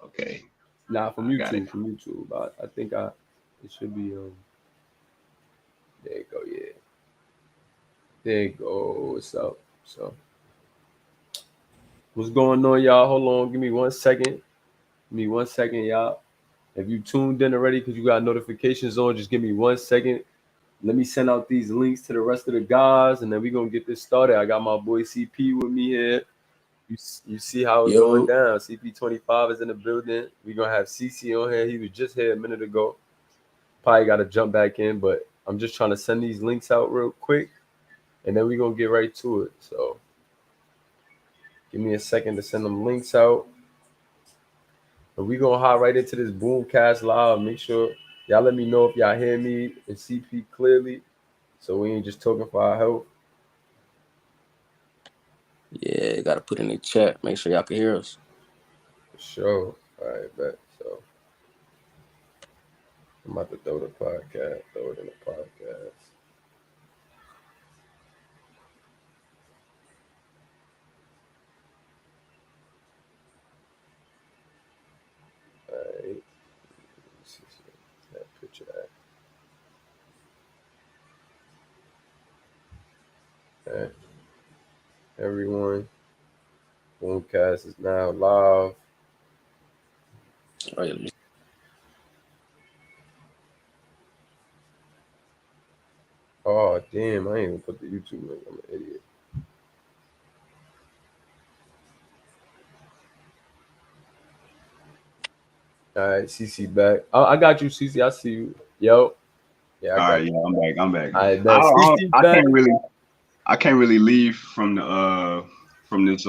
Okay. Nah, from I got YouTube, it. from YouTube. I think it should be there you go, yeah. There you go. What's up? So what's going on, y'all? Hold on, give me 1 second. Give me 1 second, y'all. If you tuned in already because you got notifications on, just give me 1 second. Let me send out these links to the rest of the guys, and then we're gonna get this started. I got my boy CP with me here. You see how it's going Yo, down. CP25 is in the building. We're gonna have CC on here. He was just here a minute ago. Probably gotta jump back in, but I'm just trying to send these links out real quick, and then we're gonna get right to it. So give me a second to send them links out. But we gonna hop right into this Boomcast live. Make sure y'all let me know if y'all hear me and CP clearly, so we ain't just talking for our health. yeah, gotta put in the chat. Make sure y'all can hear us. For sure. All right, bet. So I'm about to throw the podcast, throw it in the podcast. All right. Let's see that picture. All right. Everyone, Boomcast is now live. All right, Oh damn! I ain't even put the YouTube link. I'm an idiot. All right, CC back. I got you, CC. I see you. Yo, yeah, I All right, got yeah, you. I'm back. I'm back. All right, I bet. I, CC I back. can't really leave from the from this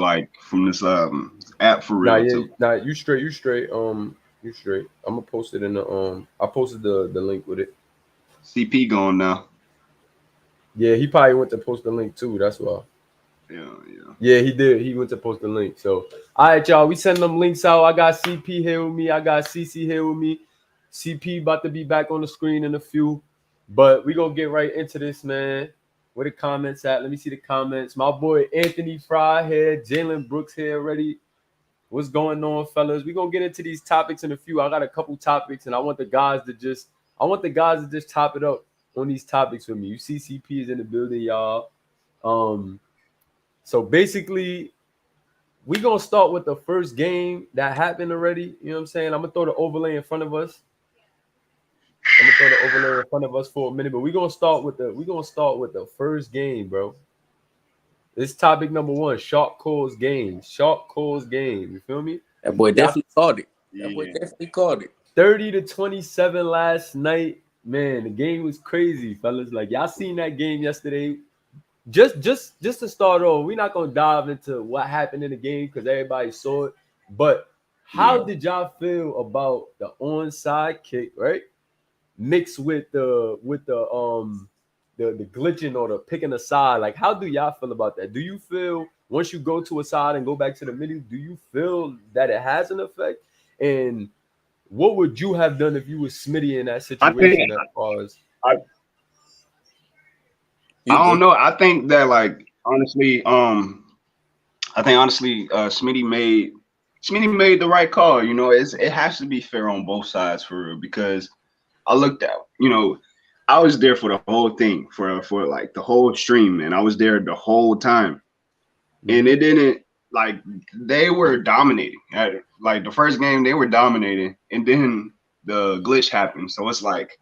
app for Nah, real yeah, too. nah. You straight. You straight. You straight. I'm gonna post it in the I posted the link with it. CP gone now. Yeah, he probably went to post the link too. That's why. Yeah, yeah. Yeah, he did. He went to post the link. So, all right, y'all. We send them links out. I got CP here with me. I got CC here with me. CP about to be back on the screen in a few, but we gonna get right into this, man. Where the comments at? Let me see the comments. My boy Anthony Fry here. Jalen Brooks here already. What's going on, fellas? We gonna get into these topics in a few. I got a couple topics, and I want the guys to just top it up on these topics with me. You see, CP is in the building, y'all. So basically, we gonna start with the first game that happened already. You know what I'm saying? I'm gonna throw the overlay in front of us. I'm gonna throw the overlay in front of us for a minute, but we gonna start with the first game, bro. This topic number one: Shark calls game. Shark calls game. You feel me? that boy Y'all definitely called it. That boy Yeah. definitely called it. 30-27 last night. Man, the game was crazy, fellas. Like y'all seen that game yesterday. Just to start off, we're not gonna dive into what happened in the game because everybody saw it. But how Yeah. did y'all feel about the onside kick, right? Mixed with the glitching or the picking a side. Like, how do y'all feel about that? Do you feel once you go to a side and go back to the middle, do you feel that it has an effect? And what would you have done if you were Smitty in that I think situation as far as I, You I don't good? know. I think that like honestly, Smitty made the right call. You know, it has to be fair on both sides for real because I looked at, I was there for the whole thing for like the whole stream, and I was there the whole time, and mm-hmm, it didn't like they were dominating. Like the first game, they were dominating, and then the glitch happened. So it's like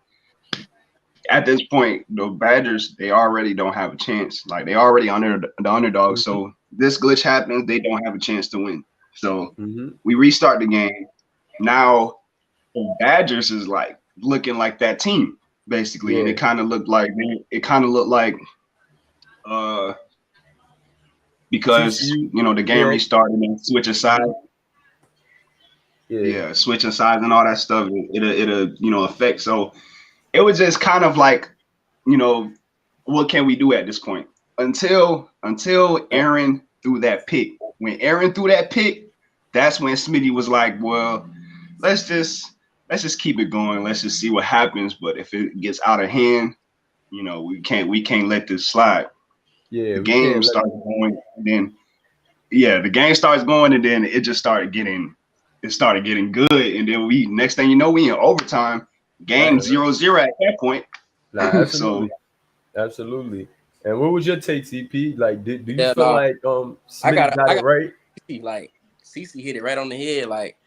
at this point, the Badgers they already don't have a chance. Like they already under the underdog. mm-hmm, So this glitch happens, they don't have a chance to win. So mm-hmm. we restart the game. Now the Badgers is like looking like that team basically, and Yeah. it kind of looked like uh because TCU. the game Yeah. restarted and switching sides, Mm-hmm. Yeah. yeah, switching sides and all that stuff. It'll affect. So it was just kind of like you know what can we do at this point until Aaron threw that pick. When Aaron threw that pick, that's when Smitty was like, well, let's just keep it going. Let's just see what happens. But if it gets out of hand, we can't let this slide. Yeah. The We game can't let started going, and then the game starts going, and then it just started getting it started getting good, and then next thing you know, we in overtime, game 0-0 at that point. Nah, absolutely, So, absolutely. And what was your take, CP? Like, do you Yeah, feel nah, like I Smith got it right? like CC hit it right on the head. Like,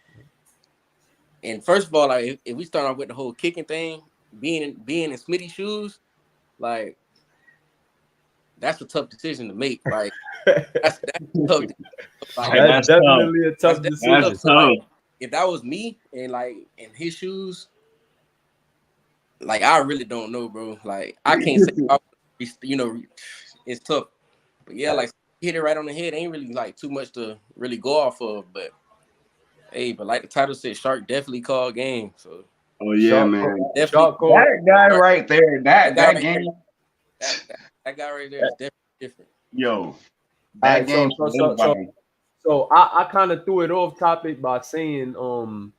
and first of all, like if we start off with the whole kicking thing, being in Smitty's shoes, like that's a tough decision to make. Like that's tough. Like That's definitely a tough that's decision. tough. So, like, if that was me and like in his shoes, like I really don't know, bro. Like I can't say, you know, it's tough. But yeah, like hit it right on the head. Ain't really like too much to really go off of. But hey, but like the title said, Shark definitely called game. So oh yeah, Shark, man, Shark that guy right there, that game, that guy right there is definitely different. yo, that game. So I kind of threw it off topic by saying talking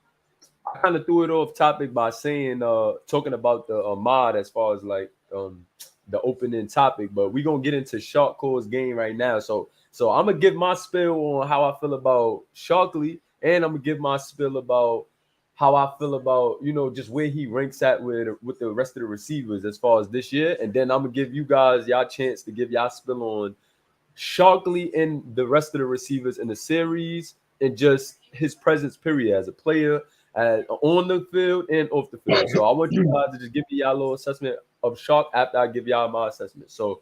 about the mod as far as like the opening topic, but we're gonna get into Shark Cole's game right now. So I'm gonna give my spill on how I feel about Sharkley, and I'm gonna give my spill about how I feel about, you know, just where he ranks at with the rest of the receivers as far as this year, and then I'm gonna give you guys y'all chance to give y'all spill on Sharkley and the rest of the receivers in the series and just his presence, period, as a player, on the field and off the field. So I want you guys to just give me y'all little assessment of Shark after I give y'all my assessment. So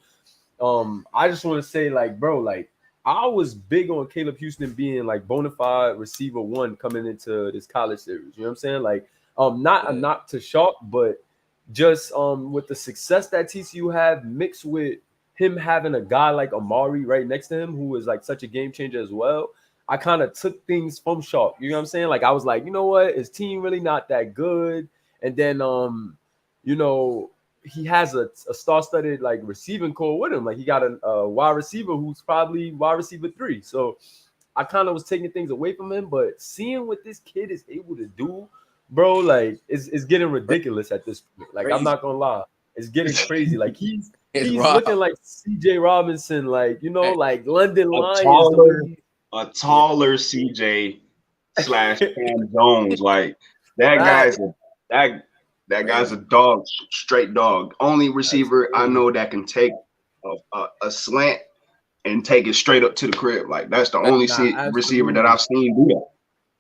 I just want to say, like, bro, like I was big on Caleb Houston being like bona fide receiver one coming into this college series. You know what I'm saying? Like, not a knock to Shark, but just with the success that TCU have mixed with him having a guy like Amari right next to him who is like such a game changer as well, I kind of took things from Shark. You know what I'm saying? Like I was like, you know what, his team really not that good. And then you know, he has a star-studded like receiving core with him. Like he got a wide receiver who's probably wide receiver 3. So I kind of was taking things away from him, but seeing what this kid is able to do, bro, like it's getting ridiculous at this point. Like I'm not gonna lie, it's getting crazy. Like he's looking like CJ Robinson, like, you know, like London Lions. A taller CJ / Cam Jones. Like that guy's a dog, straight dog. Only receiver I know that can take a slant and take it straight up to the crib. Like that's the only receiver that I've seen do that.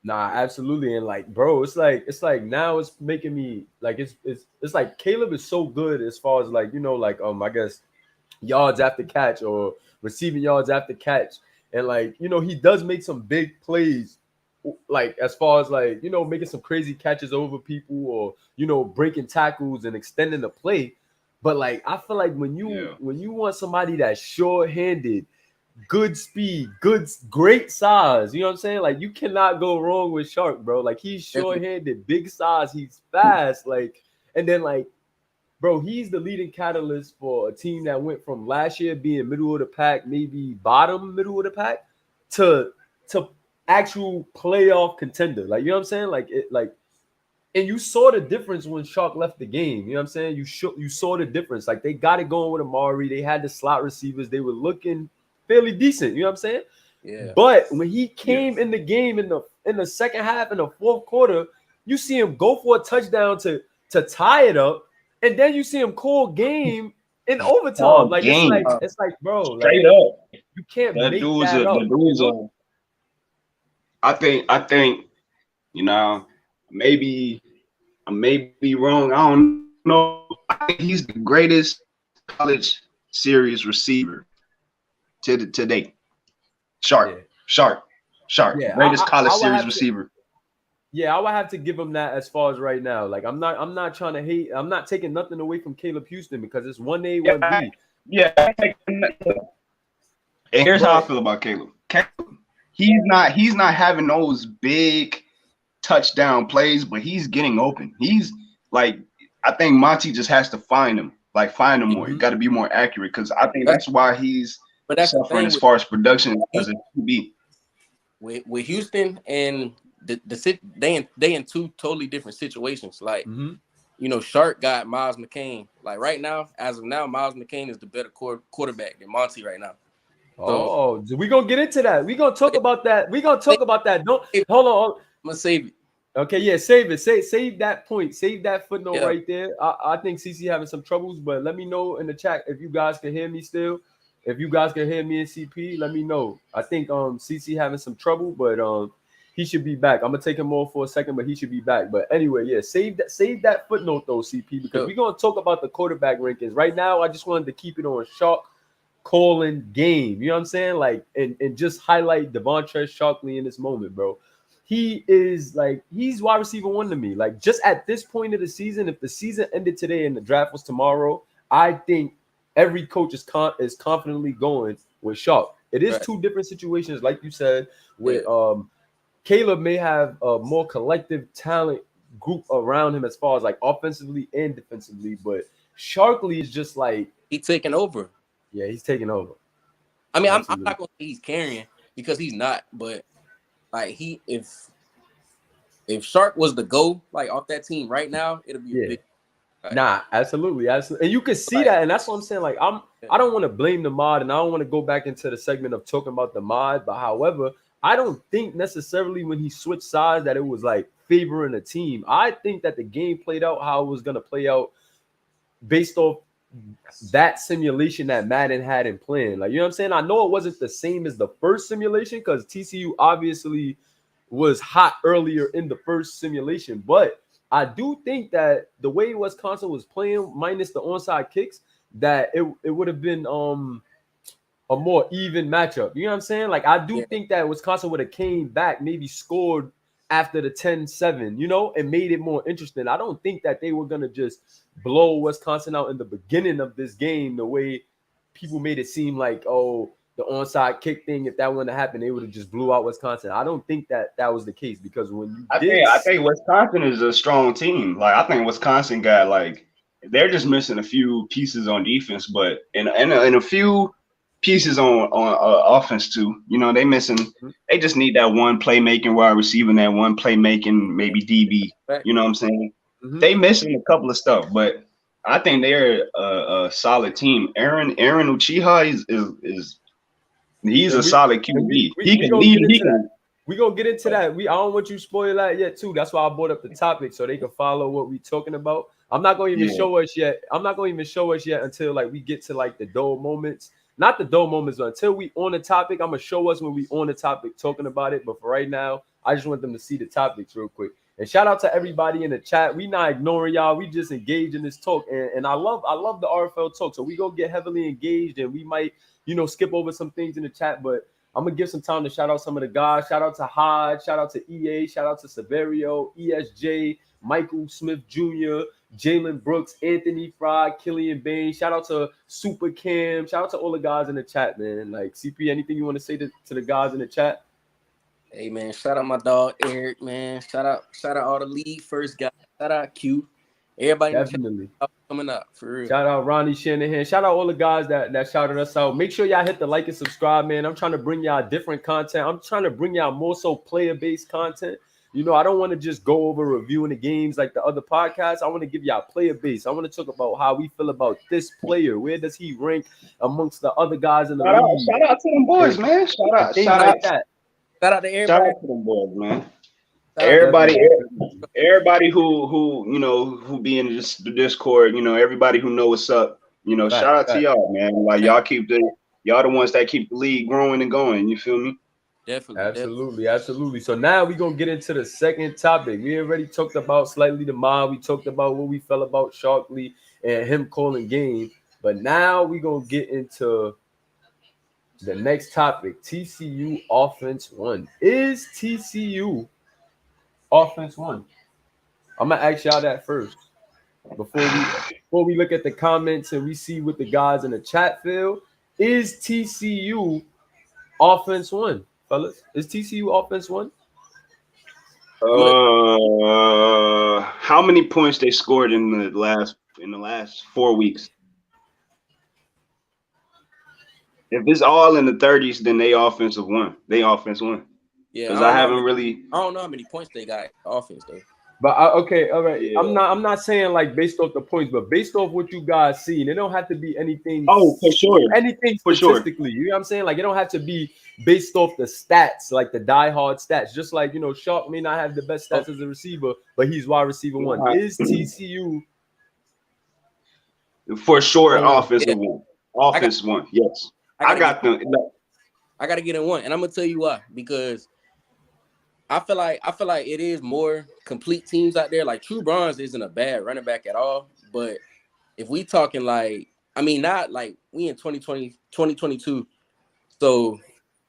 Nah, absolutely. And like, bro, it's like now it's making me like it's like Caleb is so good as far as like, you know, like I guess yards after catch or receiving yards after catch. And like, you know, he does make some big plays, like as far as like, you know, making some crazy catches over people or, you know, breaking tackles and extending the play. But like I feel like when you want somebody that's sure-handed, good speed, great size, you know what I'm saying? Like you cannot go wrong with Shark, bro. Like he's sure-handed, big size, he's fast, like, and then like, bro, he's the leading catalyst for a team that went from last year being middle of the pack, maybe bottom middle of the pack, to actual playoff contender. Like, you know what I'm saying? Like it, like, and you saw the difference when Shark left the game. You know what I'm saying? You saw the difference. Like they got it going with Amari. They had the slot receivers. They were looking fairly decent. You know what I'm saying? Yeah. But when he came in the game in the second half, in the fourth quarter, you see him go for a touchdown to tie it up, and then you see him call game in overtime. Like it's like, bro, straight like, up, you can't make that up. I think, you know, maybe I may be wrong. I don't know. I think he's the greatest college series receiver to date. Shark. Yeah, greatest college series receiver. Yeah, I would have to give him that as far as right now. Like I'm not trying to hate. I'm not taking nothing away from Caleb Houston because it's 1A, 1B. Yeah. And here's how I feel about Caleb. He's not having those big touchdown plays, but he's getting open. He's like, I think Monty just has to find him more. You got to be more accurate because I think that's why he's suffering as far as production as a QB. With Houston and they in two totally different situations. Like, you know, Shark got Miles McCain. Like right now, as of now, Miles McCain is the better quarterback than Monty right now. So we're gonna get into that. We're gonna talk about that. Don't hold on. gonna save it. Okay, yeah, save it. Save that point. Save that footnote Yeah. right there. I think CC having some troubles, but let me know in the chat if you guys can hear me still. If you guys can hear me in CP, let me know. I think CC having some trouble, but he should be back. I'm gonna take him off for a second, but he should be back. But anyway, yeah, save that footnote though, CP, because we're gonna talk about the quarterback rankings. Right now, I just wanted to keep it on Shark calling game. You know what I'm saying? Like, and just highlight Devontrez Sharkley in this moment, bro. He is like, he's wide receiver one to me. Like, just at this point of the season, if the season ended today and the draft was tomorrow, I think every coach is confidently going with Shark. It is two different situations, like you said, with Caleb may have a more collective talent group around him as far as like offensively and defensively, but Sharkley is just like, he's taking over. Yeah, he's taking over. I mean, I'm not gonna say he's carrying because he's not, but like if Shark was the go like off that team right now, it'll be a big. Like, absolutely, and you can see that, and that's what I'm saying. Like, I don't want to blame the mod, and I don't want to go back into the segment of talking about the mod. But however, I don't think necessarily when he switched sides that it was like favoring a team. I think that the game played out how it was gonna play out based off that simulation that Madden had in plan. Like, you know what I'm saying? I know it wasn't the same as the first simulation because TCU obviously was hot earlier in the first simulation, but I do think that the way Wisconsin was playing, minus the onside kicks, that it would have been a more even matchup. You know what I'm saying? Like, I do think that Wisconsin would have came back, maybe scored after the 10-7, you know, and made it more interesting. I don't think that they were going to just blow Wisconsin out in the beginning of this game the way people made it seem like, oh, the onside kick thing, if that wouldn't have happened, they would have just blew out Wisconsin. I don't think that was the case because when you I think Wisconsin is a strong team. Like, I think Wisconsin got like, they're just missing a few pieces on defense, but in a few pieces on offense too. You know, they just need that one playmaking wide receiver, that one playmaking maybe DB. You know what I'm saying? They missing a couple of stuff, but I think they're a solid team. Aaron Uchiha is he's a solid QB. He can lead. We're gonna get into that. I don't want you to spoil that yet, too. That's why I brought up the topic so they can follow what we're talking about. I'm not gonna even show us yet. I'm not gonna even show us yet until like we get to like the dull moments. Not the dull moments, but until we on the topic. I'm gonna show us when we on the topic talking about it. But for right now, I just want them to see the topics real quick. And shout out to everybody in the chat. We not ignoring y'all. We just engage in this talk. And I love the RFL talk. So we gonna get heavily engaged and we might, you know, skip over some things in the chat, but I'm gonna give some time to shout out some of the guys. Shout out to Hodge, shout out to EA, shout out to Severio, ESJ, Michael Smith Jr., Jalen Brooks, Anthony Fry, Killian Bain. Shout out to Super Cam. Shout out to all the guys in the chat, man. Like, CP, anything you want to say to the guys in the chat? Hey, man, shout out my dog Eric, man. Shout out all the league first guys. Shout out Q. Everybody Definitely coming up for real. Shout out Ronnie Shanahan. Shout out all the guys that shouted us out. Make sure y'all hit the like and subscribe, man. I'm trying to bring y'all different content. I'm trying to bring y'all more so player-based content. You know, I don't want to just go over reviewing the games like the other podcasts. I want to give y'all player base. I want to talk about how we feel about this player. Where does he rank amongst the other guys in the league? Shout out to them boys, man. Shout out to everybody. Shout out to them boys, man. Everybody who you know who be in the Discord, you know, everybody who know what's up, you know, shout out to y'all, man. Like, y'all the ones that keep the league growing and going. You feel me? Absolutely. So now we're gonna get into the second topic. We already talked about slightly the mob. We talked about what we felt about Sharkley and him calling game, but now we're gonna get into the next topic. TCU offense one. Is TCU offense one? I'm gonna ask y'all that first before we look at the comments and we see what the guys in the chat feel. Is TCU offense one, fellas? Is TCU offense one? How many points they scored in the last 4 weeks? If it's all in the 30s, then they offensive one. They offense one. Yeah, because I don't know how many points they got offense though. But okay, all right. Yeah. I'm not saying like based off the points, but based off what you guys see, and it don't have to be anything. Oh, for sure. Anything for statistically. Sure. You know what I'm saying? Like it don't have to be based off the stats, like the diehard stats. Just like Shark may not have the best stats as a receiver, but he's wide receiver one. Is TCU for sure offensive one? Offense one, yes. I got them. I gotta get in one, and I'm gonna tell you why. Because I feel like it is more complete teams out there. Like True Bronze isn't a bad running back at all, but if we talking like, I mean, not like we in 2020, 2022, so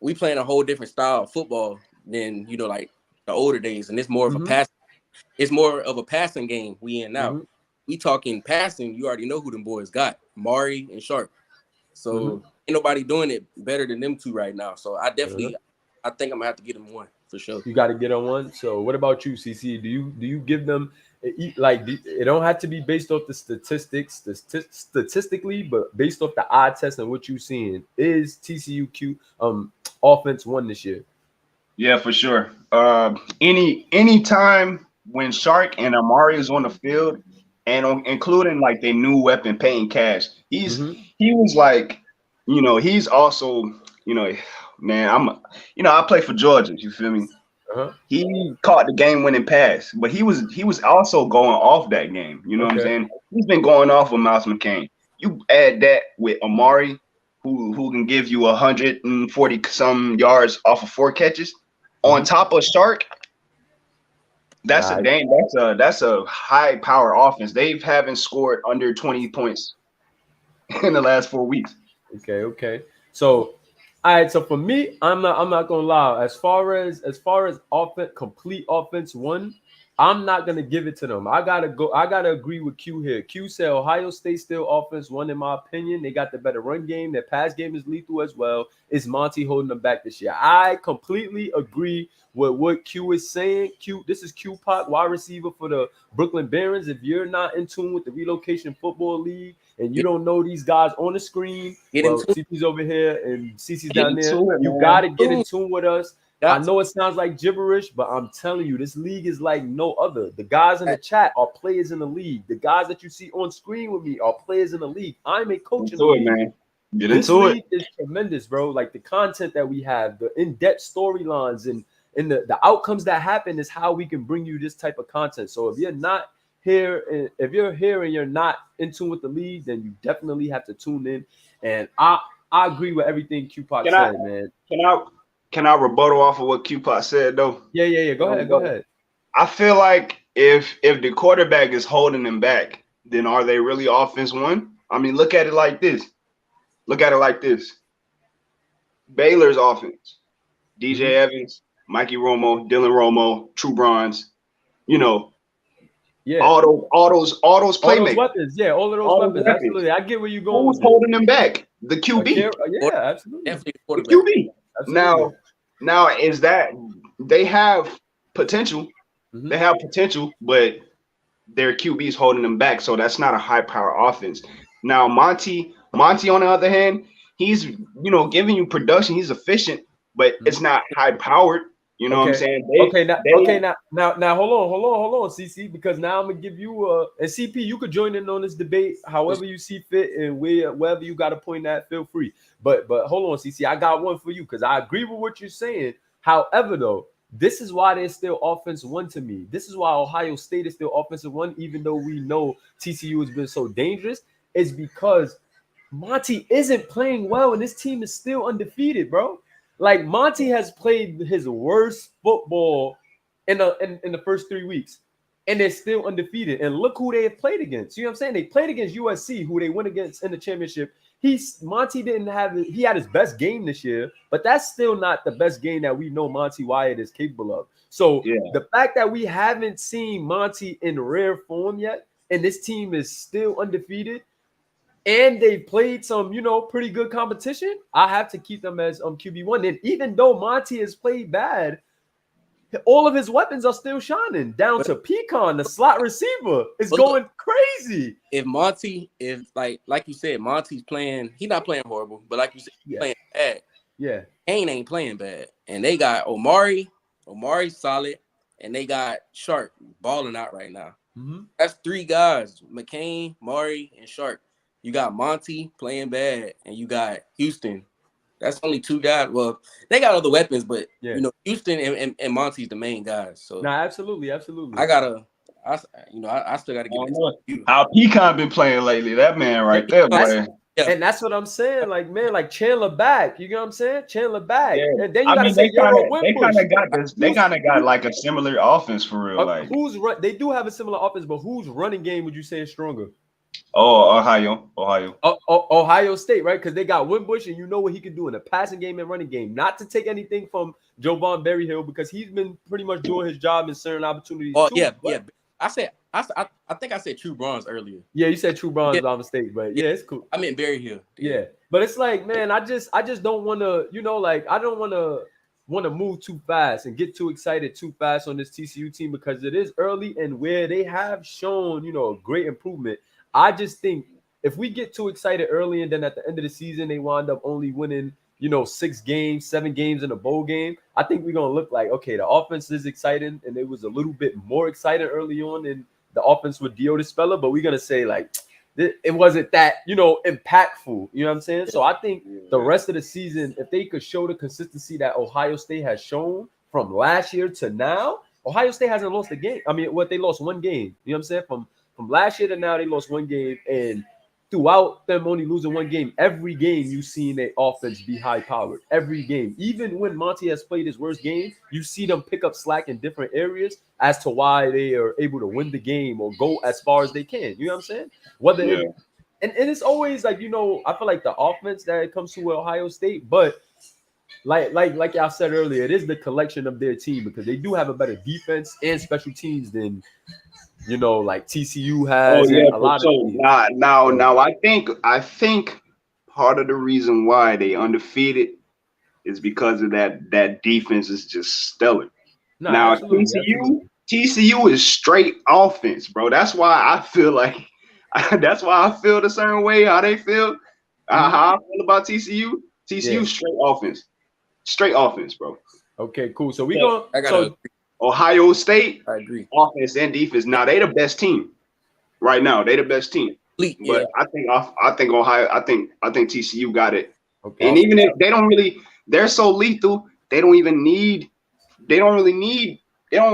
we playing a whole different style of football than like the older days, and it's more of a pass. It's more of a passing game we in now. We talking passing. You already know who them boys got, Mari and Sharp. So ain't nobody doing it better than them two right now. So I definitely, I think I'm gonna have to get them one for sure. You got to get on one. So what about you, CC? Do you give them like it don't have to be based off the statistics, statistically, but based off the eye test and what you seeing? Is TCU offense one this year? Yeah, for sure. Any time when Shark and Amari is on the field, and including like their new weapon, Payne Cash, he was like, he's also, man, I play for Georgia. You feel me? He caught the game-winning pass, but he was also going off that game. You know what I'm saying? He's been going off with Miles McCain. You add that with Amari, who can give you 140 some yards off of 4 catches, on top of Shark. That's a high power offense. They haven't scored under 20 points in the last 4 weeks. Okay. So, all right. So for me, I'm not gonna lie. As far as offense, complete offense one, I'm not gonna give it to them. I gotta agree with Q here. Q said Ohio State still offense one in my opinion. They got the better run game. Their pass game is lethal as well. Is Monty holding them back this year? I completely agree with what Q is saying. This is Q Pop, wide receiver for the Brooklyn Barons. If you're not in tune with the Relocation Football League and you don't know these guys on the screen, CP's over here and CC's down there. You gotta get in tune with us. I know it sounds like gibberish, but I'm telling you, this league is like no other. The guys in the chat are players in the league. The guys that you see on screen with me are players in the league. I'm a coach in the league. Man. This league is tremendous, bro. Like the content that we have, the in-depth storylines and the outcomes that happen is how we can bring you this type of content. So if you're not here, if you're here and you're not in tune with the league, then you definitely have to tune in. And I agree with everything Q-Pop said, man. Can I rebuttal off of what Q-Pop said though? Yeah. Go ahead. I feel like if the quarterback is holding them back, then are they really offense one? I mean, look at it like this. Baylor's offense. DJ Evans, Mikey Romo, Dylan Romo, True Bronze, all those playmakers. All those weapons, all of those weapons. Absolutely. I get where you're going. Who's holding them back? The QB. Yeah, absolutely. Definitely the QB. Absolutely. Now is that they have potential. They have potential, but their QB's holding them back. So that's not a high power offense. Now Monty, on the other hand, he's giving you production. He's efficient, but it's not high powered. You know what I'm saying? Now hold on, CC, because now I'm gonna give you and CP. You could join in on this debate however you see fit, and wherever you got to point at, feel free. But hold on, CC, I got one for you because I agree with what you're saying. However, though, this is why they're still offensive one to me. This is why Ohio State is still offensive one, even though we know TCU has been so dangerous. Is because Monty isn't playing well, and this team is still undefeated, bro. Like Monty has played his worst football in the first 3 weeks, and they're still undefeated. And look who they have played against. You know what I'm saying? They played against USC, who they went against in the championship. Monty didn't have he had his best game this year, but that's still not the best game that we know Monty Wyatt is capable of. So the fact that we haven't seen Monty in rare form yet, and this team is still undefeated, and they played some, pretty good competition, I have to keep them as QB1. And even though Monty has played bad, all of his weapons are still shining. Down to Pecan, the slot receiver, is going crazy. If Monty, like you said, Monty's playing, he's not playing horrible, but like you said, he's playing bad. Yeah. Kane ain't playing bad. And they got Omari's solid. and they got Shark balling out right now. Mm-hmm. That's 3 guys: McCain, Maury, and Shark. You got Monty playing bad, and you got Houston. That's only 2 guys. Well, they got other weapons, but Yeah. you know, Houston and Monty's the main guys. So Nah, absolutely. I still gotta get it. How Pecan been playing lately? That man right there, boy. Yeah. And that's what I'm saying. Like, man, like Chandler back. You know what I'm saying? Chandler back. Yeah. And then you gotta say they kind Wimbush. of got this. They kind of got like a similar offense for real. Like who's run? They do have a similar offense, but whose running game would you say is stronger? Ohio. Ohio State, right? Because they got Wimbush, and you know what he can do in the passing game and running game. Not to take anything from Jovan Berryhill, because he's been pretty much doing his job in certain opportunities. Oh, yeah. I think I said True Bronze earlier. Yeah, you said True Bronze by mistake, but yeah, it's cool. I meant Berryhill. Yeah, but it's like, man, I just don't want to, like, I don't want to move too fast and get too excited too fast on this TCU team, because it is early, and where they have shown, a great improvement. I just think if we get too excited early and then at the end of the season they wind up only winning, 6 games, 7 games in a bowl game, I think we're going to look like, okay, the offense is exciting, and it was a little bit more exciting early on in the offense with Dio DeSpella, but we're going to say, like, it wasn't that, impactful. You know what I'm saying? So I think the rest of the season, if they could show the consistency that Ohio State has shown from last year to now, Ohio State hasn't lost a game. I mean, they lost 1 game. You know what I'm saying? From last year to now, they lost 1 game, and throughout them only losing 1 game, every game you've seen their offense be high-powered. Every game. Even when Monty has played his worst game, you see them pick up slack in different areas as to why they are able to win the game or go as far as they can. You know what I'm saying? And it's always like, I feel like the offense that it comes to Ohio State, but like I said earlier, it is the collection of their team, because they do have a better defense and special teams than like TCU has. A lot of teams. Now I think part of the reason why they undefeated is because of that defense is just stellar. Now absolutely. TCU is straight offense, bro. That's why I feel like the same way how they feel. How I feel about TCU. TCU straight offense, bro. Okay, cool. So we go. Ohio State, I agree. Offense and defense. Now they the best team right now. They the best team. But I think Ohio. I think TCU got it. Okay. And even if they're so lethal. They don't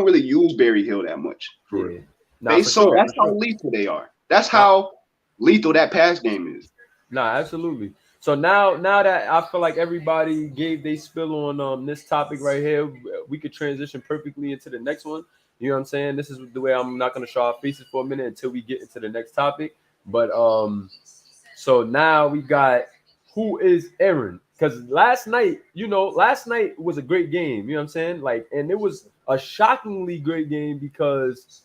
really use Berryhill that much. That's how lethal they are. That's how lethal that pass game is. Absolutely. So now that I feel like everybody gave their spill on this topic right here, we could transition perfectly into the next one. You know what I'm saying? This is the way I'm not going to show our faces for a minute until we get into the next topic. But so now we got who is Aaron? Because last night was a great game. You know what I'm saying? Like, and it was a shockingly great game because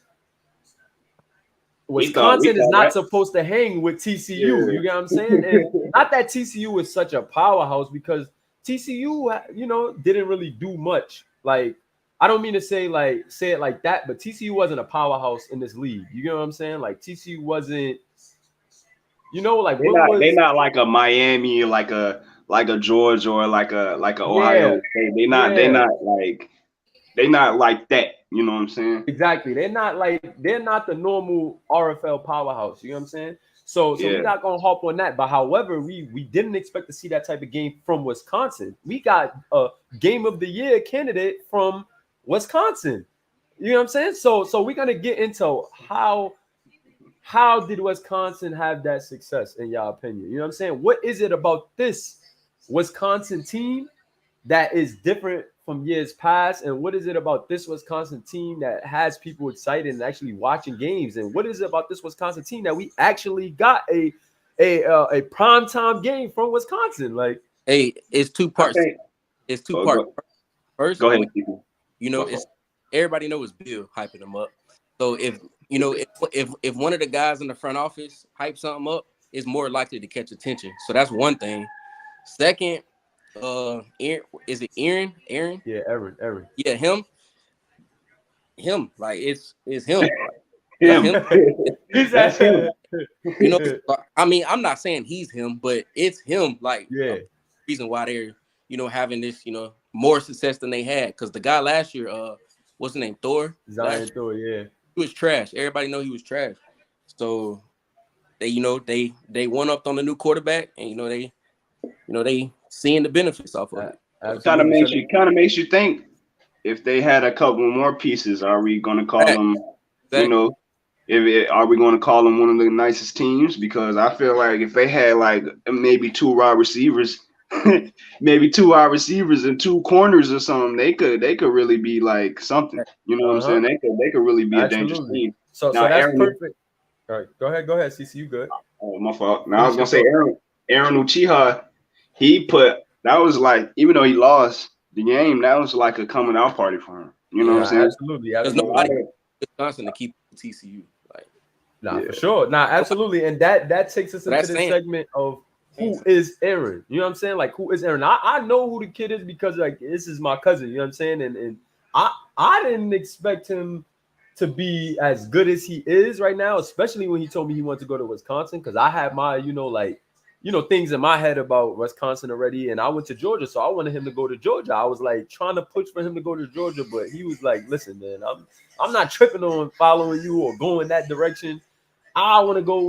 Wisconsin is not supposed to hang with TCU. Yeah. You get what I'm saying? And not that TCU is such a powerhouse, because TCU, didn't really do much. Like, I don't mean to say it like that, but TCU wasn't a powerhouse in this league. You get what I'm saying? Like, TCU wasn't, they're not like a Miami, like a Georgia, or like a Ohio State. They're not like that. You know what I'm saying? Exactly. They're not the normal RFL powerhouse. You know what I'm saying? So we're not gonna hop on that. But however, we didn't expect to see that type of game from Wisconsin. We got a game of the year candidate from Wisconsin. You know what I'm saying? So we're gonna get into how did Wisconsin have that success in your opinion? You know what I'm saying? What is it about this Wisconsin team that is different from years past, and what is it about this Wisconsin team that has people excited and actually watching games? And what is it about this Wisconsin team that we actually got a primetime game from Wisconsin? Like, hey, it's 2 parts. It's 2 parts. First, go ahead. It's everybody knows Bill hyping them up. So if one of the guys in the front office hype something up, it's more likely to catch attention. So that's one thing. Second, is it Aaron? Yeah, Aaron. Yeah, him. Like it's him. That's him. I mean, I'm not saying he's him, but it's him. Like, reason why they're having this more success than they had, because the guy last year, what's his name, Thor. Zion Thor, yeah. He was trash. Everybody know he was trash. So they one upped on the new quarterback, and they seeing the benefits off of it. Kind of makes you think, if they had a couple more pieces, are we going to call them? Exactly. Are we going to call them one of the nicest teams? Because I feel like if they had like maybe 2 wide receivers, maybe 2 wide receivers and 2 corners or something, they could really be like something. You know what I'm saying? They could really be a dangerous team. So that's Aaron, perfect. All right, go ahead, CC. You good? Oh, my fault. Now I was gonna say Aaron Uchiha. That was like, even though he lost the game, that was like a coming out party for him. You know what I'm saying? Absolutely. There's nobody in Wisconsin to keep TCU. For sure. Absolutely. And that takes us into the segment of who is Aaron. You know what I'm saying? Like, who is Aaron? I know who the kid is because like this is my cousin. You know what I'm saying? And I didn't expect him to be as good as he is right now, especially when he told me he wanted to go to Wisconsin, because I had my things in my head about Wisconsin already, and I went to Georgia, so I wanted him to go to Georgia. I was like trying to push for him to go to Georgia, but he was like, "Listen, man, I'm not tripping on following you or going that direction. I want to go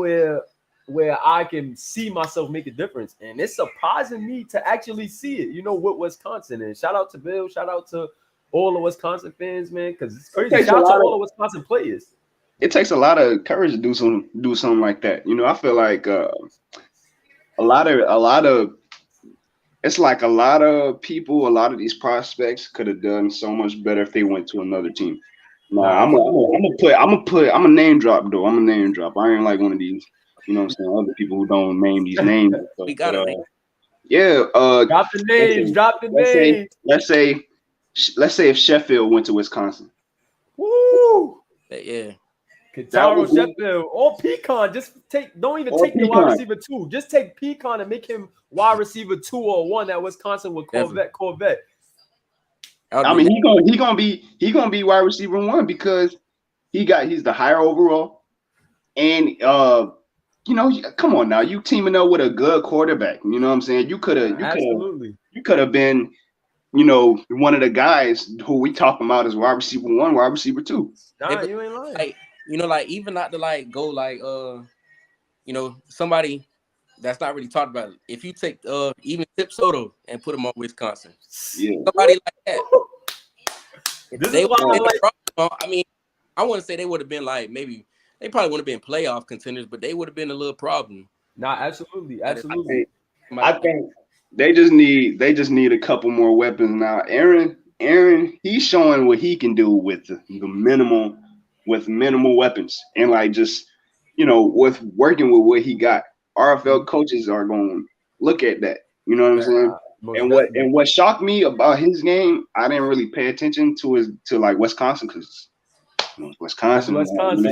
where I can see myself make a difference." And it's surprising me to actually see it, with Wisconsin. And shout out to Bill, shout out to all the Wisconsin fans, man, because it's crazy. Shout out to all the Wisconsin players. It takes a lot of courage to do something like that. I feel like a lot of it's like a lot of people, a lot of these prospects could have done so much better if they went to another team. I'm a name drop though. I'm a name drop. I ain't like one of these, other people who don't name these names. We got it. Drop the names. Drop the names. Let's say if Sheffield went to Wisconsin. Woo! Yeah. Kataro, Sheffield, or Pecan. Don't even take the wide receiver 2. Just take Pecan and make him wide receiver 2 or 1 at Wisconsin with Corvette. I mean, he gonna be wide receiver 1 because he's the higher overall, and come on now, you teaming up with a good quarterback. You know what I'm saying? You could have been, one of the guys who we talking about as wide receiver 1, wide receiver 2. Nah, you ain't lying. Even not to go somebody that's not really talked about it. If you take even Tip Soto and put him on Wisconsin, somebody like that. I want to say they would have been like, maybe they probably would have been playoff contenders, but they would have been a little problem. Nah, absolutely. I think they just need a couple more weapons now. Aaron, he's showing what he can do with the minimal weapons, and like just with working with what he got. RFL coaches are going to look at that. You know what I'm saying? And what shocked me about his game, I didn't really pay attention to like Wisconsin, because Wisconsin. It's Wisconsin,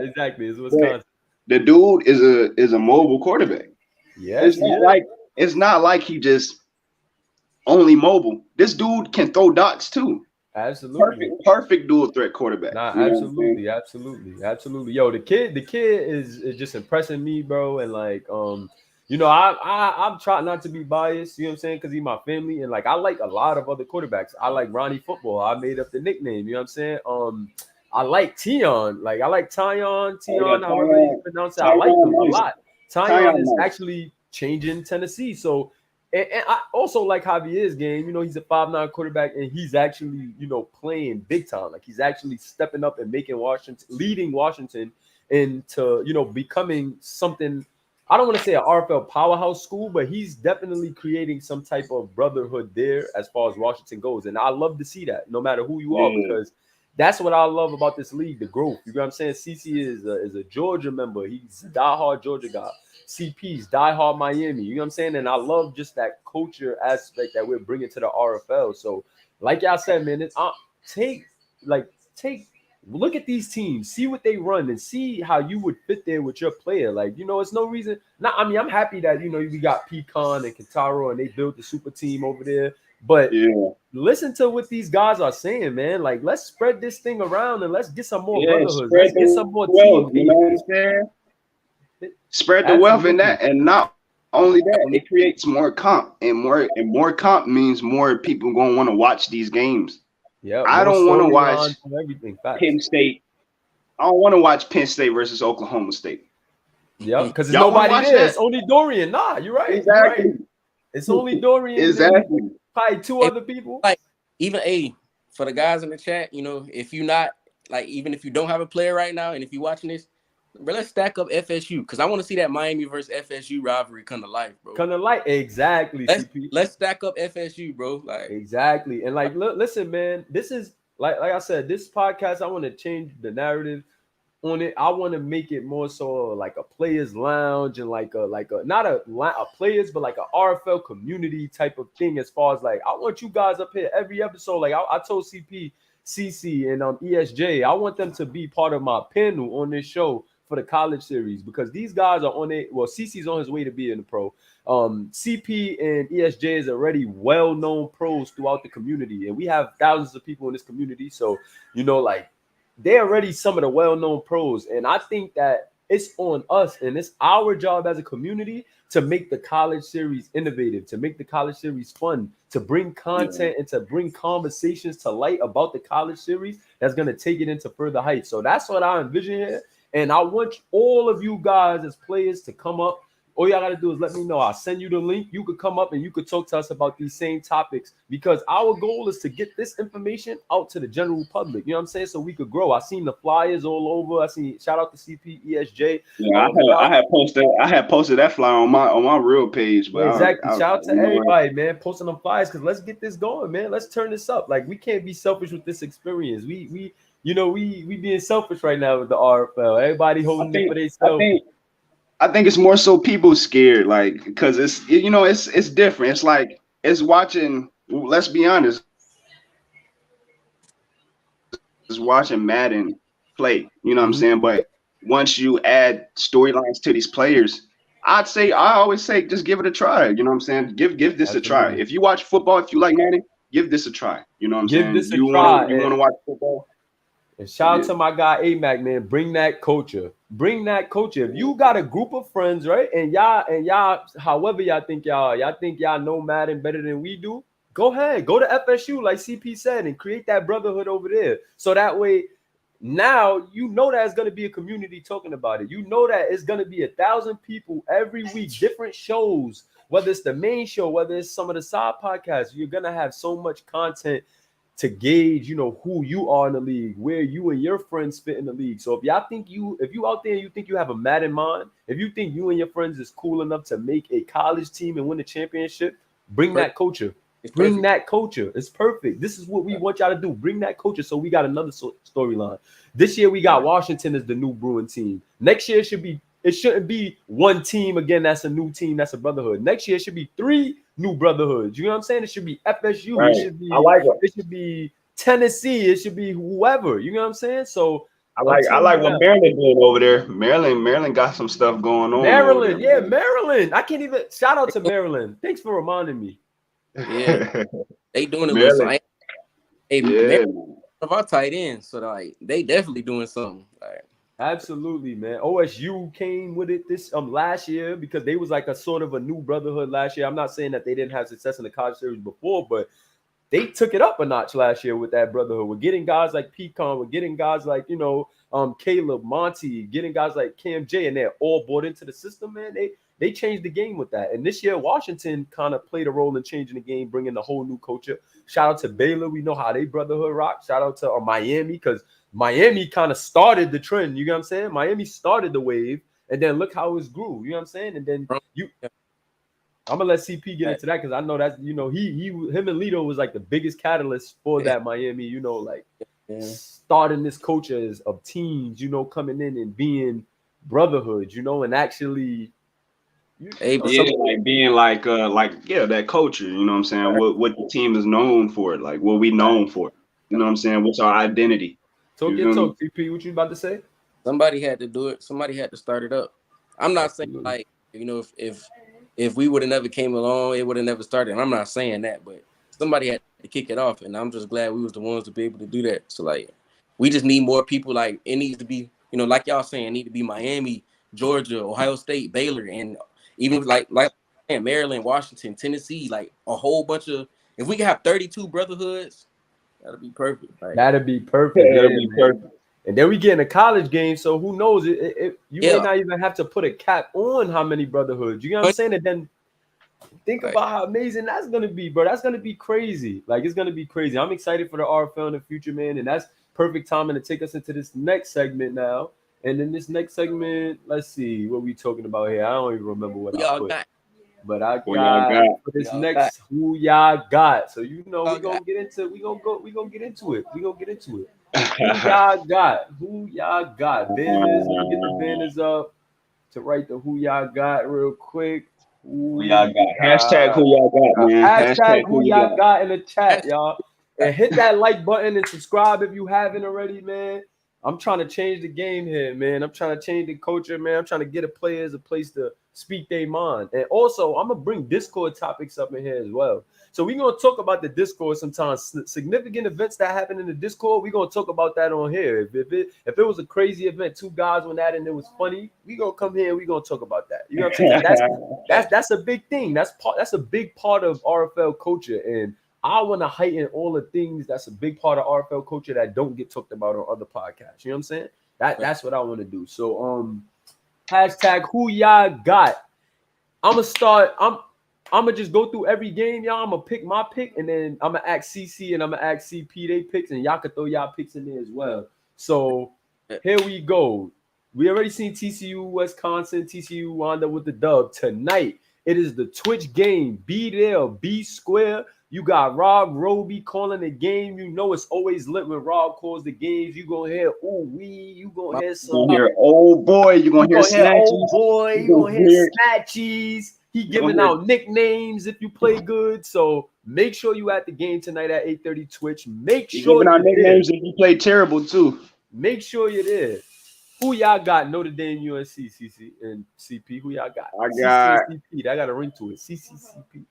exactly. It's Wisconsin. The dude is a mobile quarterback. Yeah, it's not like he just only mobile. This dude can throw dots too. Absolutely. Perfect dual threat quarterback. Nah, absolutely. Yo, the kid is just impressing me, bro. And like, I'm trying not to be biased, you know what I'm saying? Because he's my family. And like, I like a lot of other quarterbacks. I like Ronnie Football. I made up the nickname, you know what I'm saying? I like Tion. Like, I like Tion, however you pronounce it. I like him a lot. Tion is actually changing Tennessee. So, and I also like Javier's game. He's a 5'9" quarterback, and he's actually, playing big time. Like, he's actually stepping up and leading Washington into, becoming something. I don't want to say an RFL powerhouse school, but he's definitely creating some type of brotherhood there as far as Washington goes. And I love to see that, no matter who you are, because that's what I love about this league, the growth. You know what I'm saying? CC is a Georgia member. He's a diehard Georgia guy. CP's diehard Miami. You know what I'm saying? And I love just that culture aspect that we're bringing to the RFL. So, like y'all said, man, look at these teams, see what they run, and see how you would fit there with your player. Like, it's no reason. I'm happy that, we got Pecan and Kentaro and they built the super team over there. But listen to what these guys are saying, man. Like, let's spread this thing around and let's get some more brotherhoods. Let's get some more team. You know what I'm saying? Spread the wealth in that, and not only that, it creates more comp, and more comp means more people gonna want to watch these games. Yeah, I more don't want to watch storylines and everything. Facts. Penn State. I don't want to watch Penn State versus Oklahoma State. Yeah, because there's Y'all want to nobody watch there. that? It's only Dorian. Nah, you're right. You're right. Exactly. It's only Dorian Exactly. and probably two other people. Like even for the guys in the chat, you know, if you not like, even if you don't have a player right now, and if you're watching this, bro, let's stack up FSU, because I want to see that Miami versus FSU rivalry come to life, bro. Come to light, exactly. Let's stack up FSU, bro. Like exactly, and like, listen, man, this is like I said, this podcast. I want to change the narrative on it. I want to make it more so like a players lounge and like a not a players, but like a RFL community type of thing. As far as like, I want you guys up here every episode. Like I told CP, CC, and ESJ, I want them to be part of my panel on this show for the college series, because these guys are on it. Well, CC's on his way to be in the pro. CP and ESJ is already well-known pros throughout the community, and we have thousands of people in this community. So, you know, like, they're already some of the well-known pros, and I think that it's on us, and it's our job as a community to make the college series innovative, to make the college series fun, to bring content and to bring conversations to light about the college series that's going to take it into further heights. So that's what I envision here, and I want all of you guys as players to come up. All y'all got to do is let me know. I'll send you the link. You could come up and you could talk to us about these same topics, because our goal is to get this information out to the general public. You know what I'm saying? So we could grow. I seen the flyers all over. I seen, shout out to CP, ESJ. Yeah, I had posted that flyer on my real page. But exactly. Shout out to everybody, man, posting them flyers, because let's get this going, man. Let's turn this up. Like, we can't be selfish with this experience. We being selfish right now with the RFL. Everybody holding it for themselves. I think it's more so people scared, like, because it's different. It's like, it's watching. Let's be honest, it's watching Madden play. You know what I'm saying? But once you add storylines to these players, I always say, just give it a try. You know what I'm saying? Give this a try. If you watch football, if you like Madden, give this a try. You know what I'm saying? Give this a try. You want to watch football? And shout out to my guy AMAC, man. Bring that culture. Bring that culture. If you got a group of friends, right, and y'all, however y'all think y'all know Madden better than we do, go ahead, go to FSU, like CP said, and create that brotherhood over there. So that way, now you know that it's gonna be a community talking about it. You know that it's gonna be 1,000 people every week, different shows, whether it's the main show, whether it's some of the side podcasts. You're gonna have so much content to gauge, you know, who you are in the league, where you and your friends fit in the league. So if y'all think if you out there and you think you have a Madden mind, if you think you and your friends is cool enough to make a college team and win a championship, bring that culture. Bring that culture. It's perfect. This is what we want y'all to do. Bring that culture. So we got another storyline. This year we got Washington as the new Bruin team. Next year it shouldn't be one team again. That's a new team. That's a brotherhood. Next year it should be 3 new brotherhoods. You know what I'm saying? It should be FSU. Right. It should be Tennessee. It should be whoever. You know what I'm saying? So I like what Maryland doing over there. Maryland got some stuff going on. Maryland, Maryland. I can't even shout out to Maryland. Thanks for reminding me. Yeah, they doing it. Maryland of our tight ends, so like they definitely doing something. Like, absolutely, man. OSU came with it this last year, because they was like a sort of a new brotherhood last year. I'm not saying that they didn't have success in the college series before, but they took it up a notch last year with that brotherhood. We're getting guys like Pecan, we're getting guys like, Caleb, Monty, getting guys like Cam J, and they're all bought into the system, man. They changed the game with that. And this year, Washington kind of played a role in changing the game, bringing the whole new culture. Shout out to Baylor. We know how they brotherhood rock. Shout out to Miami, because Miami kind of started the trend. You know what I'm saying? Miami started the wave, and then look how it grew. You know what I'm saying? And then I'm gonna let CP get into that, because I know that, him and Lito was like the biggest catalyst for that Miami. Starting this culture of teams, coming in and being brotherhood, and actually. Being like that culture, you know what I'm saying? Right. What the team is known for, like what we known for. You know what I'm saying? What's our identity? Talk, CP, what you about to say? Somebody had to do it. Somebody had to start it up. I'm not saying like, if we would have never came along, it would have never started. And I'm not saying that, but somebody had to kick it off, and I'm just glad we was the ones to be able to do that. So like, we just need more people. Like, it needs to be, like y'all saying, it need to be Miami, Georgia, Ohio State, Baylor, and even like Maryland, Washington, Tennessee, like a whole bunch of. If we could have 32 brotherhoods, That'll be perfect. Like, That'd be perfect. That'll Yeah, be man. perfect. And then we get in a college game, so who knows? You may Yeah. not even have to put a cap on how many brotherhoods. You know what I'm saying? And then think Right. about how amazing that's gonna be, bro. That's gonna be crazy. Like it's gonna be crazy. I'm excited for the RFL in the future, man. And that's perfect timing to take us into this next segment now. And in this next segment, let's see what we talking about here. I don't even remember what We I all put. got. But I Who y'all got got? for this Y'all next who y'all got. So you know we Y'all gonna got. get into we gonna get into it. We gonna get into it. Who y'all got? Who y'all got? Banners. Let me get the banners up to write the who y'all got real quick. Who y'all got? Hashtag who y'all got, man. Hashtag Hashtag who who you y'all got. got in the chat, y'all. And hit that like button and subscribe if you haven't already, man. I'm trying to change the game here, man. I'm trying to change the culture, man. I'm trying to get a players a place to speak their mind. And also, I'm going to bring Discord topics up in here as well. So we're going to talk about the Discord sometimes. Significant events that happen in the Discord, we're going to talk about that on here. If it was a crazy event, two guys went at it and it was funny, we're going to come here and we're going to talk about that. You know what I'm saying? That's a big thing. That's a big part of RFL culture. And I want to heighten all the things that's a big part of RFL culture that don't get talked about on other podcasts. You know what I'm saying? That's what I want to do. So hashtag who y'all got. I'm gonna just go through every game, y'all. I'm gonna pick my pick, and then I'm gonna ask CC and I'm gonna ask CP they picks, and y'all can throw y'all picks in there as well. So here we go. We already seen TCU, Wisconsin, TCU wound up with the dub tonight. It is the Twitch game. Be there, be square. You got Rob Roby calling the game. You know it's always lit when Rob calls the games. You gonna hear you gonna hear some. You gonna hear old boy. You gonna hear old snatches. boy. You gonna hear snatchies. He giving out nicknames if you play good. So make sure you at the game tonight at 8:30 Twitch. Make sure giving out you're nicknames there. if you play terrible too. Make sure you're there. Who y'all got? Notre Dame, UNC, CC, and CP. Who y'all got? I CC got and CP. That got a ring to it. CC, CP.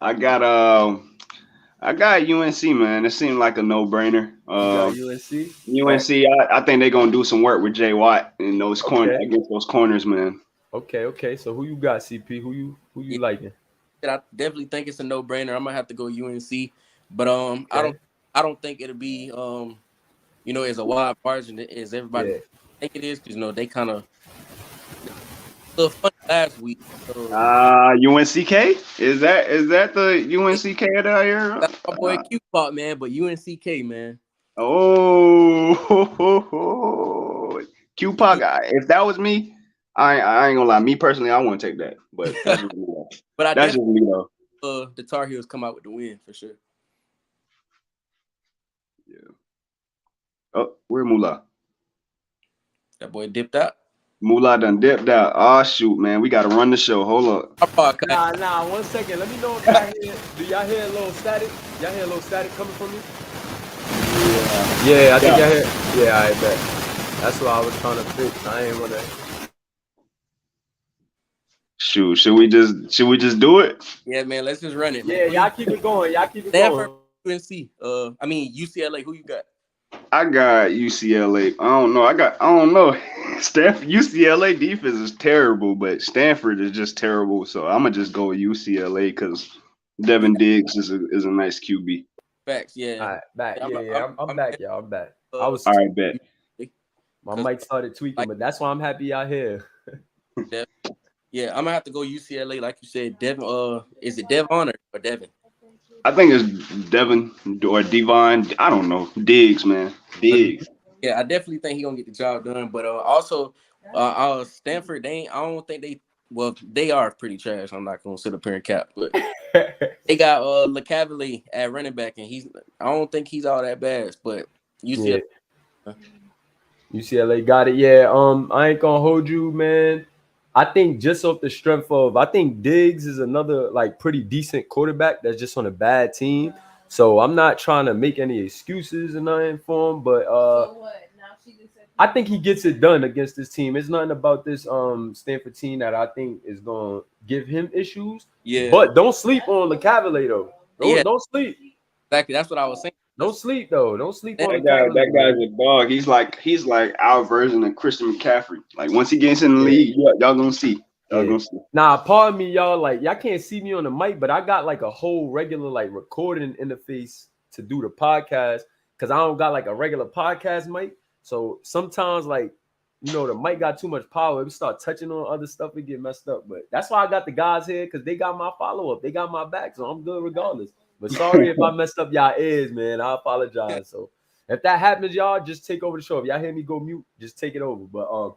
I got UNC, man. It seemed like a no-brainer. You got UNC. UNC, I think they're gonna do some work with Jay Watt in those corners against those corners, man. Okay. So who you got, CP? Who you liking? I definitely think it's a no-brainer. I'm gonna have to go UNC, but I don't think it'll be as a wide margin as everybody think it is, because they kind of a little funny last week. So, UNCK? Is that the UNCK out here? that's my boy Q Pop, man, but UNCK, man. Oh, Q Pop. If that was me, I ain't gonna lie. Me personally, I want to take that, but that's just me. But That's just me though. The Tar Heels come out with the win for sure. Yeah. Oh, where Moolah? That boy dipped out. Moolah done dipped out. Oh shoot, man, we gotta run the show. Hold up. Nah. 1 second. Let me know if y'all hear. Do y'all hear a little static? Y'all hear a little static coming from me? Yeah, I think y'all hear. Yeah, I bet. That's what I was trying to fix. I ain't wanna. Shoot, should we just do it? Yeah, man, let's just run it. Yeah, man. y'all keep it going. Stanford, UNC. I mean UCLA. Who you got? I got UCLA. I don't know. Stanford, UCLA defense is terrible, but Stanford is just terrible. So I'm gonna just go with UCLA because Devin Diggs is a nice QB. Facts, yeah. All right, back. I'm back, y'all. I'm back. I was all right, bet. My mic started tweaking, but that's why I'm happy y'all here. Yeah, I'm gonna have to go UCLA, like you said. Devin, is it Devon or Devin? I think it's Devin or Devon. I don't know. Diggs, man. Diggs. Yeah, I definitely think he's gonna get the job done. But also, Stanford, I don't think they are pretty trash. I'm not gonna sit up here and cap, but they got LeCavalier at running back, and I don't think he's all that bad. But UCLA, UCLA got it. Yeah. I ain't gonna hold you, man. I think just off the strength of, I think Diggs is another pretty decent quarterback that's just on a bad team. So I'm not trying to make any excuses or nothing for him, but I think he gets it done against this team. It's nothing about this Stanford team that I think is gonna give him issues. Yeah. But don't sleep on LeCavalier though. Don't sleep. Exactly. That's what I was saying. Don't sleep though. Don't sleep on that guy's a dog. He's like our version of Christian McCaffrey. Like once he gets in the league, y'all gonna see. Gonna see. Nah, pardon me, y'all. Y'all can't see me on the mic, but I got a whole regular recording interface to do the podcast because I don't got like a regular podcast mic. So sometimes like, you know, the mic got too much power. If we start touching on other stuff, it get messed up. But that's why I got the guys here because they got my follow-up. They got my back. So I'm good regardless. But sorry if I messed up y'all ears, man. I apologize. So if that happens, y'all, just take over the show. If y'all hear me go mute, just take it over. But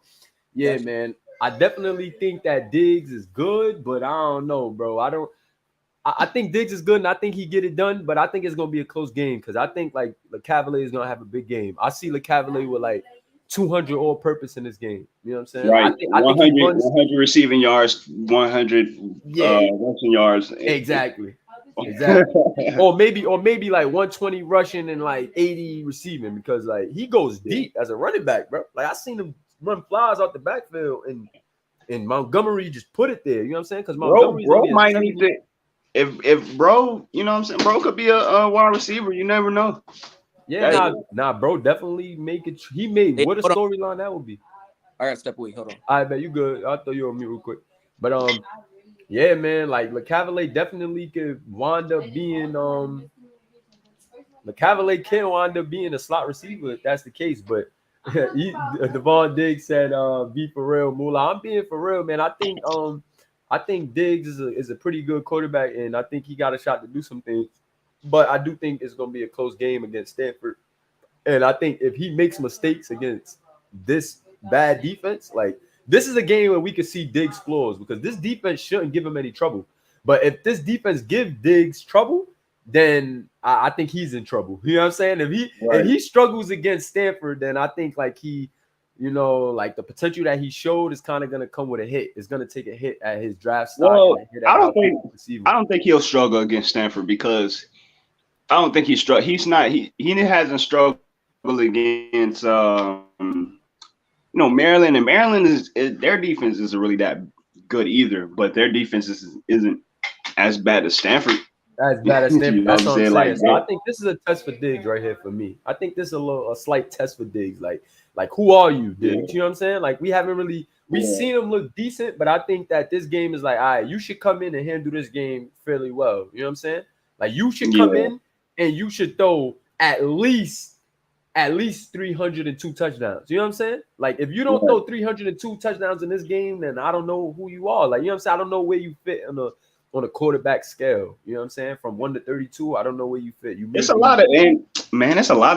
yeah, man. I definitely think that Diggs is good, but I don't know, bro. I think Diggs is good and I think he get it done, but I think it's gonna be a close game because I think like LeCavalier is gonna have a big game. I see LeCavalier with like 200 all purpose in this game. You know what I'm saying? Right. I think he 100, runs 100 receiving yards, 100 rushing yards. Exactly. or maybe like 120 rushing and like 80 receiving because like he goes deep as a running back, bro. Like I seen him run flies out the backfield and Montgomery just put it there. You know what I'm saying? Because Montgomery bro might need to. If bro, you know what I'm saying, bro could be a wide receiver. You never know. Yeah, bro, definitely make it. He made what a storyline that would be. I gotta step away. Hold on. I bet you good. I'll throw you on mute real quick. But yeah, man, like LeCavalier definitely could wind up being LeCavalier can wind up being a slot receiver if that's the case. But Devon Diggs said, "Be for real, Moolah." I'm being for real, man. I think Diggs is a pretty good quarterback, and I think he got a shot to do some things. But I do think it's going to be a close game against Stanford. And I think if he makes mistakes against this bad defense, like this is a game where we could see Diggs flaws because this defense shouldn't give him any trouble. But if this defense gives Diggs trouble, then I think he's in trouble. You know what I'm saying? If he struggles against Stanford, then I think like he – you know, like the potential that he showed is kind of going to come with a hit. It's going to take a hit at his draft stock. Well, I don't think he'll struggle against Stanford because I don't think he hasn't struggled against Maryland, and Maryland their defense isn't really that good either, but their defense isn't as bad as Stanford. As bad as Stanford. You know That's what I'm saying. like, so I think this is a test for Diggs right here for me. I think this is a slight test for Diggs. Like who are you, Diggs? You know what I'm saying? Like we've seen him look decent, but I think that this game is like, all right, you should come in and handle this game fairly well. You know what I'm saying? Like you should come in and you should throw at least 302 touchdowns. You know what I'm saying? Like if you don't throw 302 touchdowns in this game, then I don't know who you are. Like you know what I'm saying? I don't know where you fit on a quarterback scale. You know what I'm saying? From 1 to 32, I don't know where you fit. It's a lot of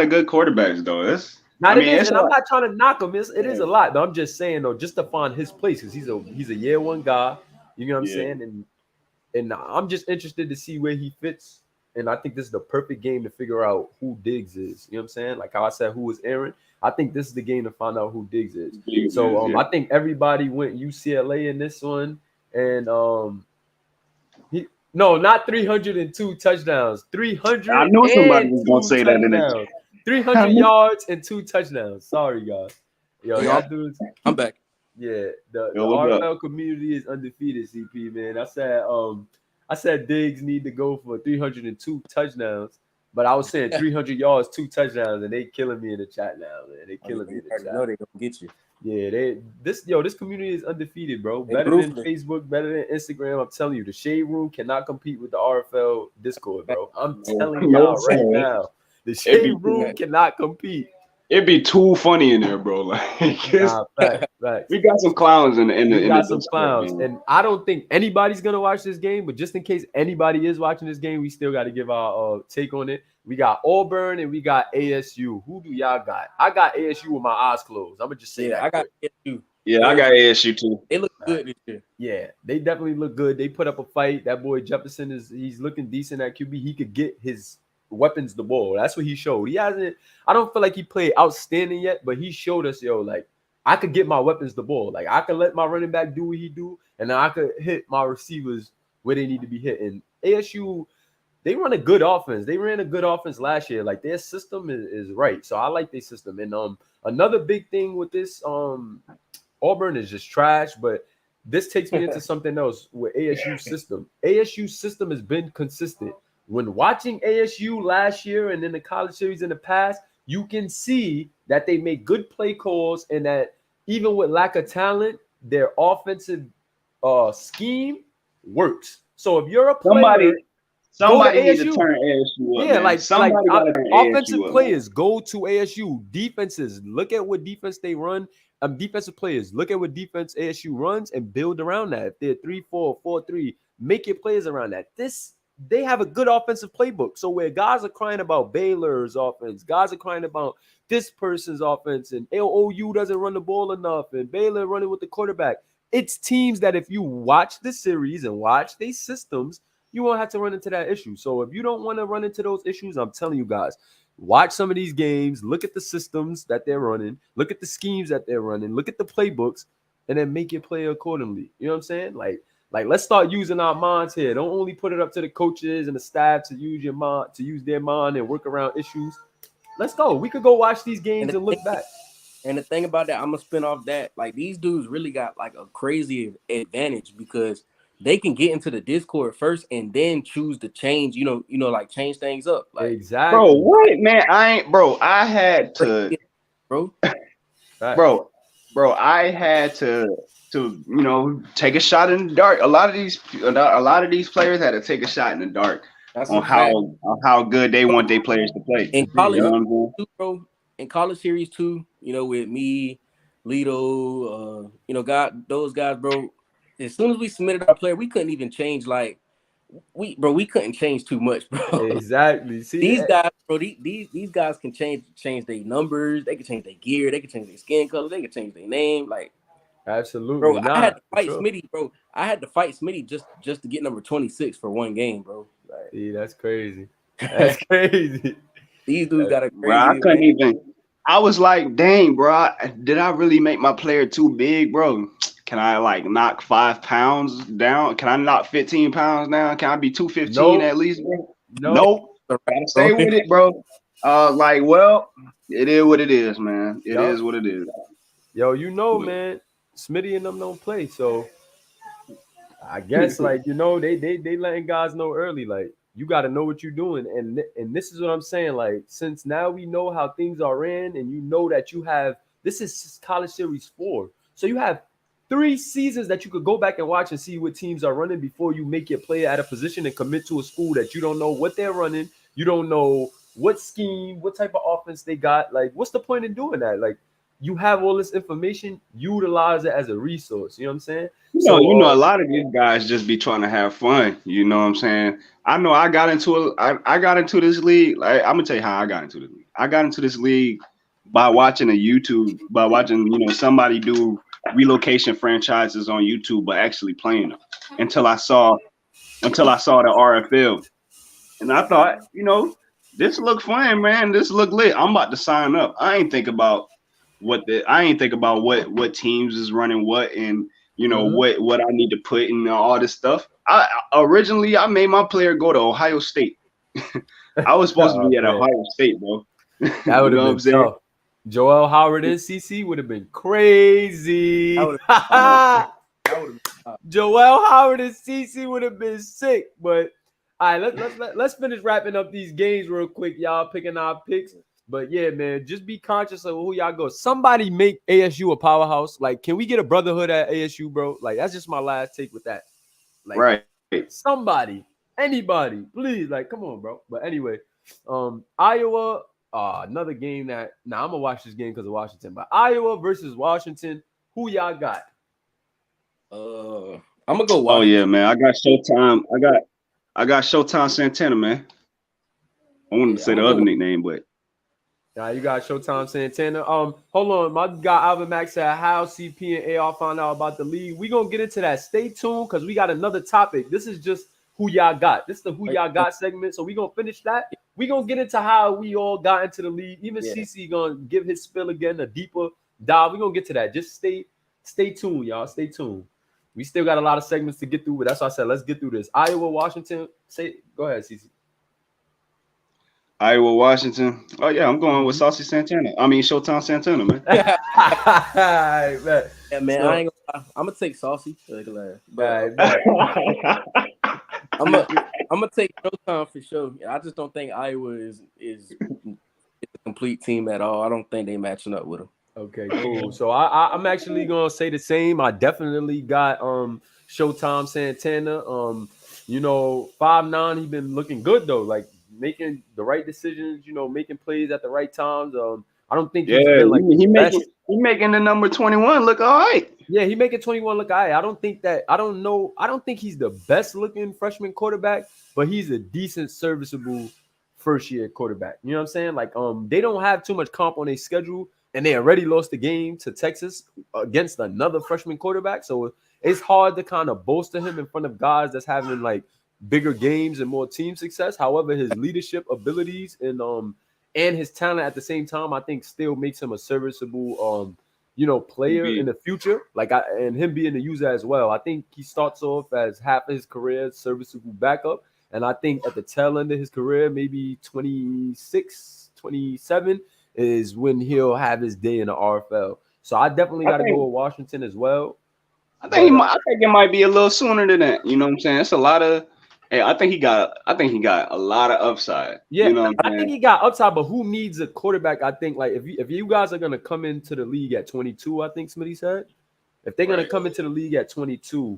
good quarterbacks though. I'm not trying to knock him. It is a lot, but I'm just saying though, just to find his place because he's a year one guy. You know what I'm saying? And I'm just interested to see where he fits. And I think this is the perfect game to figure out who Diggs is. You know what I'm saying? Like how I said, who is Aaron? I think this is the game to find out who Diggs is. I think everybody went UCLA in this one, and not 302 touchdowns. 300. I knew somebody was gonna say that in it. 300 yards and 2 touchdowns. Sorry, guys. Y'all dudes. I'm back. Yeah, the RFL community is undefeated, CP, man. I said Diggs need to go for 302 touchdowns, but I was saying 300 yards, 2 touchdowns, and they killing me in the chat now, man. They killing me in the chat. Know they gonna get you. Yeah, this community is undefeated, bro. Better than Facebook, better than Instagram. I'm telling you, the Shade Room cannot compete with the RFL Discord, bro. I'm telling y'all right now. The Shade Room cannot compete. It'd be too funny in there, bro. Like, fact. We got some clowns in some clowns, and I don't think anybody's gonna watch this game. But just in case anybody is watching this game, we still got to give our take on it. We got Auburn and we got ASU. Who do y'all got? I got ASU with my eyes closed. I'm gonna just say that. I got ASU. Yeah, I got ASU too. They look good this year. Yeah, they definitely look good. They put up a fight. That boy Jefferson he's looking decent at QB. He could get his weapons the ball. That's what he showed. He hasn't. I don't feel like he played outstanding yet, but he showed us, like I could get my weapons the ball. Like I could let my running back do what he do, and then I could hit my receivers where they need to be hit. And ASU, they run a good offense. They ran a good offense last year. Like their system is right. So I like their system. And another big thing with this Auburn is just trash, but this takes me into something else with ASU system. ASU system has been consistent. When watching ASU last year and in the college series in the past, you can see that they make good play calls and that even with lack of talent, their offensive scheme works. So if you're a player, Somebody need to ASU. turn ASU up, Yeah, man. Somebody got to turn offensive ASU up, players go to ASU. Defenses, look at what defense they run. Defensive players, look at what defense ASU runs and build around that. If they're 3-4, 4-3, make your players around that. They have a good offensive playbook. So where guys are crying about Baylor's offense, guys are crying about this person's offense, and OU doesn't run the ball enough, and Baylor running with the quarterback. It's teams that if you watch the series and watch these systems, you won't have to run into that issue. So if you don't want to run into those issues, I'm telling you guys, watch some of these games, look at the systems that they're running, look at the schemes that they're running, look at the playbooks, and then make your play accordingly. You know what I'm saying? Like let's start using our minds here. Don't only put it up to the coaches and the staff to use your mind, to use their mind and work around issues. Let's go. We could go watch these games and look back. And the thing about that, I'm gonna spin off that. Like these dudes really got like a crazy advantage because they can get into the Discord first and then choose to change, like change things up. Like exactly. Bro, what, man? I had to bro. Bro, I had to take a shot in the dark. A lot of these players had to take a shot in the dark on how good they want their players to play. In college, too, bro. In college series too, with me, Lito, those guys, bro. As soon as we submitted our player, we couldn't even change. Like, we couldn't change too much, bro. Exactly. See, these guys, bro. These guys can change their numbers. They can change their gear. They can change their skin color. They can change their name. Like, absolutely, bro. I had to fight Smitty, bro. I had to fight Smitty just to get number 26 for one game, bro. Like, see, that's crazy. That's crazy. These dudes got a crazy. Bro, I couldn't even. I was like, dang, bro. Did I really make my player too big, bro? Can I like knock 5 pounds down? Can I knock 15 pounds down? Can I be 215 at least, bro? Nope. Gotta stay with it, bro. Well, it is what it is, man. It is what it is. Yo, man, Smitty and them don't play, so I guess they letting guys know early, like you got to know what you're doing, and this is what I'm saying. Like since now we know how things are ran, and that you have this is College Series 4, so you have 3 seasons that you could go back and watch and see what teams are running before you make your player at a position and commit to a school that you don't know what they're running. You don't know what scheme, what type of offense they got. Like, what's the point in doing that? Like, you have all this information, utilize it as a resource. You know what I'm saying? So, a lot of these guys just be trying to have fun. You know what I'm saying? I know I got into this league. Like, I'm gonna tell you how I got into this league. I got into this league by watching somebody do relocation franchises on YouTube, but actually playing them until I saw the RFL, and I thought, this look fun, man. This look lit. I'm about to sign up. I ain't think about what teams is running what, and what I need to put in all this stuff. Originally I made my player go to Ohio State. I was supposed to be at Ohio State, bro. That would have been tough. Joel Howard and CC would have been crazy. Joel Howard and CC would have been sick. But all right, let's finish wrapping up these games real quick, y'all, picking our picks. But yeah, man, just be conscious of who y'all go. Somebody make ASU a powerhouse. Like, can we get a brotherhood at ASU, bro? Like, that's just my last take with that. Like, right. Somebody, anybody, please. Like, come on, bro. But anyway, Iowa. Another game that I'm gonna watch this game because of Washington. But Iowa versus Washington, who y'all got? I'm gonna go Washington. Oh yeah, man. I got Showtime. I got Showtime Santana, man. I wanted to say the other nickname, but you got Showtime Santana. Hold on, my guy Alvin Max said how CP and AR found out about the league. We gonna get into that. Stay tuned because we got another topic. This is just who y'all got. This is the who y'all got segment. So we gonna finish that. We gonna get into how we all got into the league. Even CC gonna give his spill again, a deeper dive. We gonna get to that. Just stay tuned, y'all. Stay tuned. We still got a lot of segments to get through, but that's why I said let's get through this. Iowa, Washington. Go ahead, CC. Iowa, Washington. Oh yeah, I'm going with Saucy Santana. I mean Showtime Santana, man. Man. Yeah, man. So, I'm gonna take Saucy. I'm gonna take Showtime for sure. I just don't think Iowa is a complete team at all. I don't think they matching up with them. Okay, cool. So I'm actually gonna say the same. I definitely got Showtime Santana. You know, 5'9", he been looking good though, like making the right decisions. You know, making plays at the right times. I don't think Yeah, he's been like the best. he making the number 21 look all right. Yeah, he making 21 look all right. I don't think that. I don't know. I don't think he's the best looking freshman quarterback, but he's a decent, serviceable first year quarterback. You know what I'm saying? Like, they don't have too much comp on their schedule, and they already lost the game to Texas against another freshman quarterback. So it's hard to kind of bolster him in front of guys that's having like bigger games and more team success. However, his leadership abilities and his talent at the same time, I think, still makes him a serviceable player in the future. And him being a user as well. I think he starts off as half of his career serviceable backup. And I think at the tail end of his career, maybe 26, 27, is when he'll have his day in the RFL. So I definitely got to go with Washington as well. I think it might be a little sooner than that. You know what I'm saying? It's a lot of. Hey, I think he got a lot of upside. Yeah, you know I think he got upside, but who needs a quarterback? I think like if you guys are gonna come into the league at 22, I think Smitty said, if they're gonna come into the league at 22,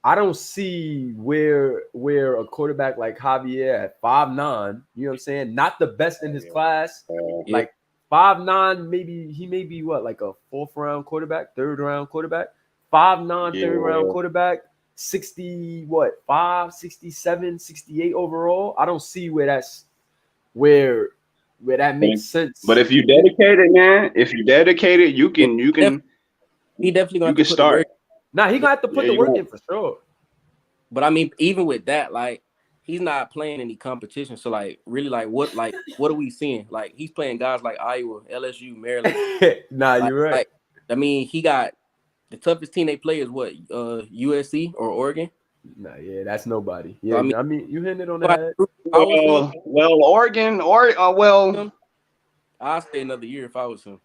I don't see where a quarterback like Javier at 5'9", you know what I'm saying, not the best in his class, like 5'9", maybe he may be what, like a fourth round quarterback, third round quarterback, 5'9", third round quarterback. 65, 67, 68 overall. I don't see where that makes sense. But if you dedicated, man, you can he definitely gonna you can start. Nah, he gonna have to put the work in for sure. But I mean, even with that, like he's not playing any competition. So like really what are we seeing? Like he's playing guys like Iowa, LSU, Maryland. Nah, you're right. Like, I mean, he got the toughest team they play is what, USC or Oregon? Nah, yeah, that's nobody. Yeah, I mean you hitting it on the head. Well, Oregon, I'll stay another year if I was him.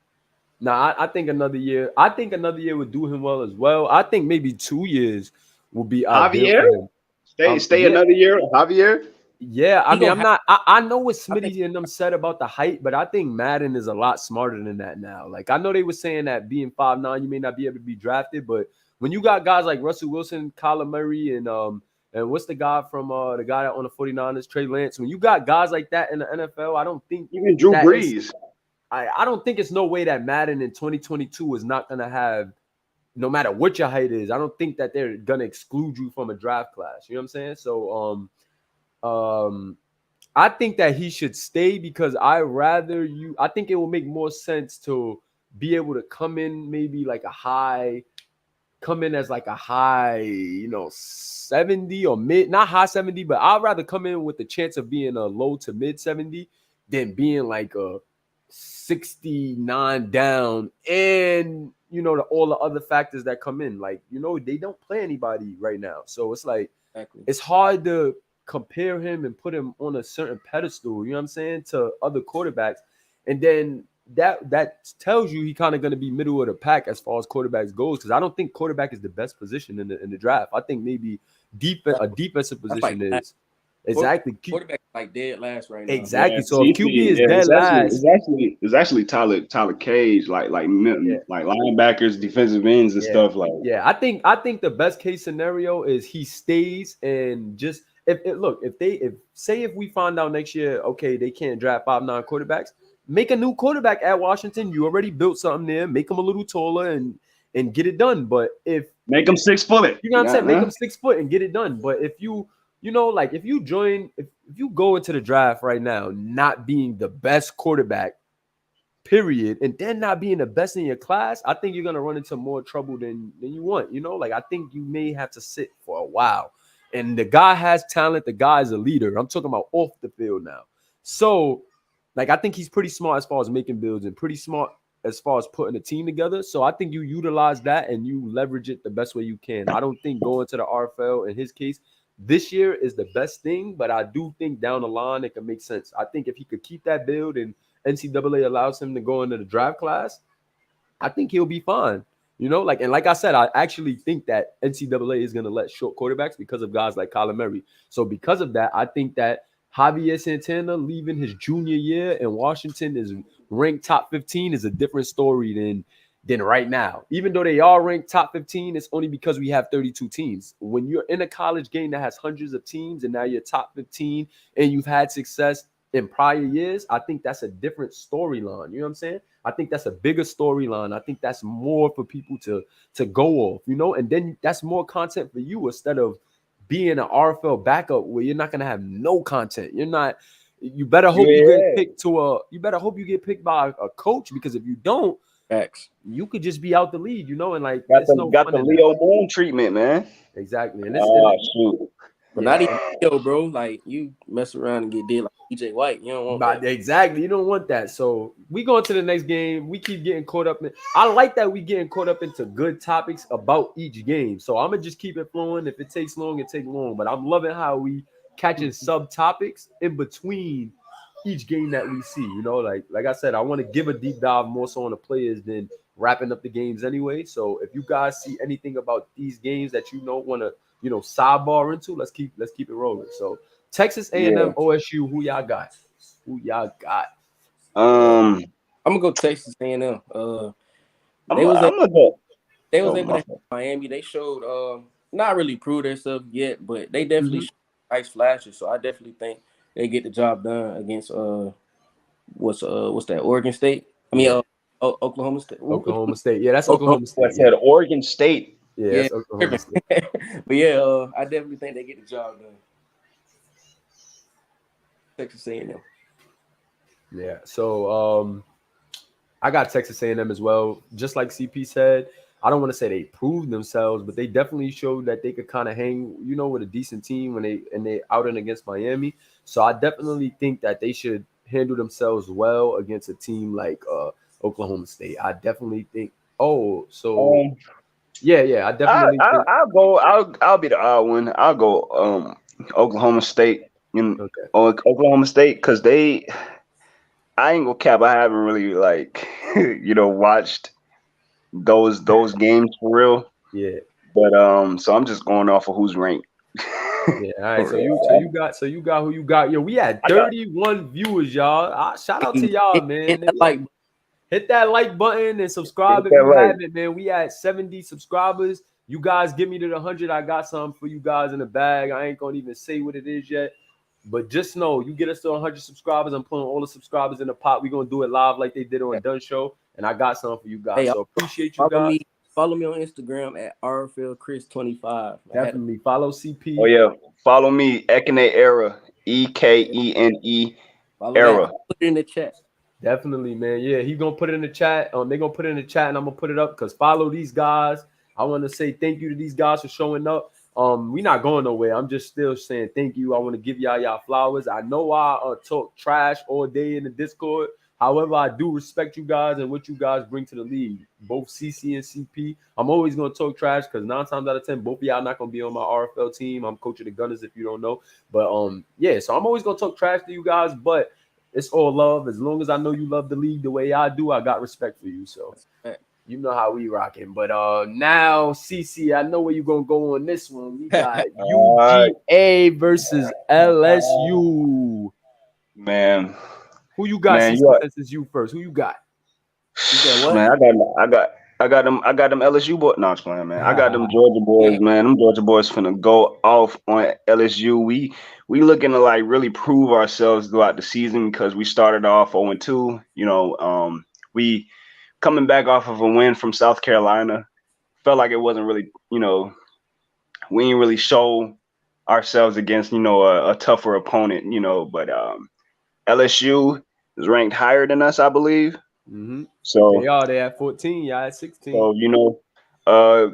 Nah, I think another year. I think another year would do him well as well. I think maybe 2 years will be ideal for him. Stay another year, Javier. Yeah, I mean, I know what Smitty and them said about the height, but I think Madden is a lot smarter than that now. Like, I know they were saying that being 5'9", you may not be able to be drafted, but when you got guys like Russell Wilson, Kyler Murray, and what's the guy from the guy on the 49ers, Trey Lance, when you got guys like that in the NFL, I don't think even Drew Brees. I don't think it's no way that Madden in 2022 is not gonna have, no matter what your height is, I don't think that they're gonna exclude you from a draft class. You know what I'm saying? So I think that he should stay because I think it will make more sense to be able to come in as like a high, 70 or mid, not high 70, but I'd rather come in with the chance of being a low to mid 70 than being like a 69 down and all the other factors that come in. Like, they don't play anybody right now. So it's like It's hard to compare him and put him on a certain pedestal, you know what I'm saying, to other quarterbacks. And then that tells you he kind of going to be middle of the pack as far as quarterbacks goes, because I don't think quarterback is the best position in the draft. I think maybe a defensive position is. Exactly. Quarterback like dead last right now. Exactly. So if QB is dead last, it's actually Tyler Cage, like linebackers, defensive ends and stuff like. Yeah, I think the best case scenario is he stays and just if we find out next year, okay, they can't draft 5'9" quarterbacks, make a new quarterback at Washington. You already built something there, make him a little taller and get it done. But if make him 6 foot, you know what I'm saying, make him 6 foot and get it done. But if you if you go into the draft right now not being the best quarterback, period, and then not being the best in your class, I think you're gonna run into more trouble than you want. I think you may have to sit for a while. And the guy has talent. The guy is a leader. I'm talking about off the field now. So, I think he's pretty smart as far as making builds and pretty smart as far as putting a team together. So I think you utilize that and you leverage it the best way you can. I don't think going to the RFL in his case this year is the best thing, but I do think down the line it can make sense. I think if he could keep that build and NCAA allows him to go into the draft class, I think he'll be fine. And like I said, I actually think that NCAA is going to let short quarterbacks because of guys like Kyler Murray. So because of that, I think that Javier Santana leaving his junior year and Washington is ranked top 15 is a different story than than right now. Even though they are ranked top 15, it's only because we have 32 teams. When you're in a college game that has hundreds of teams and now you're top 15 and you've had success in prior years, I think that's a different storyline. You know what I'm saying? I think that's a bigger storyline. I think that's more for people to go off, you know, and then that's more content for you instead of being an RFL backup where you're not gonna have no content. You better hope you get picked you better hope you get picked by a coach, because if you don't, Facts. you could just be out the league, you know, and like Got it's no got fun the in Leo that. Moon treatment, man. Exactly. And Shoot. But yeah, not even bro. Like you mess around and get dead like DJ White. You don't want that. exactly. You don't want that. So we go into the next game. We keep getting caught up in. I like that we getting caught up into good topics about each game. So I'm gonna just keep it flowing. If it takes long, it takes long. But I'm loving how we catching subtopics in between each game that we see. You know, like I said, I want to give a deep dive more so on the players than wrapping up the games anyway. So if you guys see anything about these games that you don't want to, you know, sidebar into, let's keep it rolling. So Texas A&M, OSU, who y'all got? I'm gonna go Texas A&M. They was able to Miami. They showed not really proved themselves yet, but they definitely showed nice flashes. So I definitely think they get the job done against what's that, Oregon State? I mean Oklahoma State. Oklahoma State. Yeah, that's Oklahoma State. I said Oregon State. Yeah, that's Oklahoma State. But yeah, I definitely think they get the job done. Texas A&M. Yeah. So I got Texas A&M as well. Just like CP said, I don't want to say they proved themselves, but they definitely showed that they could kind of hang, you know, with a decent team when they out and against Miami. So I definitely think that they should handle themselves well against a team like Oklahoma State. I definitely think. Oh, so yeah. I definitely. I'll be the odd one. I'll go Oklahoma State. Oklahoma State, because I ain't gonna cap. I haven't really watched those games for real. Yeah. But so I'm just going off of who's ranked. Yeah. All right. So you got who you got. Yo, we had 31 viewers, y'all. Shout out to y'all, man. Hit that like button and subscribe if you haven't, man. We had 70 subscribers. You guys get me to the 100. I got something for you guys in the bag. I ain't gonna even say what it is yet. But just know, you get us to 100 subscribers, I'm putting all the subscribers in the pot. We're going to do it live like they did on Dun Show. And I got something for you guys. So appreciate you guys. Follow me on Instagram at RFLChris25. Definitely. Follow CP. Oh, yeah. Follow me, Ekene Era. EKENE Era. Put it in the chat. Definitely, man. Yeah, he's going to put it in the chat. They're going to put it in the chat, and I'm going to put it up because follow these guys. I want to say thank you to these guys for showing up. We're not going nowhere. I'm just still saying thank you. I want to give y'all flowers. I know I talk trash all day in the Discord. However, I do respect you guys and what you guys bring to the league. Both CC and CP. I'm always going to talk trash because 9 times out of 10, both of y'all not going to be on my RFL team. I'm coach of the Gunners if you don't know. But yeah, so I'm always going to talk trash to you guys, but it's all love. As long as I know you love the league the way I do, I got respect for you. So you know how we rocking. But now, CC, I know where you're going to go on this one. We got UGA versus LSU. Man. Who you got? Man, since it's you first. Who you got? Man, I got them LSU boys. No, I'm playing, man. I got them Georgia boys, man. Them Georgia boys finna go off on LSU. We looking to like really prove ourselves throughout the season because we started off 0-2. You know, we coming back off of a win from South Carolina. Felt like it wasn't really, you know, we didn't really show ourselves against, you know, a tougher opponent, you know, but LSU is ranked higher than us, I believe. Mm-hmm. So they at 14, y'all at 16. So, you know,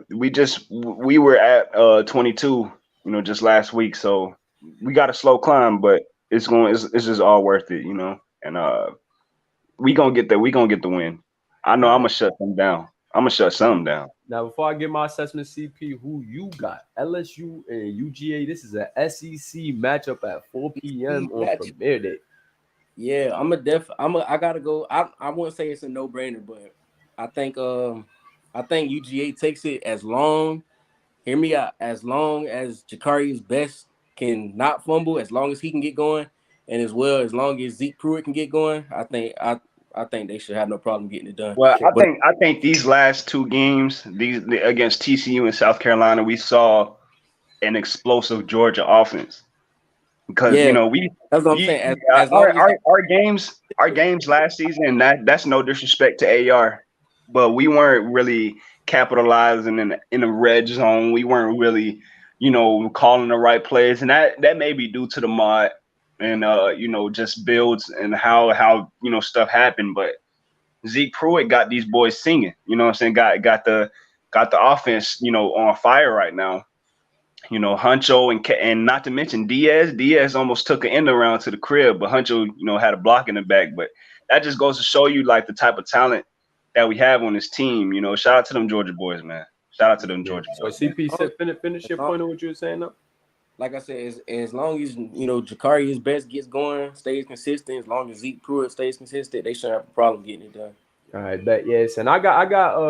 we were at 22, you know, just last week. So we got a slow climb, but it's just all worth it, you know. And we gonna get there. We gonna get the win. I know I'm gonna shut them down. I'm gonna shut some down. Now, before I get my assessment, CP, who you got? LSU and UGA. This is an SEC matchup at 4 p.m. on Premier Day. Yeah, I gotta go. I wouldn't say it's a no-brainer, but I think UGA takes it as long. Hear me out. As long as Jakari's Best can not fumble, as long as he can get going, and as long as Zeke Pruitt can get going, I I think they should have no problem getting it done. Well, I think these last two games, these against TCU and South Carolina, we saw an explosive Georgia offense. Because that's what I'm saying. As long as our games last season, and that's no disrespect to AR, but we weren't really capitalizing in the red zone. We weren't really, calling the right plays, and that may be due to the mod and just builds and how stuff happened. But Zeke Pruitt got these boys singing. You know what I'm saying? Got the offense on fire right now. Huncho and not to mention Diaz. Diaz almost took an end around to the crib, but Huncho, had a block in the back. But that just goes to show you like the type of talent that we have on this team. Shout out to them Georgia boys, man. Shout out to them Georgia boys. So CP said, finish your point on what you were saying though. Like I said, as long as Jakarius Best gets going, stays consistent, as long as Zeke Pruitt stays consistent, they shouldn't have a problem getting it done. All right, bet yes, and I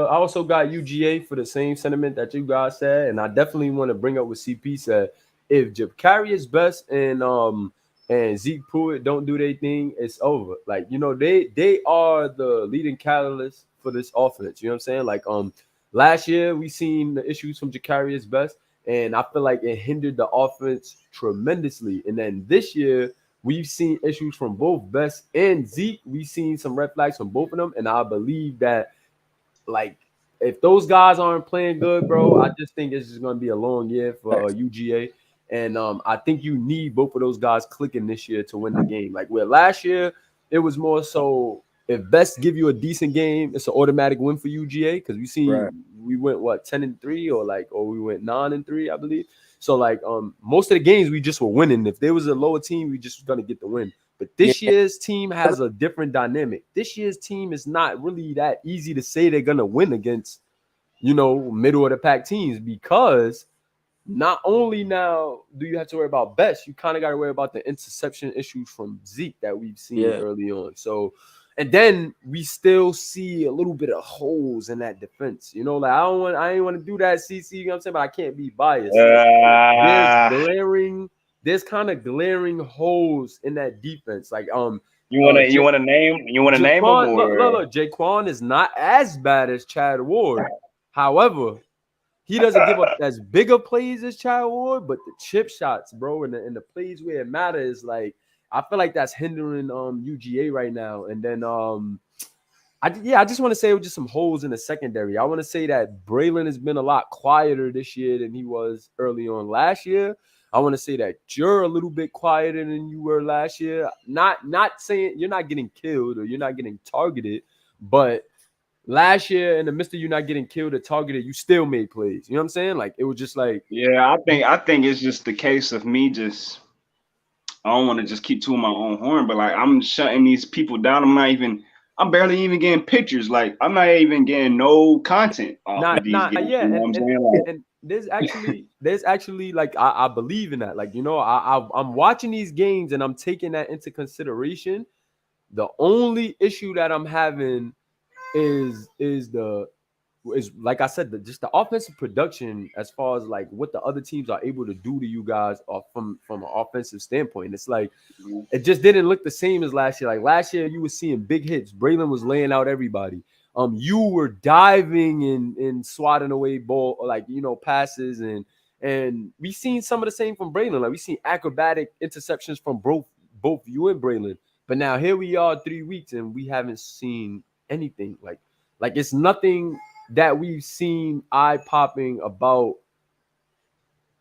also got UGA for the same sentiment that you guys said, and I definitely want to bring up what CP said. If Jakarius Best and Zeke Pruitt don't do their thing, it's over. Like they are the leading catalyst for this offense. You know what I'm saying? Like last year we seen the issues from Jakarius Best, and I feel like it hindered the offense tremendously. And then this year, we've seen issues from both Best and Zeke. We've seen some red flags from both of them. And I believe that, like, if those guys aren't playing good, bro, I just think it's just going to be a long year for UGA. And I think you need both of those guys clicking this year to win the game. Like, where last year, it was more so if Best give you a decent game, it's an automatic win for UGA because we went, 10-3 or we went 9-3, I believe. So, like, most of the games we just were winning. If there was a lower team, we just gonna get the win. But this year's team has a different dynamic. This year's team is not really that easy to say they're gonna win against, middle of the pack teams because not only now do you have to worry about Best, you kind of got to worry about the interception issues from Zeke that we've seen early on. So, and then we still see a little bit of holes in that defense. Like I ain't want to do that, CC. You know what I'm saying? But I can't be biased. There's kind of glaring holes in that defense. Like you want to name them? Look, Jaquan is not as bad as Chad Ward. However, he doesn't give up as big of plays as Chad Ward, but the chip shots, bro, and the plays where it matters, like I feel like that's hindering UGA right now. And then I just want to say it was just some holes in the secondary. I want to say that Braylon has been a lot quieter this year than he was early on last year. I want to say that you're a little bit quieter than you were last year. Not saying you're not getting killed or you're not getting targeted, but last year in the midst of you not getting killed or targeted, you still made plays. You know what I'm saying? Like it was just like I think it's just the case of me just I don't want to just keep tooting my own horn, but like I'm shutting these people down. I'm barely even getting pictures. Like I'm not even getting no content off of these games. Yeah, you know what I'm saying? And there's actually like I believe in that. Like I'm watching these games and I'm taking that into consideration. The only issue that I'm having is like I said, just the offensive production as far as like what the other teams are able to do to you guys from an offensive standpoint. It's like it just didn't look the same as last year. Like last year, you were seeing big hits. Braylon was laying out everybody. You were diving and swatting away ball passes and we seen some of the same from Braylon. Like we seen acrobatic interceptions from both you and Braylon. But now here we are 3 weeks and we haven't seen anything like it's nothing that we've seen eye-popping about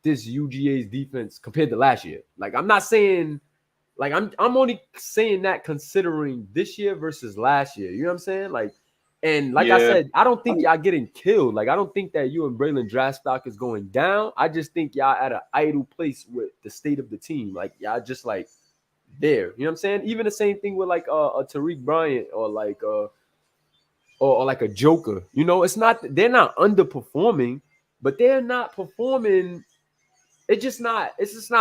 this UGA's defense compared to last year. Like I'm not saying, like I'm only saying that considering this year versus last year. You know what I'm saying? Like, and like I said, I don't think y'all getting killed. Like I don't think that you and Braylon draft stock is going down. I just think y'all at an idle place with the state of the team. Like y'all just like there. You know what I'm saying? Even the same thing with like a Tariq Bryant or like or like a Joker. It's not they're not underperforming, but they're not performing. It's just not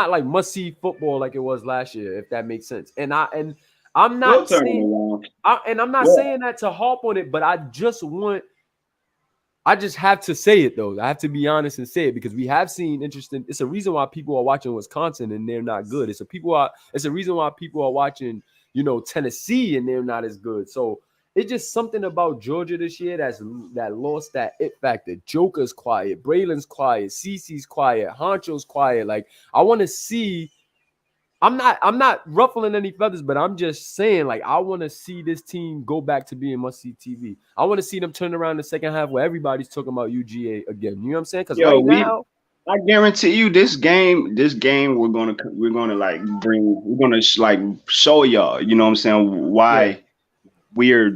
like must-see football like it was last year, if that makes sense. And I'm not saying saying that to harp on it, but I just have to say it though. I have to be honest and say it because we have seen interesting. It's a reason why people are watching Wisconsin and they're not good. It's a reason why people are watching, Tennessee and they're not as good. So it's just something about Georgia this year that lost that it factor. Joker's quiet, Braylon's quiet, CeCe's quiet, Honcho's quiet. Like I want to see. I'm not ruffling any feathers, but I'm just saying, like, I want to see this team go back to being must-see TV. I want to see them turn around the second half where everybody's talking about UGA again. You know what I'm saying? Because right now, I guarantee you, this game, we're gonna like like show y'all. You know what I'm saying? Why we're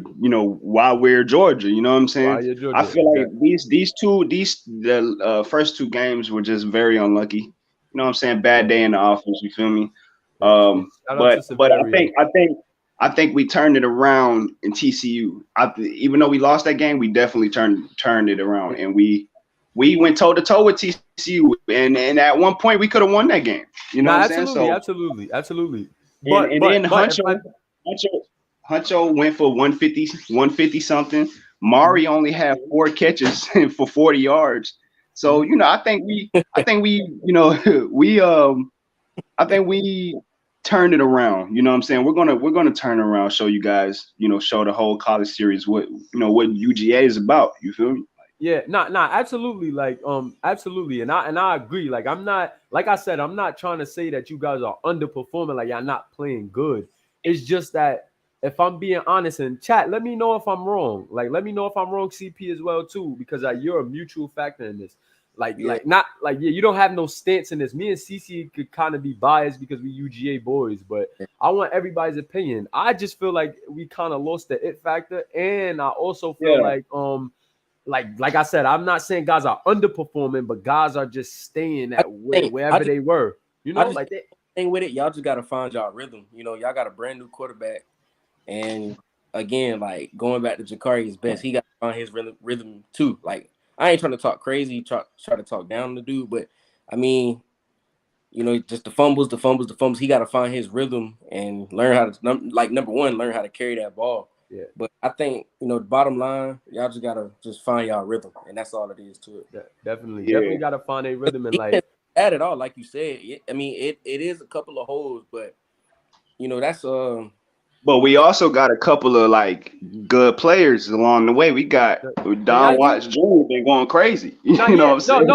Georgia. You know what I'm saying? Georgia, I feel like the first two games were just very unlucky. You know what I'm saying? Bad day in the offense. You feel me? But I think we turned it around in TCU. Even though we lost that game, we definitely turned it around, and we went toe to toe with TCU, and at one point we could have won that game. You know what I'm saying? So absolutely. But then Huncho went for 150 something. Mari only had 4 catches for 40 yards. So I think we turned it around. You know what I'm saying? We're gonna turn around, show you guys, show the whole college series what UGA is about. You feel me? Yeah, absolutely. Like, absolutely. And I agree. Like, I'm not, like I said, I'm not trying to say that you guys are underperforming, like y'all not playing good. It's just that if I'm being honest in chat, let me know if I'm wrong. Like, let me know if I'm wrong, CP, as well, too, because you're a mutual factor in this. You don't have no stance in this. Me and CC could kind of be biased because we UGA boys, but I want everybody's opinion. I just feel like we kind of lost the it factor, and I also feel like I said, I'm not saying guys are underperforming, but guys are just staying at wherever they were. Thing with it, y'all just gotta find y'all rhythm. Y'all got a brand new quarterback, and again, like going back to Jakari's best, he got to find his rhythm too. Like, I ain't trying to talk crazy, try to talk down the dude, but I mean, just the fumbles. He got to find his rhythm and learn how to, number one, learn how to carry that ball. Yeah. But I think, the bottom line, y'all just got to just find y'all rhythm, and that's all it is to it. Yeah, definitely got to find a rhythm, and like at it all, like you said. I mean, it is a couple of holes, but that's But we also got a couple of like good players along the way. We got Don Watts Jr. been going crazy. What I'm saying?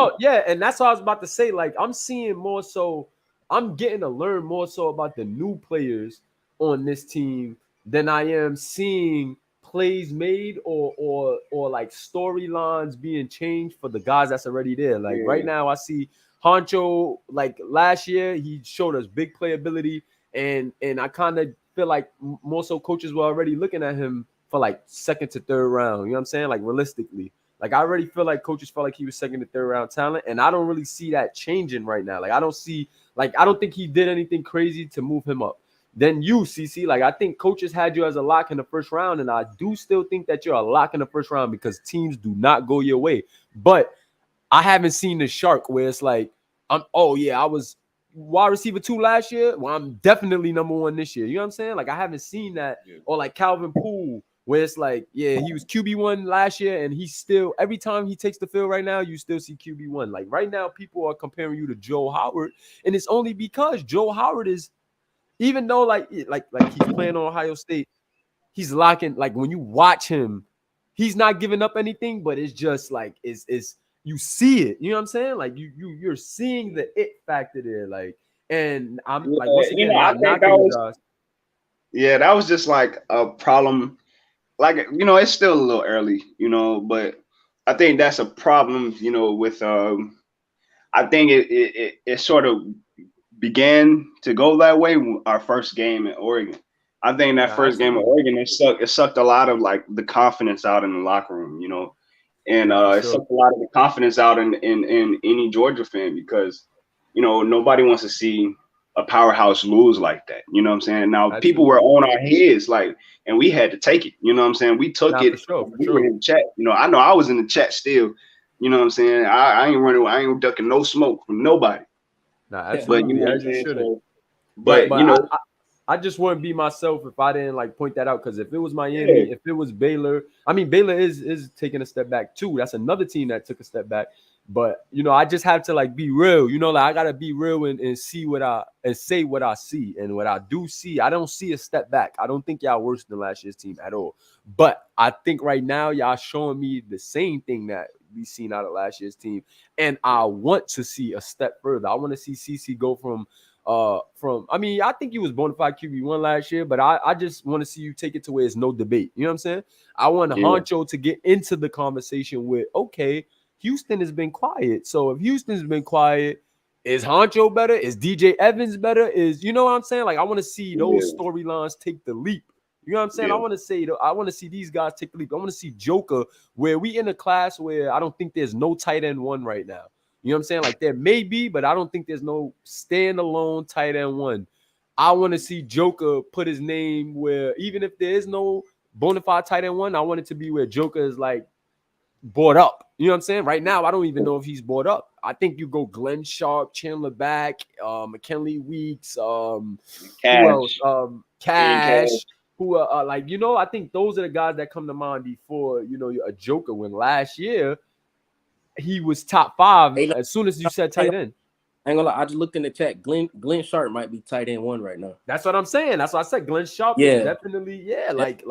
And that's what I was about to say. Like, I'm seeing more so, I'm getting to learn more so about the new players on this team than I am seeing plays made or like storylines being changed for the guys that's already there. Like right now, I see Honcho. Like last year, he showed us big playability, and I kind of feel like more so coaches were already looking at him for like second to third round. You know what I'm saying? Like realistically, like I already feel like coaches felt like he was second to third round talent, and I don't really see that changing right now. Like I don't think he did anything crazy to move him up. Then you, CC, like I think coaches had you as a lock in the first round, and I do still think that you're a lock in the first round because teams do not go your way. But I haven't seen the shark where it's like, I was wide receiver 2 last year. Well, I'm definitely number 1 this year. You know what I'm saying? Like I haven't seen that. Yeah. Or like Calvin Poole, where it's like, he was QB1 last year, and he's still, every time he takes the field right now, you still see QB1. Like right now, people are comparing you to Joe Howard, and it's only because Joe Howard is, even though like he's playing on Ohio State, he's locking. Like when you watch him, he's not giving up anything, but it's just like it's you see it. You know what I'm saying? Like you're seeing the it factor there. Like, and I'm like, once again, that was just like a problem. Like, it's still a little early, but I think that's a problem, with I think it sort of began to go that way our first game in Oregon. I think that first game in Oregon, it sucked a lot of like the confidence out in the locker room, and it sucked a lot of the confidence out in any Georgia fan because, nobody wants to see a powerhouse lose like that. You know what I'm saying? Now people were on our heads, like, and we had to take it. You know what I'm saying? We took it. We were in the chat. I know I was in the chat still. You know what I'm saying? I ain't running. I ain't ducking no smoke from nobody. Absolutely. I just wouldn't be myself if I didn't like point that out. Because if it was Miami, if it was Baylor, I mean Baylor is taking a step back too. That's another team that took a step back. But I just have to like be real. Like I gotta be real and see and say what I see. And what I do see, I don't see a step back. I don't think y'all worse than last year's team at all. But I think right now y'all showing me the same thing that we seen out of last year's team. And I want to see a step further. I want to see CC go from I mean, I think he was bona fide QB1 last year, but I just want to see you take it to where it's no debate. You know what I'm saying? I want Honcho to get into the conversation with, okay, Houston has been quiet. So if Houston's been quiet, is Honcho better? Is DJ Evans better? You know what I'm saying? Like, I want to see those storylines take the leap. You know what I'm saying? I want to see these guys take the leap. I want to see Joker, where we in a class where I don't think there's no tight end one right now. You know what I'm saying? Like, there may be, but I don't think there's no standalone tight end one. I want to see Joker put his name where, even if there is no bona fide tight end one, I want it to be where Joker is like bought up. You know what I'm saying? Right now, I don't even know if he's bought up. I think you go Glenn Sharp, Chandler Back, McKinley Weeks, Cash. who else? Cash. Who are like, I think those are the guys that come to mind before, a Joker. When last year he was top 5 as soon as you said tight end. I ain't gonna lie, I just looked in the chat. Glenn Sharp might be tight end 1 right now. That's what I'm saying. That's what I said. Glenn Sharp is definitely, like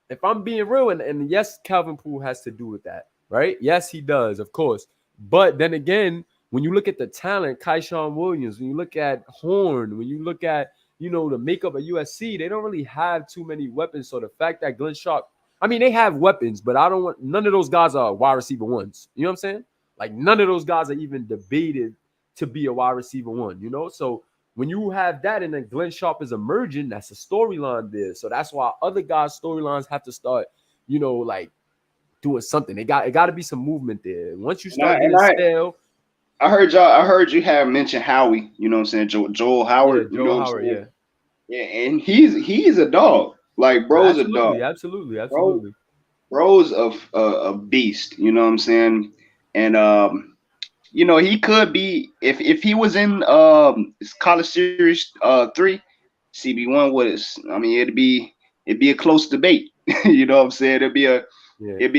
if I'm being real, and yes, Calvin Poole has to do with that, right? Yes, he does, of course. But then again, when you look at the talent, Keyshawn Williams, when you look at Horn, when you look at, the makeup of USC, they don't really have too many weapons. So the fact that Glenn Sharp, I mean, they have weapons, but none of those guys are wide receiver ones. You know what I'm saying? Like, none of those guys are even debated to be a wide receiver one, So when you have that and then Glenn Sharp is emerging, that's a storyline there. So that's why other guys' storylines have to start, like doing something. It got to be some movement there. Once you start getting stale. I heard you have mentioned Howie, you know what I'm saying? Joel Howard. Yeah, Joel Howard, yeah. Yeah, and he's a dog. Like, bro's a dog. Absolutely. Bro's a beast, you know what I'm saying? And he could be, if he was in College Series 3, CB1 was, I mean, it'd be a close debate. You know what I'm saying? It'll be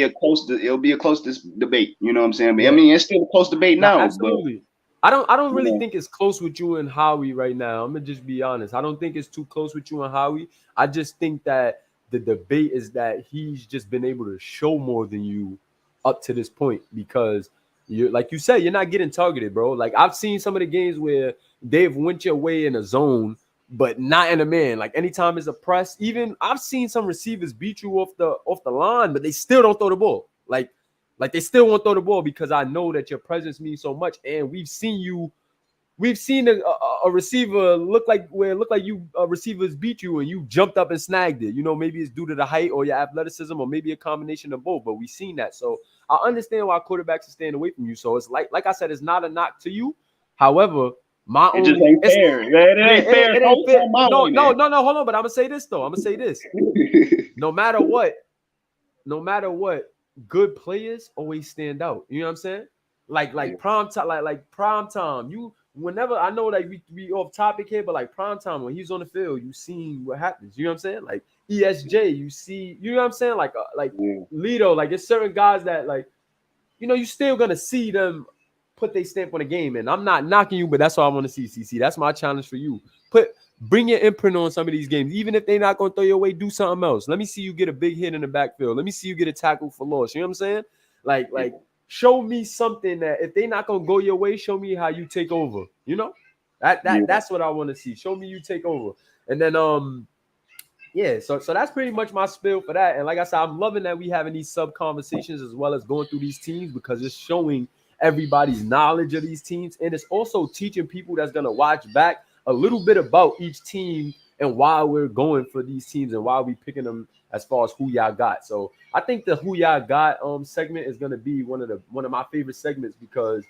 a close debate. You know what I'm saying? But, I mean, it's still a close debate now. Absolutely. But, I don't really think it's close with you and Howie right now. I'm gonna just be honest. I don't think it's too close with you and Howie. I just think that the debate is that he's just been able to show more than you up to this point, because you're, like you said, you're not getting targeted, bro. Like, I've seen some of the games where they've went your way in a zone, but not in a man. Like, anytime it's a press, even I've seen some receivers beat you off the line, but they still don't throw the ball. Like they still won't throw the ball, because I know that your presence means so much. And we've seen a receiver look like you receivers beat you and you jumped up and snagged it. Maybe it's due to the height or your athleticism, or maybe a combination of both. But we've seen that. So I understand why quarterbacks are staying away from you. So it's like I said, it's not a knock to you. However, it just ain't fair. It ain't fair. No, hold on. But I'm gonna say this though. No matter what, good players always stand out. You know what I'm saying? Like prime time, like prime time. Whenever, I know like we off topic here, but like prime time, when he's on the field, you seen what happens. You know what I'm saying? Like ESJ, you see, you know what I'm saying? Like Lito, like there's certain guys that like, you're still gonna see them put their stamp on the game. And I'm not knocking you, but that's all I want to see, CC. That's my challenge for you. Bring your imprint on some of these games. Even if they're not going to throw your way, do something else. Let me see you get a big hit in the backfield. Let me see you get a tackle for loss. You know what I'm saying? Like show me something that if they're not going to go your way, show me how you take over. That's what I want to see. Show me you take over. And then so that's pretty much my spiel for that. And like I said, I'm loving that we having these sub conversations as well as going through these teams, because it's showing everybody's knowledge of these teams, and it's also teaching people that's going to watch back a little bit about each team and why we're going for these teams and why we picking them as far as who y'all got. So I think the who y'all got segment is going to be one of my favorite segments, because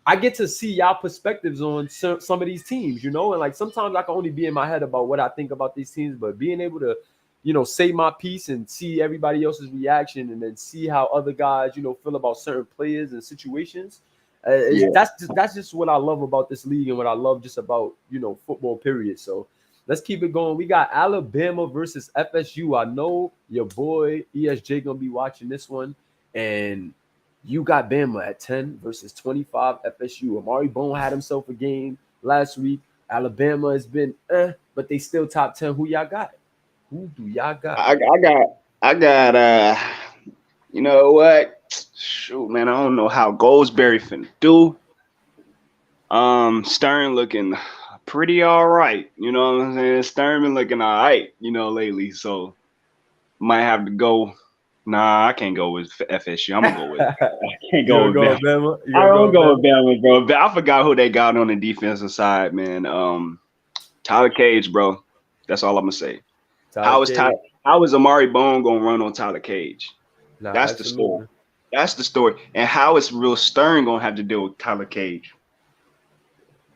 I get to see y'all perspectives on some of these teams, and like sometimes I can only be in my head about what I think about these teams, but being able to, say my piece and see everybody else's reaction and then see how other guys, feel about certain players and situations. That's just what I love about this league and what I love just about, football, period. So let's keep it going. We got Alabama versus FSU. I know your boy ESJ gonna be watching this one, and You got Bama at 10 versus 25 FSU. Amari Bone had himself a game last week. Alabama has been but they still top 10. Who y'all got? Who do y'all got? I got you know what? Shoot, man, I don't know how Goldsberry finna do. Stern looking pretty all right. You know what I'm saying? Stern been looking all right, lately. So might have to go. Nah, I can't go with FSU. I'm gonna go with. I can't go with Bama. Bama? I don't go with Bama, bro. But I forgot who they got on the defensive side, man. Tyler Cage, bro. That's all I'm gonna say. How is Amari Bone gonna run on Tyler Cage? Nah, that's absolutely. the story. That's the story. And how is Real Stern gonna have to deal with Tyler Cage?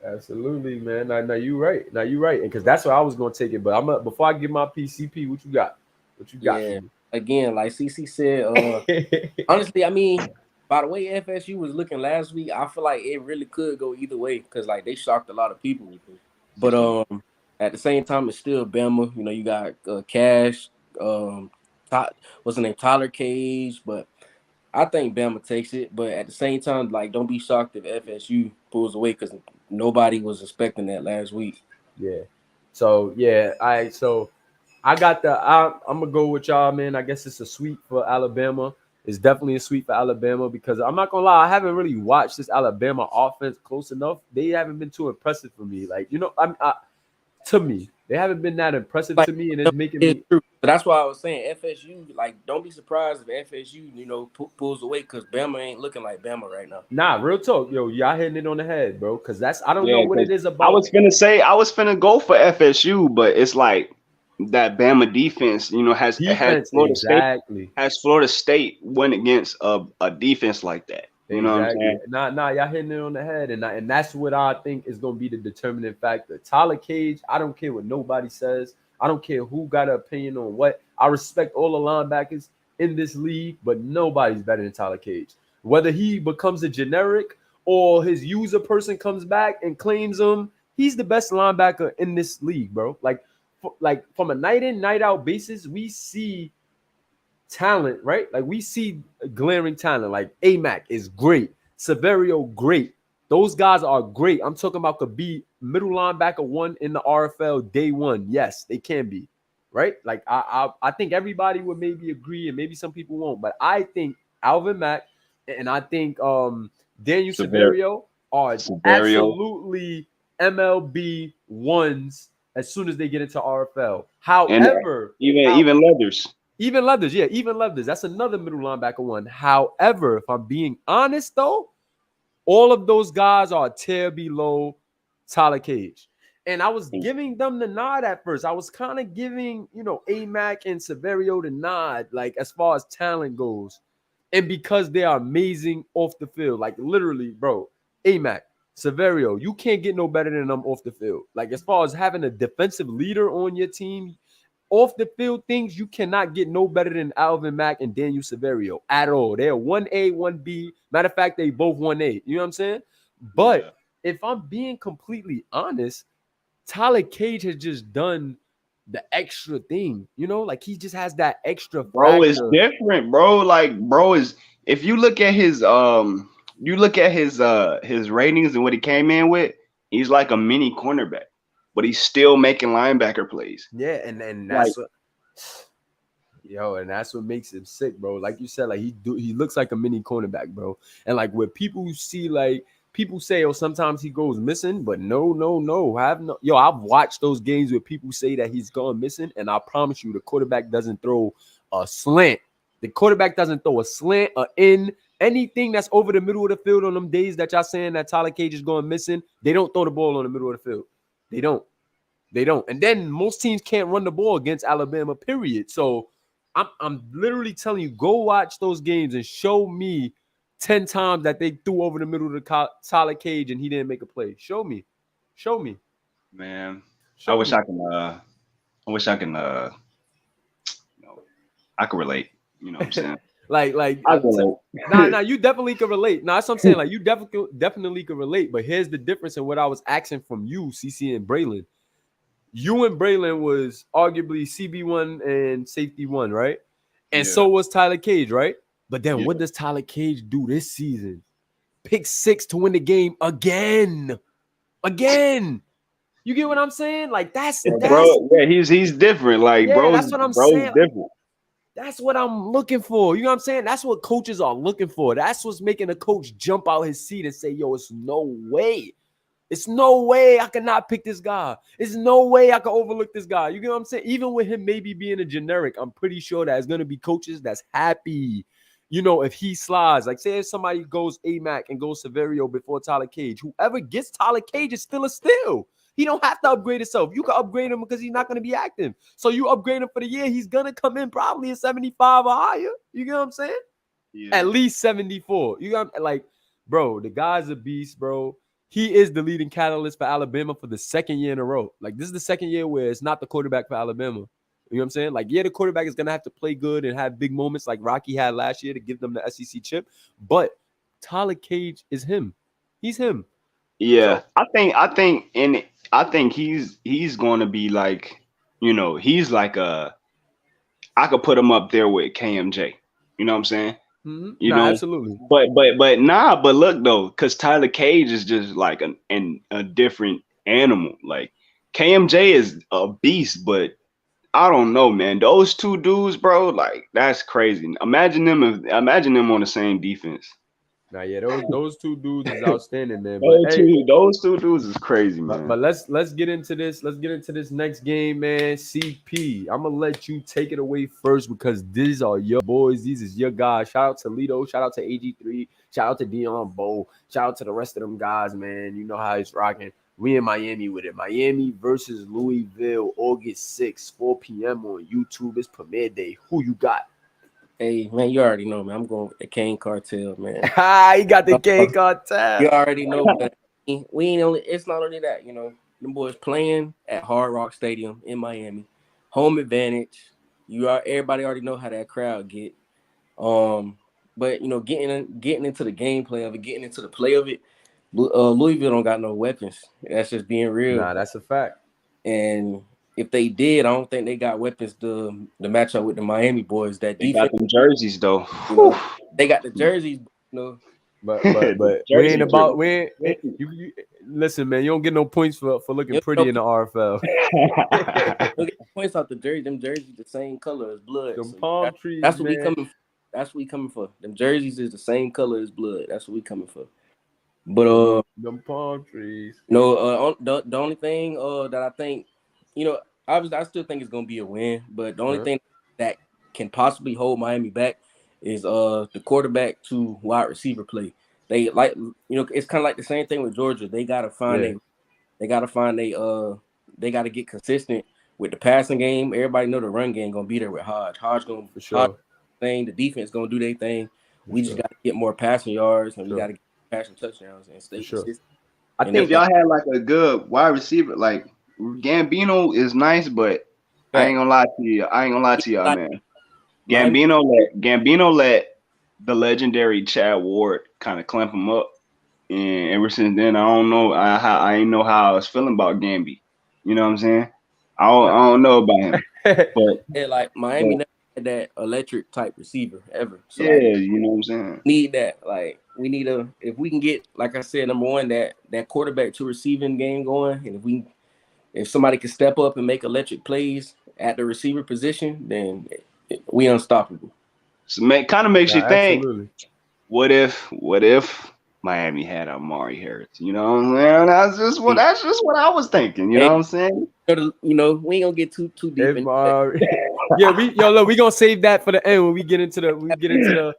Absolutely, man. Now you right. Now you right. And because that's where I was gonna take it. But before I give my PCP, what you got? What you got? Yeah. Again, like CC said, honestly, I mean, by the way FSU was looking last week, I feel like it really could go either way because like they shocked a lot of people. But at the same time, it's still Bama. You know, you got Cash, what's the name, Tyler Cage. But I think Bama takes it. But at the same time, like, don't be shocked if FSU pulls away because nobody was expecting that last week. Yeah. So yeah, I got I'm gonna go with y'all, man. I guess it's a sweep for Alabama. It's definitely a sweep for Alabama because I'm not gonna lie, I haven't really watched this Alabama offense close enough. They haven't been too impressive for me. Like, to me, they haven't been that impressive to me, and it's making me. True. So that's why I was saying FSU. Like, don't be surprised if FSU, pulls away because Bama ain't looking like Bama right now. Nah, real talk, yo, y'all hitting it on the head, bro. Because I don't know what it is about. I was finna go for FSU, but it's like that Bama defense, has Florida State went against a defense like that. You know what I'm saying? Nah, y'all hitting it on the head, and that's what I think is gonna be the determining factor. Tyler Cage, I don't care what nobody says. I don't care who got an opinion on what. I respect all the linebackers in this league, but nobody's better than Tyler Cage. Whether he becomes a generic or his user person comes back and claims him, he's the best linebacker in this league, bro. Like from a night in, night out basis, we see talent, right? Like we see glaring talent. Like AMAC is great, Severio great. Those guys are great. I'm talking about could be middle linebacker one in the RFL day one. Yes, they can be, right? Like I think everybody would maybe agree, and maybe some people won't. But I think Alvin Mack and I think Daniel Severio are absolutely MLB ones as soon as they get into RFL. However, even Leathers. Even Leathers. That's another middle linebacker one. However, if I'm being honest, though, all of those guys are a tier below Tyler Cage. And I was giving them the nod at first. I was kind of giving, AMAC and Severio the nod, like as far as talent goes. And because they are amazing off the field, like literally, bro, AMAC, Severio, you can't get no better than them off the field. Like as far as having a defensive leader on your team, off the field things, you cannot get no better than Alvin Mack and Daniel Severio at all. They're 1A, 1B. Matter of fact, they both 1A. You know what I'm saying? But if I'm being completely honest, Tyler Cage has just done the extra thing. Like he just has that extra factor. It's different, bro. Like, if you look at his his ratings and what he came in with, he's like a mini cornerback. But he's still making linebacker plays. Yeah, and that's and that's what makes him sick, bro. Like you said, like he looks like a mini cornerback, bro. And like what people see, like people say, sometimes he goes missing, but no. I've watched those games where people say that he's gone missing, and I promise you, the quarterback doesn't throw a slant. The quarterback doesn't throw a slant, a in. Anything that's over the middle of the field on them days that y'all saying that Tyler Cage is going missing, they don't throw the ball on the middle of the field. They don't. And then most teams can't run the ball against Alabama, period. So I'm literally telling you, go watch those games and show me 10 times that they threw over the middle of the Tyler Cage and he didn't make a play. Show me. Man, I wish I can I can relate. You know what I'm saying? you definitely can relate. That's what I'm saying. Like you definitely can relate. But here's the difference in what I was asking from you, CC and Braylon. You and Braylon was arguably CB1 and safety 1, right? And so was Tyler Cage, right? But then what does Tyler Cage do this season? Pick 6 to win the game again. You get what I'm saying? Like that's bro. Yeah, he's different. Like, yeah, that's what I'm bro's saying. different. That's what I'm looking for. You know what I'm saying? That's what coaches are looking for. That's what's making a coach jump out his seat and say, yo, it's no way. It's no way I cannot pick this guy. It's no way I can overlook this guy. You get what I'm saying? Even with him maybe being a generic, I'm pretty sure that it's going to be coaches that's happy. You know, if he slides, like say if somebody goes AMAC and goes Severio before Tyler Cage, whoever gets Tyler Cage is still a steal. He don't have to upgrade himself. You can upgrade him because he's not going to be active. So you upgrade him for the year, he's going to come in probably a 75 or higher. You get what I'm saying? Yeah. At least 74. You got like, bro, the guy's a beast, bro. He is the leading catalyst for Alabama for the second year in a row. Like, this is the second year where it's not the quarterback for Alabama. You know what I'm saying? Like, yeah, the quarterback is going to have to play good and have big moments like Rocky had last year to give them the SEC chip. But Tyler Cage is him. He's him. Yeah, so, I think he's going to be like, you know, he's like I could put him up there with KMJ. You know what I'm saying? Mm-hmm. You know, absolutely. But look though, because Tyler Cage is just like a different animal. Like KMJ is a beast, but I don't know, man. Those two dudes, bro, like that's crazy. Imagine them on the same defense. Now, yeah, those two dudes is outstanding, man. But those two dudes is crazy, man. But let's get into this. Let's get into this next game, man. CP, I'm gonna let you take it away first because these are your boys. These is your guys. Shout out to Lido. Shout out to AG3. Shout out to Dion Bow. Shout out to the rest of them guys, man. You know how it's rocking. We in Miami with it. Miami versus Louisville, August 6th, 4 p.m. on YouTube. It's premiere day. Who you got? Hey, man, you already know, man. I'm going with the Kane Cartel, man. He got the Kane Cartel. You already know, but we ain't only. It's not only that, you know. Them boys playing at Hard Rock Stadium in Miami, home advantage. Everybody already know how that crowd get. But you know, getting into the gameplay of it, getting into the play of it. Louisville don't got no weapons. That's just being real. Nah, that's a fact. And if they did, I don't think they got weapons to match up with the Miami boys. That they got them jerseys though. You know, they got the jerseys, you know. But we ain't about you listen, man. You don't get no points for looking pretty in the RFL. Don't get points off the jersey. Them jerseys the same color as blood. Them palm trees. That's what we coming for. That's what we coming for. Them jerseys is the same color as blood. That's what we coming for. But them palm trees. No, the only thing that I think, you know, obviously I still think it's gonna be a win, but the only thing that can possibly hold Miami back is the quarterback to wide receiver play. They like, you know, it's kind of like the same thing with Georgia. They gotta find they gotta get consistent with the passing game. Everybody know the run game gonna be there with Hodge. Hodge gonna for sure. Thing. The defense gonna do their thing. We just gotta get more passing yards and we gotta get passing touchdowns and stay consistent. I think if y'all had like a good wide receiver, like Gambino is nice, but I ain't gonna lie to y'all, man. Gambino let the legendary Chad Ward kind of clamp him up, and ever since then, I don't know. I ain't know how I was feeling about Gamby. You know what I'm saying? I don't know about him, but yeah, like Miami never had that electric type receiver ever. So yeah, like, you know what I'm saying? Need that. Like we need if we can get, like I said, number one, that quarterback to receiving game going, and if somebody can step up and make electric plays at the receiver position, then we unstoppable. So kind of makes you think, absolutely. What if Miami had Amari Harris? You know what I'm saying? That's just what I was thinking. You know what I'm saying? You know, we ain't gonna get too deep in yeah, we gonna save that for the end when we get into the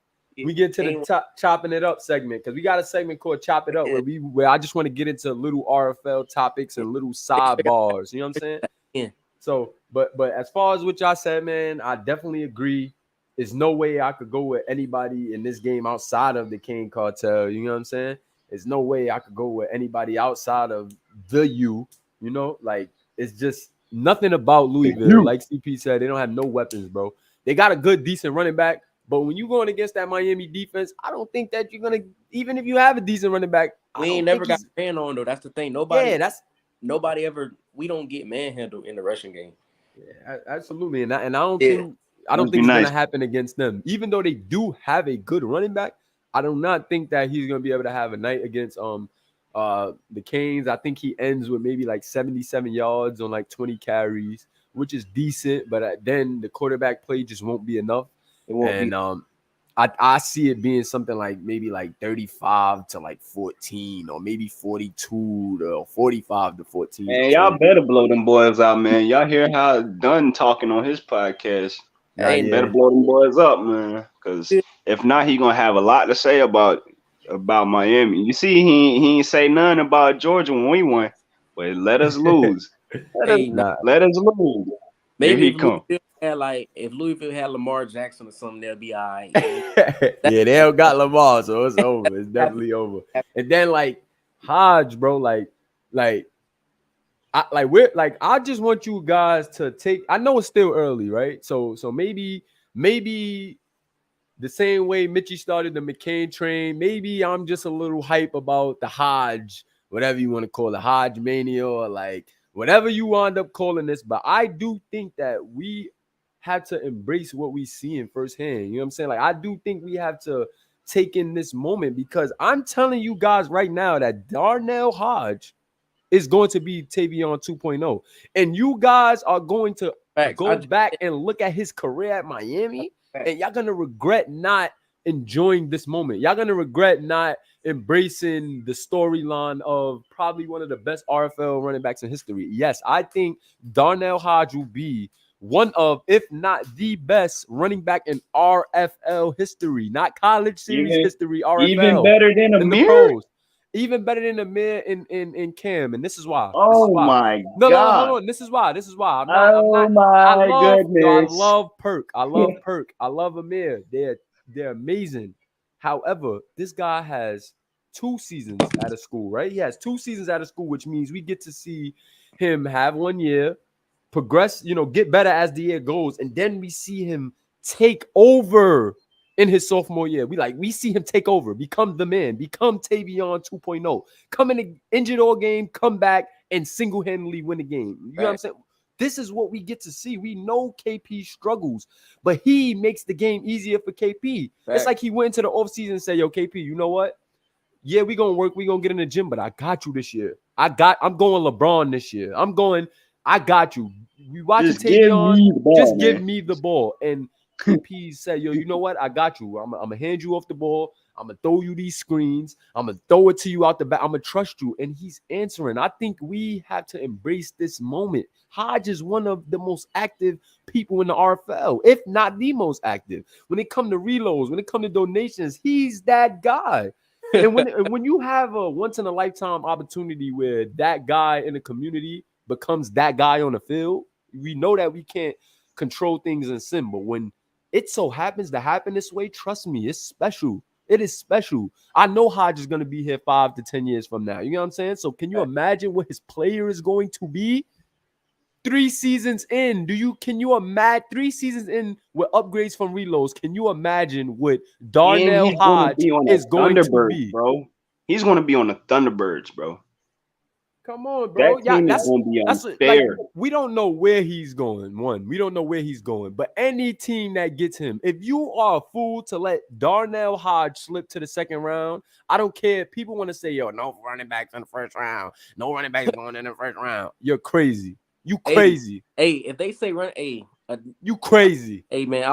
top chopping it up segment, because we got a segment called Chop It Up where I just want to get into little RFL topics and little sidebars. You know what I'm saying? Yeah. So, but as far as what y'all said, man, I definitely agree. There's no way I could go with anybody in this game outside of the Kane Cartel. You know what I'm saying? There's no way I could go with anybody outside of the U. You know, like it's just nothing about Louisville. Like CP said, they don't have no weapons, bro. They got a good, decent running back. But when you're going against that Miami defense, I don't think that you're going to, even if you have a decent running back. We ain't never got man on, though. That's the thing. Nobody ever, we don't get manhandled in the rushing game. Yeah, absolutely. And I don't think, I don't think it's going to happen against them. Even though they do have a good running back, I do not think that he's going to be able to have a night against the Canes. I think he ends with maybe like 77 yards on like 20 carries, which is decent. But then the quarterback play just won't be enough. It won't be. I see it being something like maybe like 35 to like 14 or maybe 42 to 45 to 14. Man, y'all better blow them boys out, man. Y'all hear how Dunn talking on his podcast. Hey, Better blow them boys up, man. Because if not, he gonna have a lot to say about Miami. You see, he ain't say nothing about Georgia when we won. But let us lose. Let us lose. Maybe if Louisville had Lamar Jackson or something, they'll be all right. Yeah, they don't got Lamar, so it's over. It's definitely over. And then like Hodge, bro, I just want you guys to take. I know it's still early, right? So maybe the same way Mitchie started the McCain train, maybe I'm just a little hype about the Hodge, whatever you want to call it, Hodge mania, or like whatever you wind up calling this. But I do think that we have to embrace what we see in firsthand. You know what I'm saying? Like, I do think we have to take in this moment, because I'm telling you guys right now that Darnell Hodge is going to be Tavion 2.0. And you guys are going to go back and look at his career at Miami, and y'all going to regret not enjoying this moment. Y'all going to regret not embracing the storyline of probably one of the best RFL running backs in history. Yes, I think Darnell Hodge will be one of, if not the best running back in RFL history, not college series history, RFL. Even better than Amir? Even better than Amir in Cam. And this is why. My God. No, hold on. This is why. I love Perk. I love Amir. They're amazing. However, this guy has 2 seasons out of school, right? He has 2 seasons out of school, which means we get to see him have 1 year, progress, get better as the year goes, and then we see him take over in his sophomore year. We see him take over, become the man, become Tavion 2.0, come in an injured all game, come back and single-handedly win the game. You know what I'm saying? This is what we get to see. We know KP struggles, but he makes the game easier for KP. It's like he went into the offseason and said, yo, KP, you know what? Yeah, we're going to work. We're going to get in the gym, but I got you this year. I'm going LeBron this year. I got you. We watching Tavion. Just give me the ball. And KP said, yo, you know what? I got you. I'm going to hand you off the ball. I'm going to throw you these screens. I'm going to throw it to you out the back. I'm going to trust you. And he's answering. I think we have to embrace this moment. Hodge is one of the most active people in the RFL, if not the most active. When it comes to reloads, when it comes to donations, he's that guy. And when you have a once-in-a-lifetime opportunity where that guy in the community becomes that guy on the field, we know that we can't control things in sim. But when it so happens to happen this way, trust me, it's special. It is special. I know Hodge is going to be here 5 to 10 years from now. You know what I'm saying? So can you imagine what his player is going to be 3 seasons in? Can you imagine 3 seasons in with upgrades from reloads? Can you imagine what Darnell Hodge is going to be? Bro, he's going to be on the Thunderbirds, bro. Come on, bro. That team is going to be unfair. We don't know where he's going. We don't know where he's going. But any team that gets him, if you are a fool to let Darnell Hodge slip to the second round, I don't care. People want to say, yo, no running backs in the first round. No running backs going in the first round. You're crazy. You crazy. Hey, if they say you crazy. Hey, man, I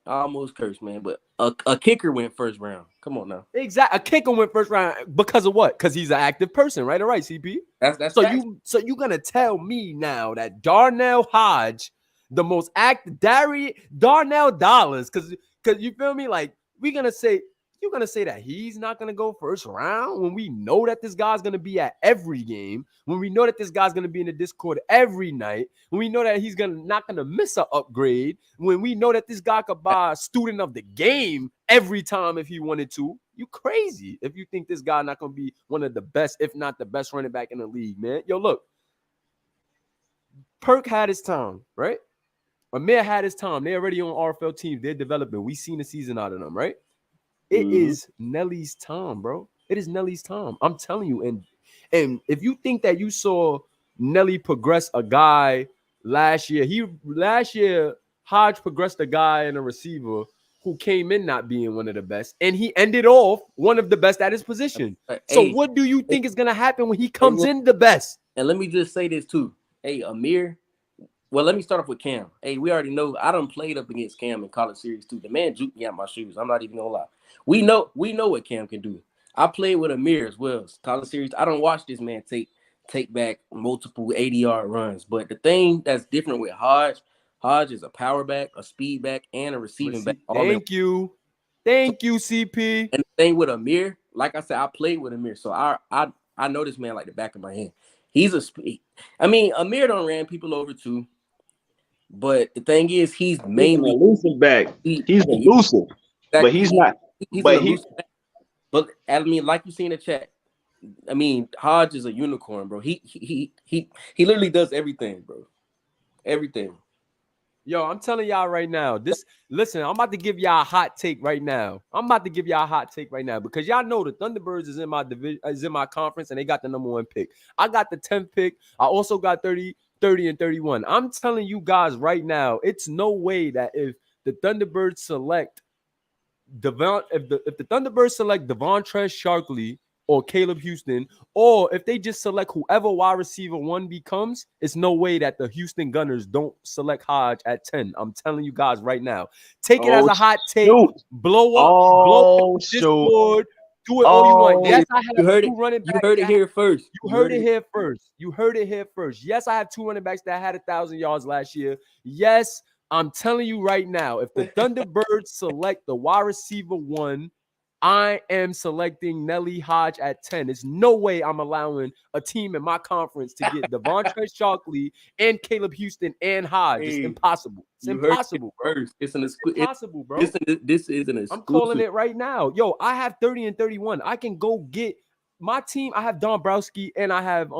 almost cursed, man. But a kicker went first round. Come on now. Exactly. A kicker went first round because of what? Because he's an active person, right? All right, CP. That's so you're gonna tell me now that Darnell Hodge, the most active Darnell Dollars, because you feel me? Like you're gonna say that he's not gonna go first round when we know that this guy's gonna be at every game, when we know that this guy's gonna be in the Discord every night, when we know that he's not gonna miss an upgrade, when we know that this guy could buy a student of the game every time if he wanted to. You crazy if you think this guy not gonna be one of the best, if not the best running back in the league, man. Yo, look, Perk had his time, right? Amir had his time. They're already on RFL teams. They're developing. We seen the season out of them, right? It is Nelly's time, bro. It is Nelly's time. I'm telling you. And if you think that you saw Nelly progress a guy last year Hodge progressed a guy and a receiver who came in not being one of the best, and he ended off one of the best at his position. So what do you think is going to happen when he comes in the best? And let me just say this too. Hey, Amir. Well, let me start off with Cam. Hey, we already know I done played up against Cam in college series too. The man juked me out my shoes. I'm not even gonna lie. We know what Cam can do. I played with Amir as well. College series. I don't watch this man take back multiple 80-yard runs. But the thing that's different with Hodge is a power back, a speed back, and a receiving back. Thank you, CP. And the thing with Amir, like I said, I played with Amir, so I know this man like the back of my hand. He's a speed. I mean, Amir done ran people over too. But the thing is, he's mainly elusive back. He's elusive, but he's not. But I mean, like you see in the chat, I mean, Hodge is a unicorn, bro. He literally does everything, bro. Everything. Yo, I'm telling y'all right now. Listen, I'm about to give y'all a hot take right now. Because y'all know the Thunderbirds is in my division, is in my conference, and they got the number 1 pick. I got the 10th pick. I also got 30 and 31. I'm telling you guys right now, it's no way that if the Thunderbirds select if the Thunderbirds select Devontrez Sharkley or Caleb Houston, or if they just select whoever wide receiver 1 becomes, it's no way that the Houston Gunners don't select Hodge at 10. I'm telling you guys right now. Take it as a hot take. Blow up Discord. Do it all you want. Yes, I have 2 running backs. You heard it here first. You heard it here first. Yes, I have 2 running backs that had 1,000 yards last year. Yes, I'm telling you right now, if the Thunderbirds select the wide receiver 1, I am selecting Nelly Hodge at 10. There's no way I'm allowing a team in my conference to get Devontrez Sharkley and Caleb Houston and Hodge. It's impossible. It's impossible, bro. It's impossible, bro. This is an exclusive. I'm calling it right now. Yo, I have 30 and 31. I can go get my team. I have Dombrowski and I have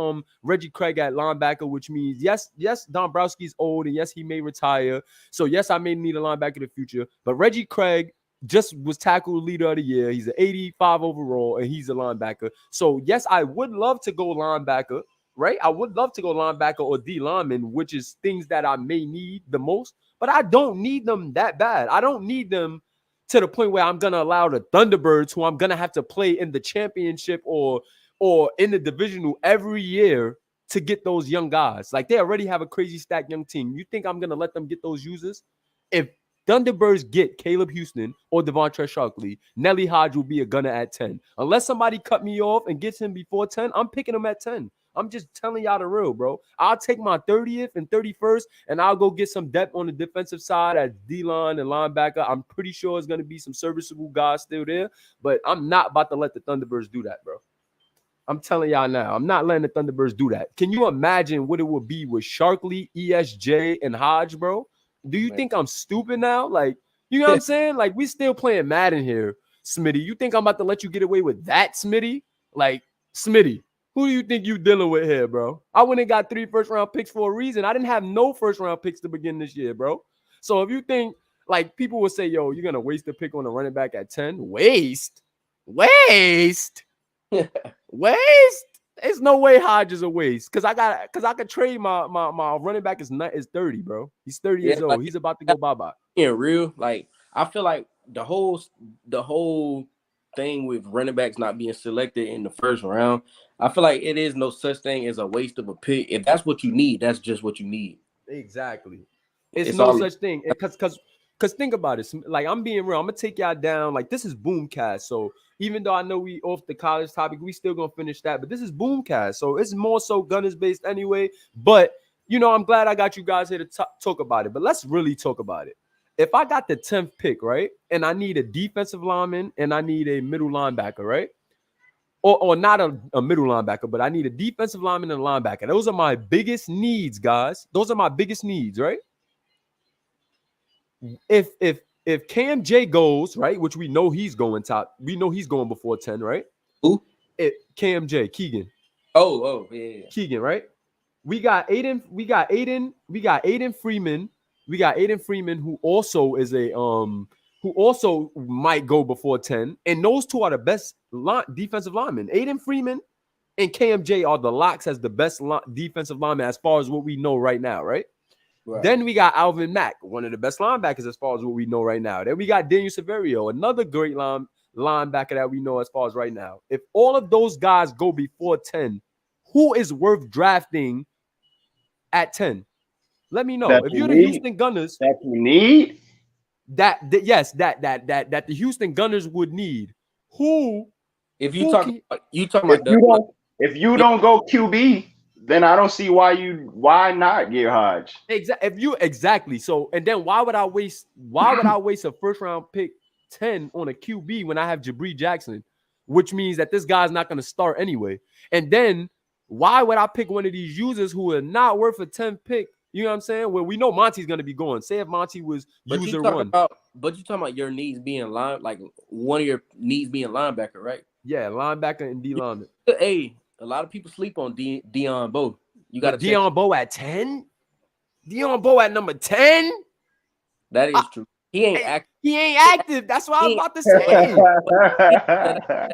Reggie Craig at linebacker, which means yes, Dombrowski's old and yes, he may retire. So yes, I may need a linebacker in the future. But Reggie Craig just was tackle leader of the year. He's an 85 overall, and he's a linebacker. So, yes, I would love to go linebacker, right? I would love to go linebacker or D lineman, which is things that I may need the most, but I don't need them that bad. I don't need them to the point where I'm going to allow the Thunderbirds, who I'm going to have to play in the championship or in the divisional every year, to get those young guys. Like, they already have a crazy stacked young team. You think I'm going to let them get those users? If Thunderbirds get Caleb Houston or Devontrez Sharkley, Nelly Hodge will be a gunner at 10. Unless somebody cut me off and gets him before 10, I'm picking him at 10. I'm just telling y'all the real, bro. I'll take my 30th and 31st, and I'll go get some depth on the defensive side at D-line and linebacker. I'm pretty sure it's going to be some serviceable guys still there, but I'm not about to let the Thunderbirds do that, bro. I'm telling y'all now, I'm not letting the Thunderbirds do that. Can you imagine what it would be with Sharkley, ESJ, and Hodge, bro? Do you think I'm stupid now? Like, you know what I'm saying? Like, we still playing Madden here, Smitty. You think I'm about to let you get away with that, Smitty? Like, Smitty, who do you think you dealing with here, bro? I went and got 3 first-round picks for a reason. I didn't have no first-round picks to begin this year, bro. So if you think, like, people will say, yo, you're going to waste a pick on a running back at 10? Waste? Waste? There's no way Hodge is a waste because I could trade my running back is 30, bro. He's 30 years old. He's about to go bye-bye. Yeah, real. Like, I feel like the whole thing with running backs not being selected in the first round, I feel like it is no such thing as a waste of a pick. If that's what you need, that's just what you need. Exactly. It's no such thing. Because think about it. Like, I'm being real. I'm going to take y'all down. Like, this is Boomcast. So even though I know we off the college topic, we still going to finish that. But this is Boomcast. So it's more so Gunners based anyway. But, you know, I'm glad I got you guys here to talk about it. But let's really talk about it. If I got the 10th pick, right, and I need a defensive lineman and I need a middle linebacker, right? Or not a middle linebacker, but I need a defensive lineman and a linebacker. Those are my biggest needs, guys. Those are my biggest needs, right? If KMJ goes, right, which we know he's going top, we know he's going before 10, right? Who? KMJ, Keegan. Oh, yeah. Keegan, right? We got Aiden Freeman. We got Aiden Freeman, who also is who also might go before 10. And those two are the best defensive linemen. Aiden Freeman and KMJ are the locks as the best defensive linemen as far as what we know right now, right? Right. Then we got Alvin Mack, one of the best linebackers as far as what we know right now. Then we got Daniel Severio, another great linebacker that we know as far as right now. If all of those guys go before 10, who is worth drafting at 10? Let me know. If you're the Houston Gunners, that you need that the Houston Gunners would need. Who? If you talk about if you don't go QB, then I don't see why not get Hodge. Exactly. So and then why would I waste a first round pick 10 on a QB when I have Jabri Jackson, which means that this guy's not going to start anyway. And then why would I pick one of these users who are not worth a 10th pick? You know what I'm saying? Well, we know Monty's going to be going. Say if Monty was user one. But you talking about your needs being like one of your needs being linebacker, right? Yeah, linebacker and D lineman. Hey, a lot of people sleep on Dion Bowe. You got Dion Bowe at 10? Dion Bowe at number 10? That is true. He ain't active. That's what I'm about to say.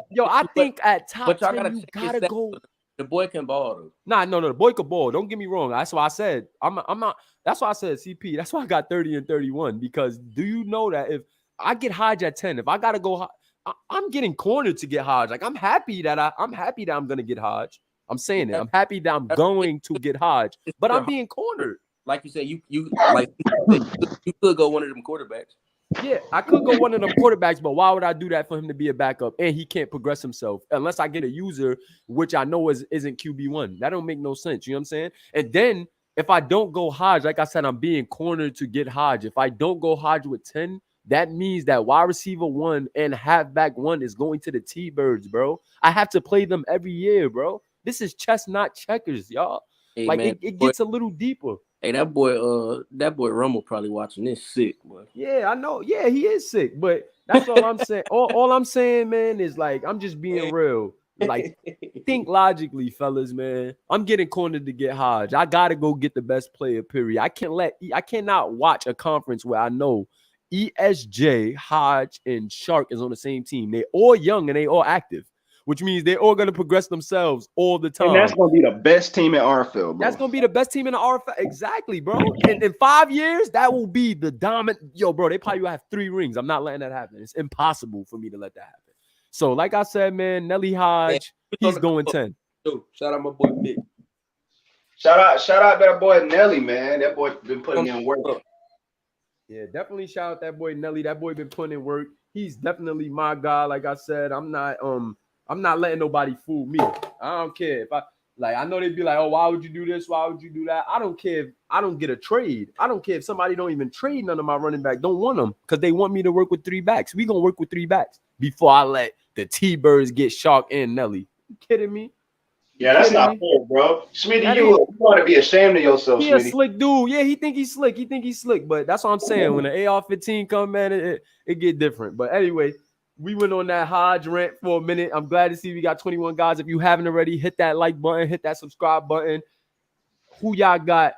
Yo, I think at top 10, you gotta go. The boy can ball though. No, the boy can ball. Don't get me wrong. That's why I said I'm not. That's why I said CP. That's why I got 30 and 31. Because do you know that if I get Hodge at 10, if I gotta go, I'm getting cornered to get Hodge. Like I'm happy that I'm gonna get Hodge. I'm saying it. I'm happy that I'm going to get Hodge, but I'm being cornered. Like you said, you could go one of them quarterbacks. Yeah, I could go one of them quarterbacks, but why would I do that for him to be a backup? And he can't progress himself unless I get a user, which I know isn't QB1. That don't make no sense. You know what I'm saying? And then if I don't go Hodge, like I said, I'm being cornered to get Hodge. If I don't go Hodge with 10, that means that wide receiver 1 and halfback 1 is going to the T-Birds, bro. I have to play them every year, bro. This is chess, not checkers, y'all. Hey, like man, it gets a little deeper. Hey, that boy Rumble probably watching this sick, boy. Yeah, I know. Yeah, he is sick, but that's all I'm saying. All I'm saying, man, is like I'm just being real. Like, think logically, fellas, man. I'm getting cornered to get Hodge. I gotta go get the best player. Period. I cannot watch a conference where I know ESJ, Hodge, and Shark is on the same team. They all young and they all active, which means they're all going to progress themselves all the time. And that's going to be the best team in RFL, bro. That's going to be the best team in the RFL. Exactly, bro. And in 5 years, that will be the dominant. Yo, bro, they probably will have 3 rings. I'm not letting that happen. It's impossible for me to let that happen. So, like I said, man, Nelly Hodge, he's going 10. Yo, shout out my boy Mick. Shout out that boy Nelly, man. That boy been putting in work. Yeah, definitely shout out that boy Nelly. That boy been putting in work. He's definitely my guy. Like I said, I'm not letting nobody fool me. I don't care if I know they'd be like, oh, why would you do this? Why would you do that? I don't care if I don't get a trade. I don't care if somebody don't even trade none of my running back. Don't want them because they want me to work with 3 backs. We gonna work with 3 backs before I let the T-Birds get Shark and Nelly. You kidding me? Yeah, that's not fair, bro. Smitty, you want to be ashamed of yourself, He Smitty. a slick dude. Yeah, he think he's slick. But that's what I'm saying. When the AR-15 come, man, it get different. But anyway, we went on that Hodge rant for a minute. I'm glad to see we got 21 guys. If you haven't already, hit that like button, hit that subscribe button. Who y'all got?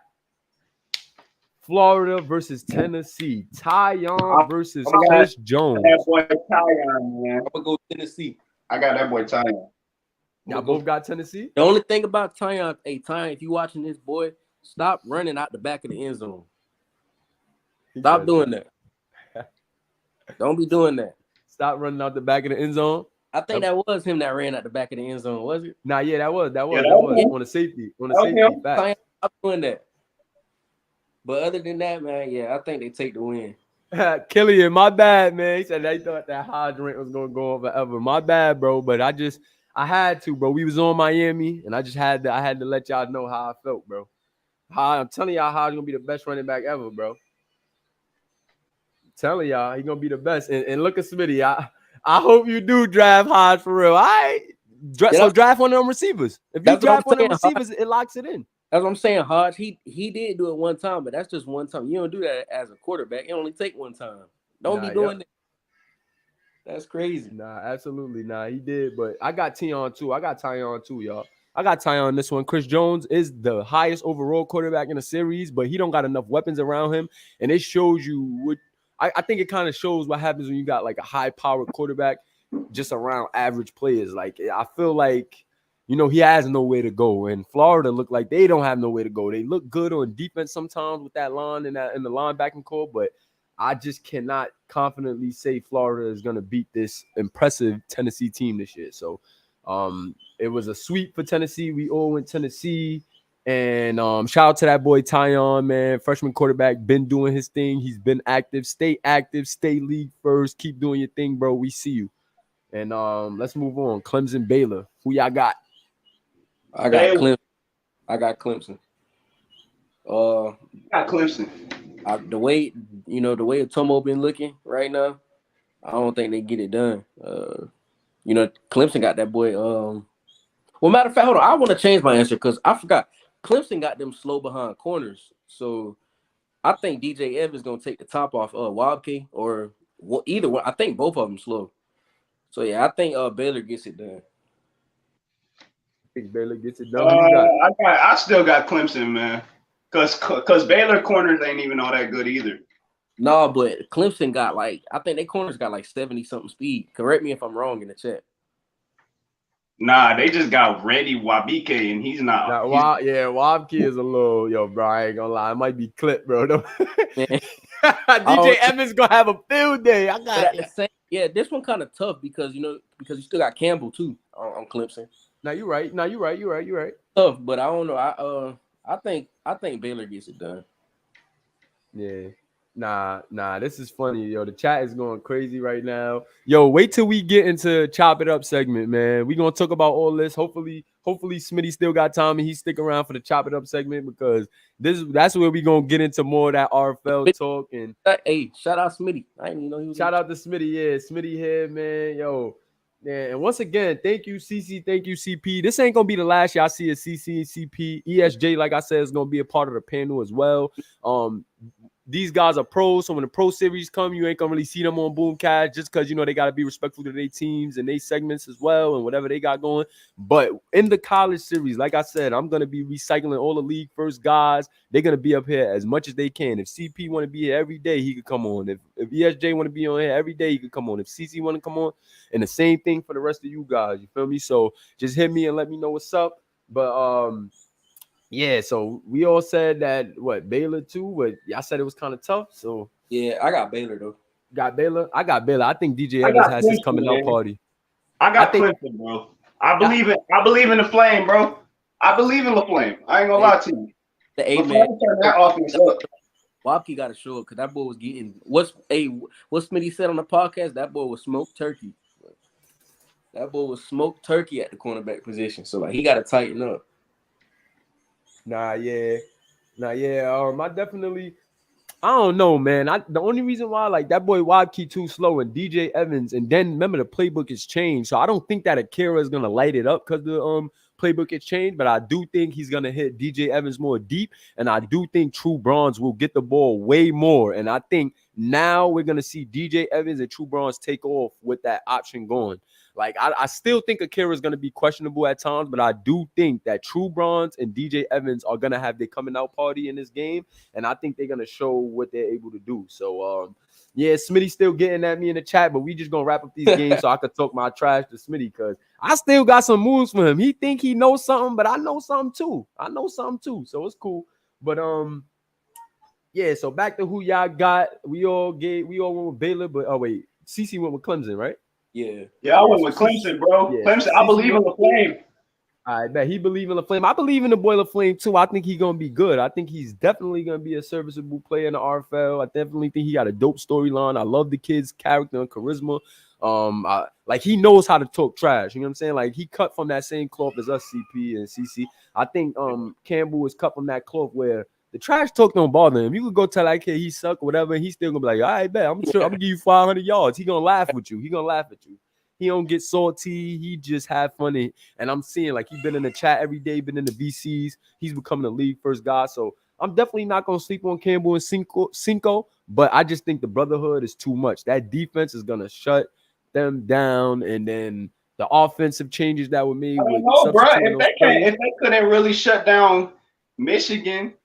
Florida versus Tennessee. Tyon versus Chris Jones. That boy Tyon, man. I'm gonna go Tennessee. I got that boy Tyon. Y'all both got Tennessee? The only thing about Tyon, if you watching this, boy, stop running out the back of the end zone. Stop doing that. Don't be doing that. Stop running out the back of the end zone. I think that was him that ran out the back of the end zone, was it? Nah, yeah, that was on the safety. Back. Stop doing that. But other than that, man, yeah, I think they take the win. Killian, my bad, man. He said they thought that Hodge rant was gonna go on forever. My bad, bro. But I had to, bro. We was on Miami, and I had to let y'all know how I felt, bro. I'm telling y'all, Hodge gonna be the best running back ever, bro. I'm telling y'all, he gonna be the best. And look at Smitty. I hope you do draft Hodge for real. All right. So draft one of them receivers. If you draft one of them receivers, it locks it in. That's what I'm saying, Hodge. He did do it one time, but that's just one time. You don't do that as a quarterback. It only take one time. Don't be doing that. That's crazy. Nah, absolutely. Nah, he did. But I got Tyon too. I got Tyon too, y'all. I got Tyon on this one. Chris Jones is the highest overall quarterback in the series, but he don't got enough weapons around him. And it shows you what I think it kind of shows what happens when you got like a high-powered quarterback just around average players. Like I feel like you know, he has nowhere to go. And Florida look like they don't have nowhere to go. They look good on defense sometimes with that line and the linebacking core, but I just cannot confidently say Florida is going to beat this impressive Tennessee team this year. So it was a sweep for Tennessee. We all went Tennessee. And shout out to that boy Tyon, man. Freshman quarterback, been doing his thing. He's been active. Stay league first. Keep doing your thing, bro. We see you. And let's move on. Clemson, Baylor. Who y'all got? I got Clemson. Got Clemson. The way Tomo been looking right now, I don't think they get it done. Clemson got that boy. Well, matter of fact, hold on. I want to change my answer because I forgot. Clemson got them slow behind corners, so I think DJ Evans gonna take the top off Wobke or either one. I think both of them slow. So yeah, I think Baylor gets it done. I think Baylor gets it done. I still got Clemson, man, because Baylor corners ain't even all that good either. No, but Clemson got I think their corners got 70-something speed. Correct me if I'm wrong in the chat. Nah, they just got Randy Wabike, and he's not. Wobke is a little, bro. I ain't gonna lie, it might be clipped, bro. DJ Evans gonna have a field day. I got it. This one kind of tough because you still got Campbell too on Clemson. Now you're right. You're right. Tough, but I don't know. I think Baylor gets it done. Yeah. Nah, this is funny, yo. The chat is going crazy right now. Yo, wait till we get into Chop It Up segment, man. We're gonna talk about all this. Hopefully Smitty still got time and he stick around for the Chop It Up segment because that's where we're gonna get into more of that RFL talk. And hey, shout out Smitty. I didn't even know he was. Shout out to Smitty, yeah. Smitty here, man. Yo. Yeah, and once again, thank you, CC. Thank you, CP. This ain't gonna be the last y'all see a CC and CP. ESJ, like I said, is gonna be a part of the panel as well. These guys are pros, so when the pro series come, you ain't gonna really see them on Boomcast just because they gotta be respectful to their teams and their segments as well and whatever they got going. But in the college series, like I said, I'm gonna be recycling all the league first guys. They're gonna be up here as much as they can. If CP want to be here every day, he could come on. If ESJ want to be on here every day, he could come on. If CC want to come on, and the same thing for the rest of you guys. You feel me? So just hit me and let me know what's up. But yeah, so we all said that Baylor too, but y'all said it was kind of tough. So yeah, I got Baylor though. Got Baylor? I got Baylor. I think DJ Evans has his coming out party. I think Clemson, bro. I believe in the Flame, bro. I believe in the Flame. I ain't gonna lie to you. The A-man turn that offense up. Wobke got to show up because that boy was getting what Smitty said on the podcast. That boy was smoked turkey. That boy was smoked turkey at the cornerback position. So he got to tighten up. I don't know, man. The only reason why that boy Wobke too slow and DJ Evans, and then remember the playbook has changed, so I don't think that Akira is gonna light it up because the playbook has changed. But I do think he's gonna hit DJ Evans more deep, and I do think True Bronze will get the ball way more. And I think now we're gonna see DJ Evans and True Bronze take off with that option going. I still think Akira is going to be questionable at times, but I do think that True Bronze and DJ Evans are going to have their coming out party in this game, and I think they're going to show what they're able to do. So, yeah, Smitty's still getting at me in the chat, but we just going to wrap up these games so I could talk my trash to Smitty because I still got some moves for him. He think he knows something, but I know something too. So it's cool. But, yeah, so back to who y'all got. We all went with Baylor, but, oh, wait, CC went with Clemson, right? Yeah, I went with Clemson, bro. Yeah. Clemson, I believe in the Flame. I bet he believe in the Flame. I believe in the Boiler Flame too. I think he's gonna be good. I think he's definitely gonna be a serviceable player in the RFL. I definitely think he got a dope storyline. I love the kid's character and charisma. He knows how to talk trash. You know what I'm saying? He cut from that same cloth as us, CP and CC. I think Campbell was cut from that cloth where the trash talk don't bother him. You could go tell that kid he suck or whatever, and he's still gonna be like, all right, bet I'm gonna give you 500 yards. He gonna laugh with you. He don't get salty. He just have fun. And I'm seeing he's been in the chat every day, been in the VCs. He's becoming a league first guy. So I'm definitely not gonna sleep on Campbell and Cinco, but I just think the brotherhood is too much. That defense is gonna shut them down, and then the offensive changes that were made. No, bro. If they couldn't really shut down Michigan.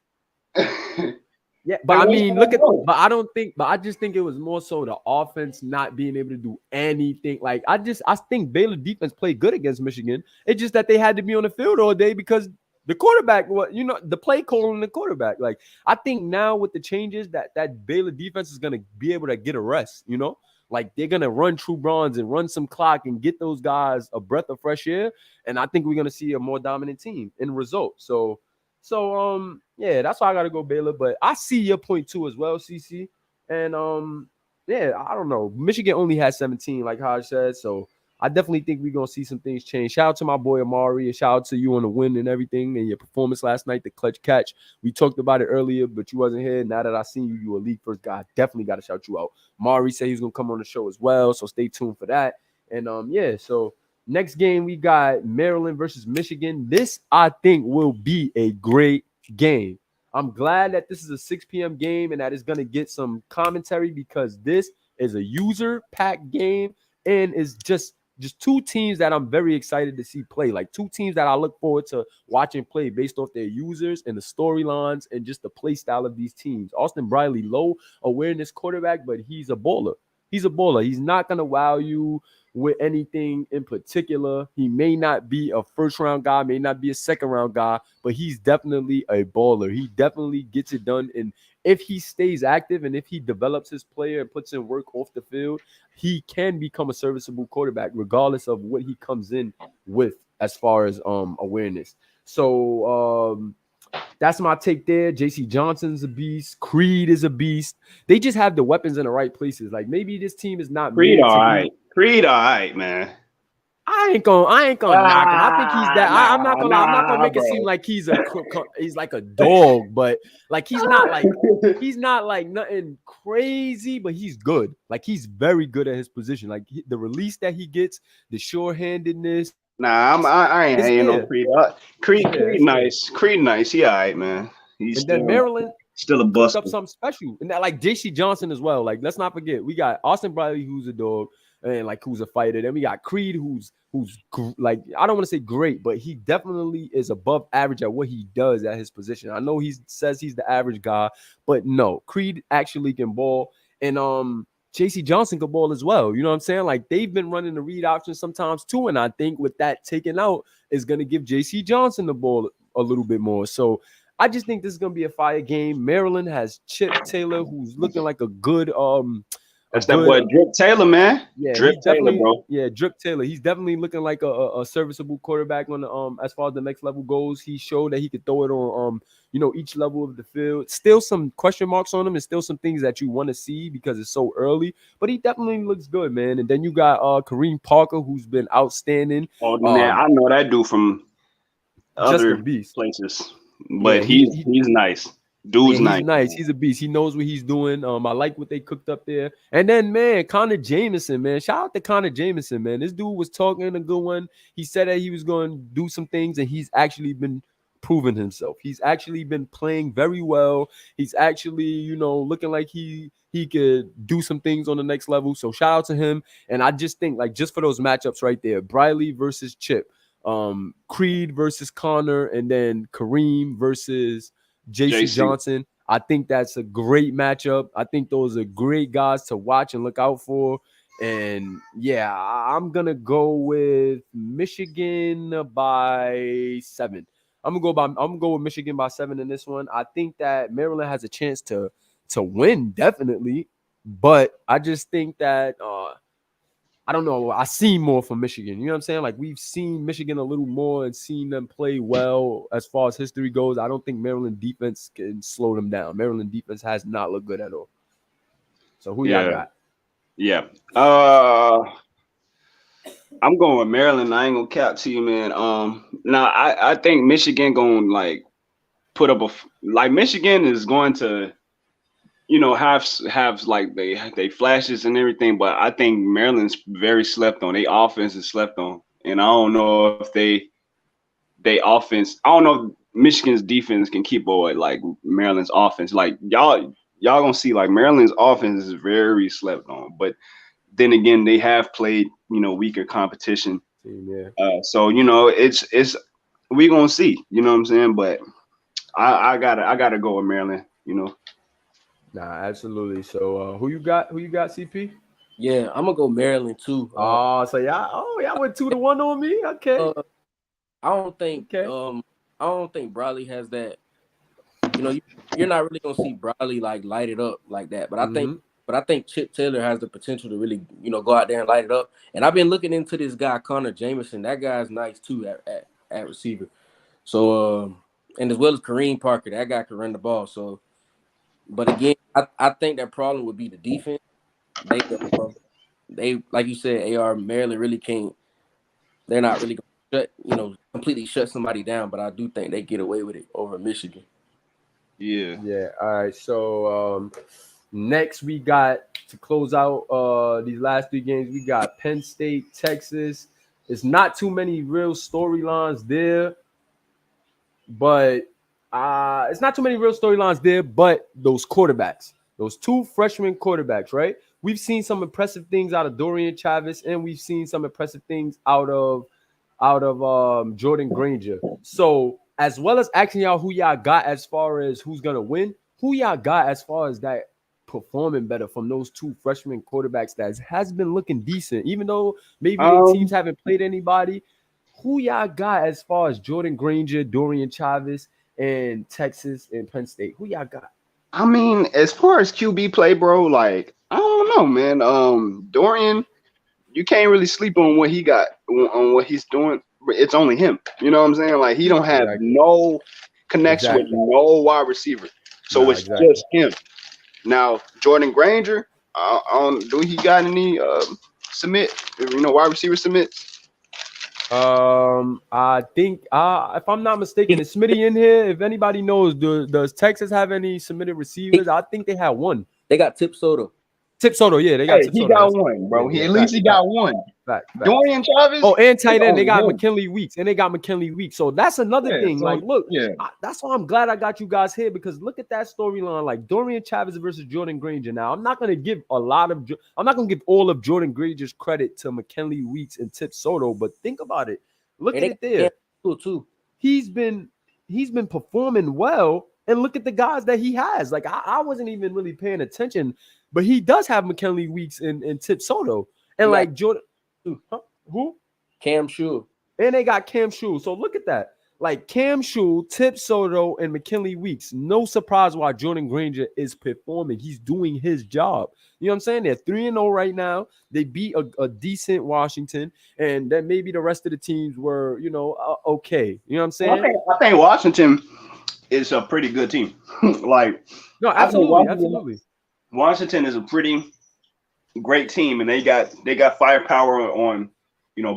Yeah, but I mean, but I just think it was more so the offense not being able to do anything. Like I think Baylor defense played good against Michigan. It's just that they had to be on the field all day because the quarterback, the play calling the quarterback. Like I think now with the changes that Baylor defense is gonna be able to get a rest. Like they're gonna run true bronze and run some clock and get those guys a breath of fresh air. And I think we're gonna see a more dominant team in result. So yeah, that's why I gotta go Baylor. But I see your point too as well, CC. And yeah, I don't know. Michigan only has 17, like Hodge said. So I definitely think we're gonna see some things change. Shout out to my boy Amari and shout out to you on the win and everything and your performance last night, the clutch catch. We talked about it earlier, but you wasn't here. Now that I seen you, you a league first guy. Definitely gotta shout you out. Mari said he's gonna come on the show as well. So stay tuned for that. And yeah, so next game, we got Maryland versus Michigan. This, I think, will be a great game. I'm glad that this is a 6 p.m. game and that it's going to get some commentary because this is a user-packed game and it's just two teams that I'm very excited to see play. Like two teams that I look forward to watching play based off their users and the storylines and just the play style of these teams. Austin Briley, low awareness quarterback, but he's a baller. He's a baller. He's not going to wow you with anything in particular. He may not be a first-round guy, may not be a second-round guy, but he's definitely a baller. He definitely gets it done. And if he stays active and if he develops his player and puts in work off the field, he can become a serviceable quarterback regardless of what he comes in with as far as awareness. So that's my take there. JC Johnson's a beast. Creed is a beast. They just have the weapons in the right places. Like maybe this team is not Creed all right. Creed all right, man. I ain't gonna knock him. I think he's that. I'm not gonna make it seem like he's like a dog, but like he's not like nothing crazy, but he's good. Like he's very good at his position. Like the release that he gets, the sure-handedness. Nah, I ain't hating no Creed. Creed nice. Creed nice. He all right, man. He's then Maryland still a bust up something special. And that like JC Johnson as well. Like let's not forget, we got Austin Briley, who's a dog. And like who's a fighter. Then we got Creed, who's like, I don't want to say great, but he definitely is above average at what he does at his position. I know he says he's the average guy, but no, Creed actually can ball. And JC Johnson can ball as well. You know what I'm saying? Like they've been running the read option sometimes too. And I think with that taken out is going to give JC Johnson the ball a little bit more. So I just think this is going to be a fire game. Maryland has Chip Taylor, who's looking like a good That's that boy Drip Taylor, man. Yeah, Drip Taylor, bro. Yeah, Drip Taylor. He's definitely looking like a serviceable quarterback on the as far as the next level goes. He showed that he could throw it on each level of the field. Still some question marks on him and still some things that you want to see because it's so early. But he definitely looks good, man. And then you got Kareem Parker, who's been outstanding. Oh man, I know that dude from other places. But yeah, he's nice. Dude's nice. He's a beast. He knows what he's doing. I like what they cooked up there. And then, man, Connor Jameson, man. Shout out to Connor Jameson, man. This dude was talking a good one. He said that he was going to do some things, and he's actually been proving himself. He's actually been playing very well. He's actually, looking like he could do some things on the next level. So shout out to him. And I just think, like, just for those matchups right there, Briley versus Chip, Creed versus Connor, and then Kareem versus JC Johnson. I think that's a great matchup. I think those are great guys to watch and look out for. And yeah, I'm gonna go with Michigan by 7. I'm gonna go with Michigan by 7 in this one. I think that Maryland has a chance to win, definitely. But I just think that I don't know. I see more from Michigan. You know what I'm saying? Like we've seen Michigan a little more and seen them play well as far as history goes. I don't think Maryland defense can slow them down. Maryland defense has not looked good at all. So who y'all got? Yeah. I'm going with Maryland. I ain't gonna cap to you, man. Now I think Michigan gonna like put up Michigan is going to have like they flashes and everything, but I think Maryland's very slept on. They offense is slept on, and I don't know if they offense. I don't know if Michigan's defense can keep up with like Maryland's offense. Like y'all gonna see like Maryland's offense is very slept on, but then again they have played weaker competition. Yeah. So it's we gonna see. You know what I'm saying? But I gotta go with Maryland. Nah, absolutely. So who you got? Who you got, CP? Yeah, I'm gonna go Maryland too. So y'all went 2-1 on me. Okay. I don't think Okay. I don't think Bradley has that. You know, you're not really gonna see Bradley like light it up like that. But I think Chip Taylor has the potential to really, go out there and light it up. And I've been looking into this guy Connor Jameson. That guy's nice too at receiver. So and as well as Kareem Parker, that guy can run the ball. So, but again, I think that problem would be the defense. They like you said, AR Maryland really can't. They're not really gonna completely shut somebody down. But I do think they get away with it over Michigan. Yeah. Yeah. All right. So next we got to close out these last 3 games. We got Penn State, Texas. It's not too many real storylines there, but those quarterbacks, those 2 freshman quarterbacks, right? We've seen some impressive things out of Dorian Chavis, and we've seen some impressive things out of Jordan Granger. So as well as asking y'all who y'all got as far as who's gonna win, who y'all got as far as that performing better from those 2 freshman quarterbacks that has been looking decent, even though maybe their teams haven't played anybody. Who y'all got as far as Jordan Granger, Dorian Chavis, and Texas and Penn State? Who y'all got? I mean, as far as QB play, bro, like I don't know, man. Dorian, you can't really sleep on what he got on what he's doing. It's only him. You know what I'm saying? Like he don't have no connection with no wide receiver, so it's just him. Now Jordan Granger, do he got any submit? Wide receiver submits? I think if I'm not mistaken, is Smitty in here? If anybody knows, does Texas have any submitted receivers? I think they have one. They got Tip Soto. Tip Soto, yeah, they got Tip Soto. He got one, bro. At least he got one. Fact. Dorian Chavis. Oh, and tight end, they got McKinley Weeks, So that's another thing. So, look, that's why I'm glad I got you guys here, because look at that storyline, like Dorian Chavis versus Jordan Granger. Now, I'm not gonna give all of Jordan Granger's credit to McKinley Weeks and Tip Soto, but think about it. Look at it there. Too. He's been performing well, and look at the guys that he has. Like I wasn't even really paying attention, but he does have McKinley Weeks and Tip Soto, and like Jordan. Who? Cam Shule. And they got Cam Shule. So look at that. Like Cam Shule, Tip Soto, and McKinley Weeks. No surprise why Jordan Granger is performing. He's doing his job. You know what I'm saying? They're 3-0 right now. They beat a decent Washington, and then maybe the rest of the teams were, okay. You know what I'm saying? I think Washington is a pretty good team. No, absolutely. Washington is a pretty great team, and they got firepower on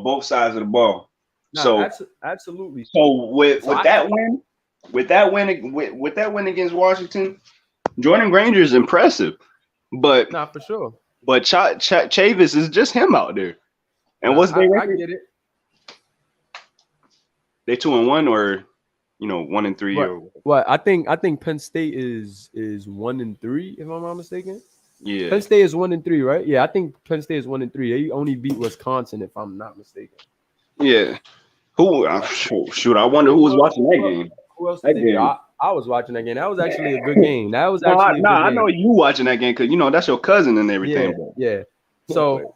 both sides of the ball. Absolutely. So with that win against Washington, Jordan Granger is impressive, but not for sure. But Chavis is just him out there. And what's their record? I get it. They 2-1 or 1-3 or what? I think Penn State is 1-3 if I'm not mistaken. Yeah. Penn State is 1-3, right? Yeah, I think Penn State is 1-3. They only beat Wisconsin, if I'm not mistaken. Yeah. Who? Shoot, I wonder who was watching that game. Who else? I was watching that game. That was actually a good game. That was actually a good game. I know you watching that game because that's your cousin and everything. Yeah. So,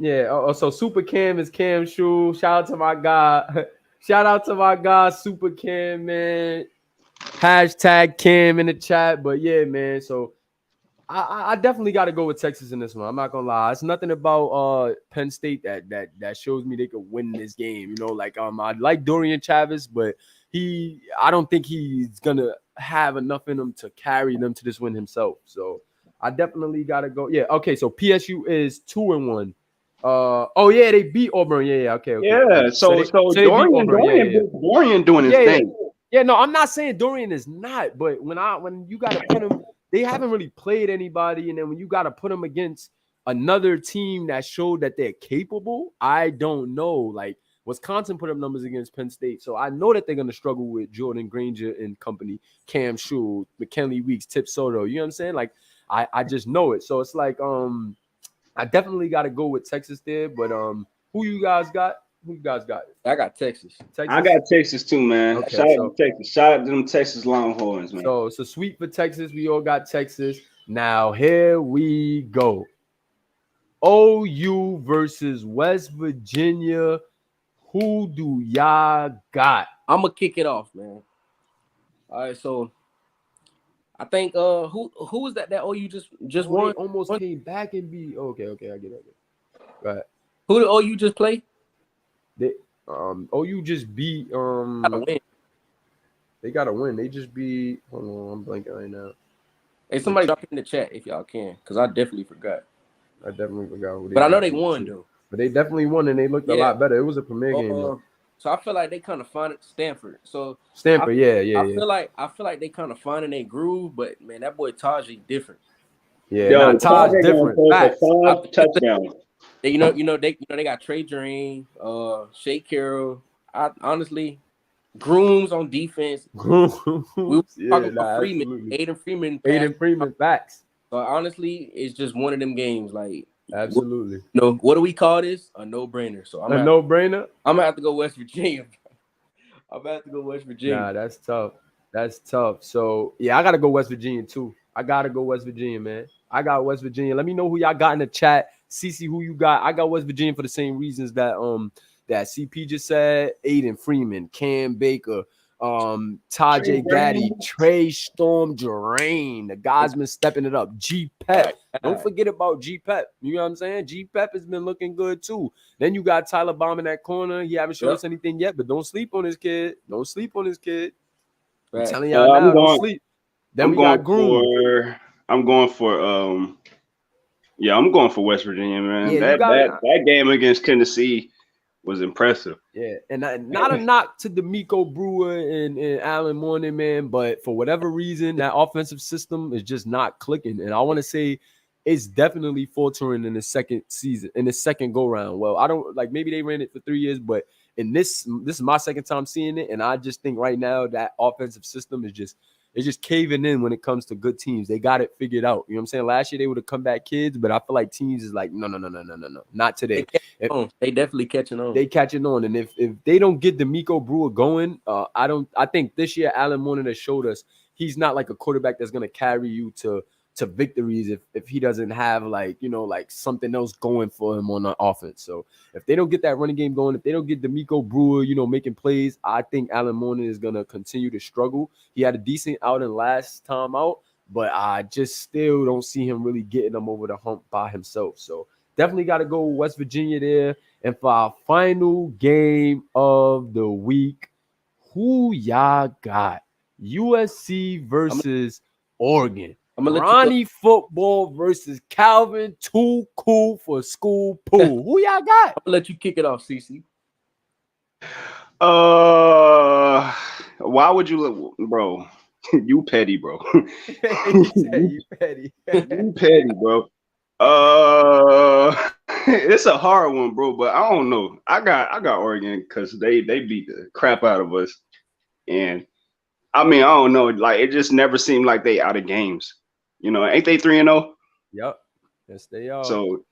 So Super Cam is Cam Shule. Shout out to my guy, Super Cam, man. Hashtag Cam in the chat. But yeah, man. So I definitely got to go with Texas in this one. I'm not gonna lie. It's nothing about Penn State that shows me they could win this game. I like Dorian Chavis, but I don't think he's gonna have enough in him to carry them to this win himself. So I definitely gotta go. Yeah, okay. So PSU is 2-1. They beat Auburn. Yeah, okay. Yeah, so Dorian doing his thing. Yeah, no, I'm not saying Dorian is not, but when you gotta put him, they haven't really played anybody, and then when you gotta put them against another team that showed that they're capable, I don't know. Like Wisconsin put up numbers against Penn State, so I know that they're gonna struggle with Jordan Granger and company, Cam Shule, McKinley Weeks, Tip Soto. You know what I'm saying? Like I just know it. So it's like I definitely got to go with Texas there. But who you guys got? Who you guys got? I got Texas. I got Texas too, man. Okay, Shout out to Texas. Shout out to them Texas Longhorns, man. So it's a sweep for Texas. We all got Texas. Now here we go. OU versus West Virginia. Who do y'all got? I'm gonna kick it off, man. All right, so I think who was that OU just won? Almost came back and beat. Okay, I get it. Go ahead. Who did OU just play? They OU just beat Gotta win. They gotta win. They just beat. Hold on, I'm blanking right now. Hey, somebody drop it in the chat if y'all can, because I definitely forgot. I definitely forgot who they. But I know they won though. But they definitely won and they looked a lot better. It was a premier game. Though. So I feel like they kind of find it Stanford. So Stanford, I feel like they kind of finding their groove, but man, that boy Tajay different. Yeah, Taj's different. Touchdown. They got Trey Drain, Shea Carroll. I honestly, Grooms on defense. We were talking about Freeman, Aiden Freeman, facts. So honestly, it's just one of them games. Like absolutely. What do we call this? A no-brainer. So I'm no-brainer. I'm gonna have to go West Virginia. Nah, that's tough. So yeah, I gotta go West Virginia too. I gotta go West Virginia, man. I got West Virginia. Let me know who y'all got in the chat. CC, who you got? I got West Virginia for the same reasons that that CP just said. Aiden Freeman, Cam Baker, Tajay Gaddy, Trey Storm Drain. The guys been stepping it up. G Pep. Don't forget about G Pep. You know what I'm saying? G Pep has been looking good too. Then you got Tyler Baum in that corner. He haven't shown us anything yet, but don't sleep on this kid. I'm telling y'all now, don't sleep. Then we got Groom. I'm going for West Virginia, man. Yeah, that game against Tennessee was impressive. Yeah, and not a knock to D'Amico Brewer and Alan Mourning, man, but for whatever reason, that offensive system is just not clicking. And I want to say it's definitely faltering in the second season, in the second go round. Well, I don't like maybe they ran it for 3 years, but in this is my second time seeing it, and I just think right now that offensive system is just caving in when it comes to good teams. They got it figured out. You know what I'm saying? Last year they would have come back kids, but I feel like teams is like, no, not today. They definitely catching on. They catching on. And if they don't get D'Amico Brewer going, I think this year Alan Mourning has showed us he's not like a quarterback that's gonna carry you to victories if he doesn't have like something else going for him on the offense. So if they don't get that running game going, if they don't get D'Amico Brewer, making plays, I think Alan Mourning is gonna continue to struggle. He had a decent outing last time out, but I just still don't see him really getting them over the hump by himself. So definitely got to go West Virginia there. And for our final game of the week, who y'all got? USC versus Oregon. Ronnie football versus Calvin too cool for school pool. Who y'all got? I'm gonna let you kick it off, CC. Why would you, bro? You petty, bro. You petty. You petty, bro. It's a hard one, bro. But I don't know. I got Oregon because they beat the crap out of us, and I mean I don't know. Like it just never seemed like they out of games. Ain't they 3-0? Yep. Yes, they are. So,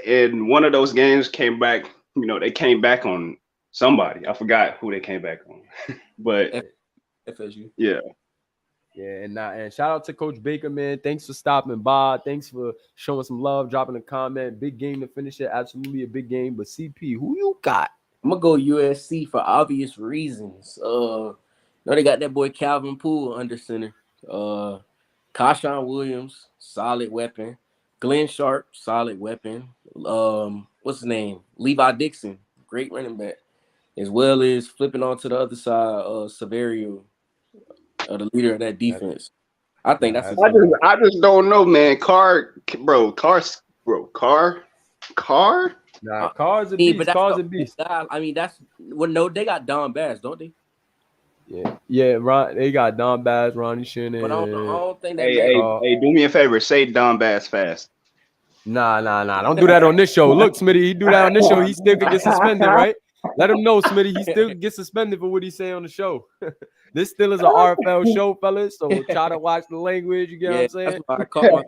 in one of those games came back. They came back on somebody. I forgot who they came back on, but FSU. Yeah. Yeah, and shout out to Coach Baker, man. Thanks for stopping by. Thanks for showing some love, dropping a comment. Big game to finish it. Absolutely a big game. But CP, who you got? I'm gonna go USC for obvious reasons. They got that boy Calvin Poole under center. Kashawn Williams, solid weapon. Glenn Sharp, solid weapon. What's his name? Levi Dixon, great running back. As well as flipping onto the other side, Severio, the leader of that defense. I think that's. I just don't know, man. Carr. Nah, Carr's a beast. Carr's a beast. I mean, they got Don Bass, don't they? Yeah, Ron. They got Don Bass, Ronnie Shannon. But I don't think that. Hey, do me a favor. Say Don Bass fast. Nah. Don't do that on this show. Look, Smitty, he do that on this show. He still could get suspended, right? Let him know, Smitty. He still gets suspended for what he say on the show. This still is an RFL show, fellas. So try to watch the language. You get what I'm saying? That's why I caught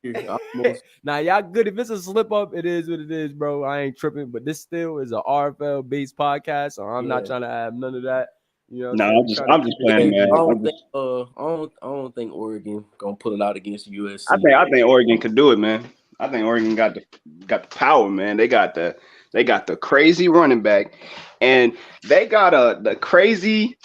myself. Now, y'all good. If it's a slip up, it is what it is, bro. I ain't tripping. But this still is an RFL based podcast. So I'm not trying to have none of that. You know, I'm just playing, man. I don't think Oregon gonna pull it out against USC. I think Oregon could do it, man. I think Oregon got the power, man. They got the crazy running back, and they got the crazy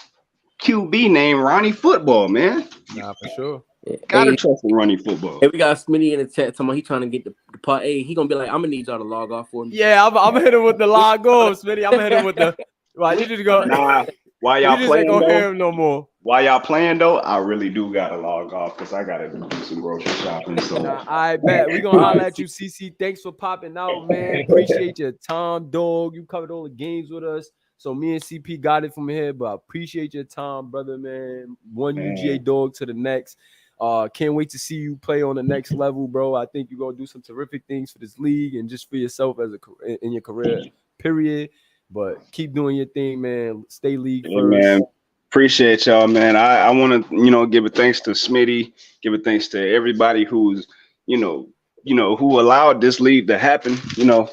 QB named Ronnie Football, man. Nah, for sure. Gotta trust in Ronnie Football. Hey, we got Smitty in the chat talking about he trying to get the part. Hey, he gonna be like, I'm gonna need y'all to log off for me. Yeah, I'm gonna hit him with the log off, Smitty. I'm gonna hit him with the. Well, you just go. Nah, while y'all playing though, hear him no more. While y'all playing though, I really do gotta log off because I gotta do some grocery shopping. So I bet we gonna holler at you, CC. Thanks for popping out, man. Appreciate your time, dog. You covered all the games with us. So me and CP got it from here, but I appreciate your time, brother, man. One UGA dog to the next. Can't wait to see you play on the next level, bro. I think you're gonna do some terrific things for this league and just for yourself in your career, period. But keep doing your thing, man. Stay league first. Man. Appreciate y'all, man. I want to, give a thanks to Smitty, give a thanks to everybody who's, who allowed this league to happen.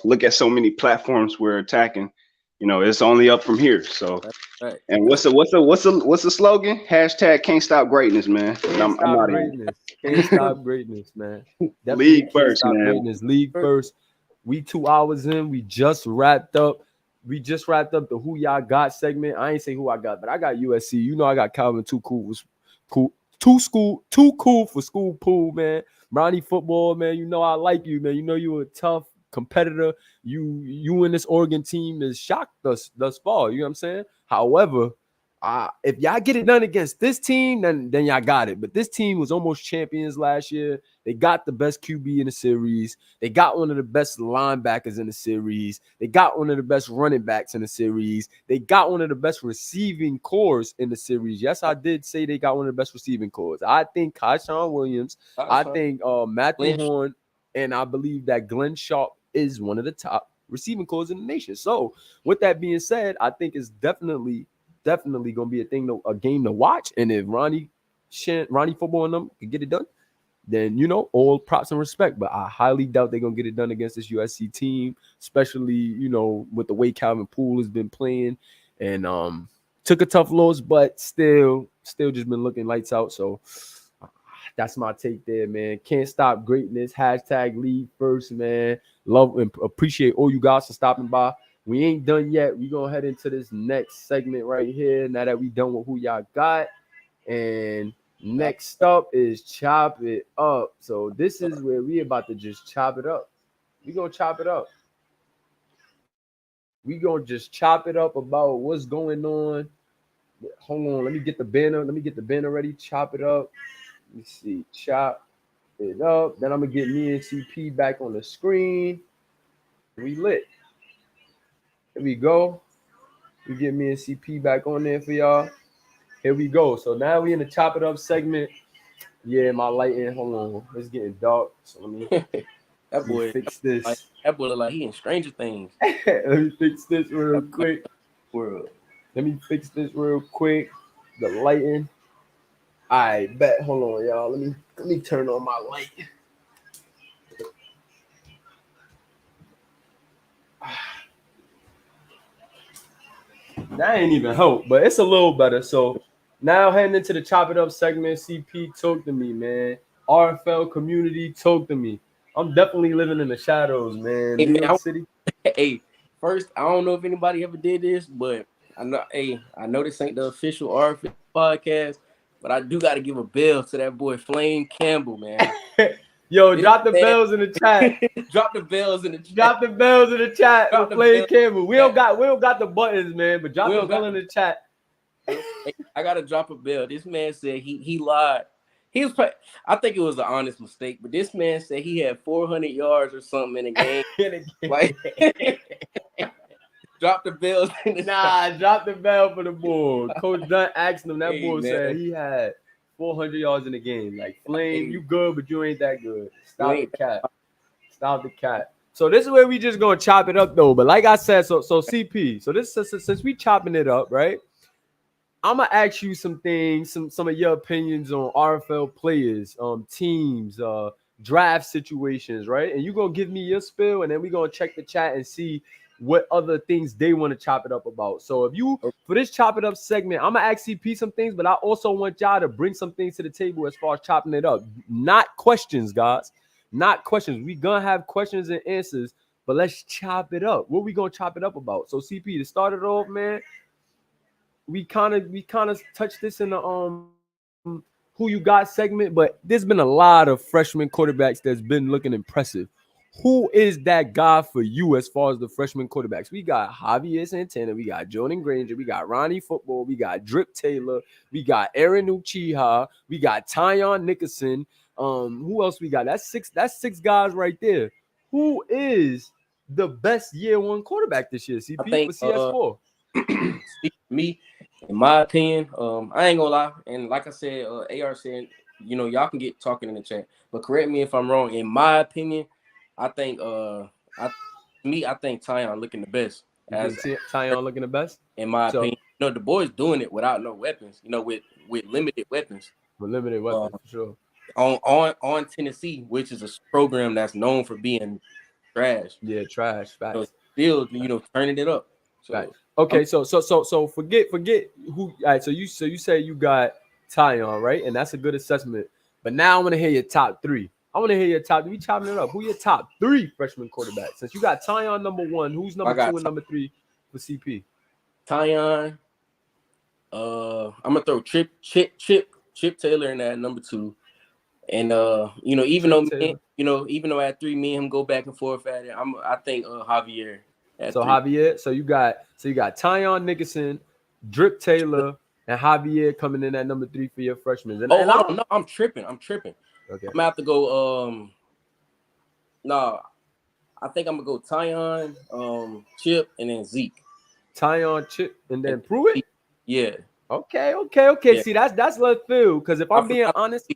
Look at so many platforms we're attacking. It's only up from here. So, right. And what's the slogan? Hashtag can't stop greatness, man. Can't stop greatness, man. Definitely league first, man. Greatness. League first. We 2 hours in. We just wrapped up. The Who Y'all Got segment. I ain't say who I got, but I got USC. I got Calvin too cool for school pool, man. Ronnie Football, man. I like you, man. You a tough competitor. You and this Oregon team has shocked us thus far. You know what I'm saying? However, if y'all get it done against this team, then y'all got it. But this team was almost champions last year. They got the best QB in the series. They got one of the best linebackers in the series. They got one of the best running backs in the series. They got one of the best receiving cores in the series. Yes, I did say they got one of the best receiving cores. I think Kyshawn Williams. I think Matthew Horn, and I believe that Glenn Sharp is one of the top receiving cores in the nation. So, with that being said, I think it's definitely gonna be a game to watch. And if Ronnie Football and them can get it done, then all props and respect. But I highly doubt they're gonna get it done against this USC team, especially with the way Calvin Poole has been playing, and took a tough loss, but still just been looking lights out. So that's my take there, man. Can't stop greatness. Hashtag league first, man. Love and appreciate all you guys for stopping by. We ain't done yet. We're going to head into this next segment right here now that we done with Who Y'all Got. And next up is Chop It Up. So this is where we about to just chop it up. We're going to chop it up. We're going to just chop it up about what's going on. Hold on. Let me get the banner ready. Chop it up. Let me see. Chop it up. Then I'm going to get me and CP back on the screen. We lit. Here we go. We get me and CP back on there for y'all. Here we go. So now we in the chop it up segment. Yeah, my lighting. Hold on. It's getting dark. So let me fix this. That boy look like he in Stranger Things. Let me fix this real quick. Let me fix this real quick. The lighting. I bet. Hold on, y'all. Let me turn on my light. That ain't even help, but it's a little better. So now heading into the chop it up segment, CP, talk to me, man. RFL community, talk to me. I'm definitely living in the shadows, man. Hey, New York City. Hey, first, I don't know if anybody ever did this, but I know this ain't the official RFL podcast, but I do got to give a bell to that boy Flame Campbell, man. Yo, drop the bells in the chat. Drop the bells in the chat. Drop the bells in the chat. Flame Campbell. We don't got the buttons, man, but drop the bell in the chat. I gotta drop a bell. This man said he lied. I think it was an honest mistake, but this man said he had 400 yards or something in a game. Like, drop the bells in the chat. Drop the bell for the boy. Coach Dunn asked him. That boy said he had 400 yards in the game. Like, Flame, you good, but you ain't that good. Stop the cat. So this is where we just gonna chop it up though. But like I said, so CP. So this since we chopping it up, right? I'm gonna ask you some things, some of your opinions on RFL players, teams, draft situations, right? And you gonna give me your spill, and then we gonna check the chat and see what other things they want to chop it up about. So if you for this chop it up segment, I'm gonna ask CP some things, but I also want y'all to bring some things to the table as far as chopping it up. Not questions, guys. Not questions. We gonna have questions and answers, but let's chop it up. What we gonna chop it up about? So CP, to start it off, man. We kind of touched this in the who you got segment, but there's been a lot of freshman quarterbacks that's been looking impressive. Who is that guy for you as far as the freshman quarterbacks? We got Javier Santana, we got Jordan Granger, we got Ronnie Football, we got Drip Taylor, we got Aaron Uchiha, we got Tyon Nickerson. Who else we got? That's six guys right there. Who is the best year one quarterback this year, CP, for CS4? Speak for me, in my opinion, I ain't gonna lie, and like I said, AR said, you know, y'all can get talking in the chat, but correct me if I'm wrong. In my opinion, I think I think Tyon looking the best. Tyon looking the best? In my opinion. You know, the boys doing it without no weapons, you know, with limited weapons. With limited weapons, for sure. On Tennessee, which is a program that's known for being trash. Yeah, trash. Facts. So still, you know, turning it up. So right. Okay, so forget who. All right, so you say you got Tyon, right? And that's a good assessment. But now I want to hear your top three. I want to hear your top. We chopping it up. Who your top three freshman quarterbacks? Since you got Tyon number one, who's number two and number three for CP? Tyon. I'm gonna throw Chip Taylor in that number two. And you know, even though at three, me and him go back and forth at it, I think Javier. So three. Javier, so you got Tyon Nickerson, Drip Taylor, and Javier coming in at number three for your freshmen. And, no, I'm tripping. Okay. I'm gonna have to go. I think I'm gonna go Tyon, Chip, and then Zeke. Tyon, Chip, and then Pruitt. Yeah. Okay. Yeah. See, that's left field. Because if I'm being honest.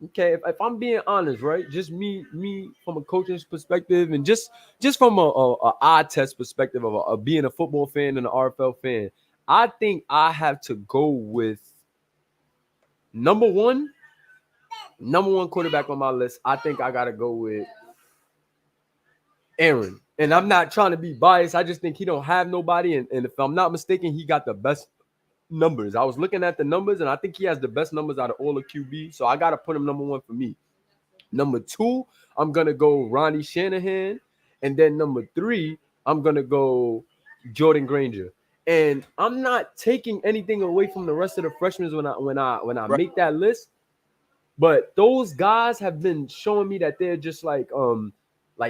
Okay, if I'm being honest, right, just me from a coaching's perspective, and just from a eye test perspective of being a football fan and an RFL fan, I think I have to go with number one quarterback on my list. I think I gotta go with Aaron, and I'm not trying to be biased. I just think he don't have nobody, and if I'm not mistaken, he got the best numbers. I was looking at the numbers, and I think he has the best numbers out of all the QB. So I got to put him number one for me. Number two, I'm going to go Ronnie Shanahan. And then number three, I'm going to go Jordan Granger. And I'm not taking anything away from the rest of the freshmen when I make that list. But those guys have been showing me that they're just like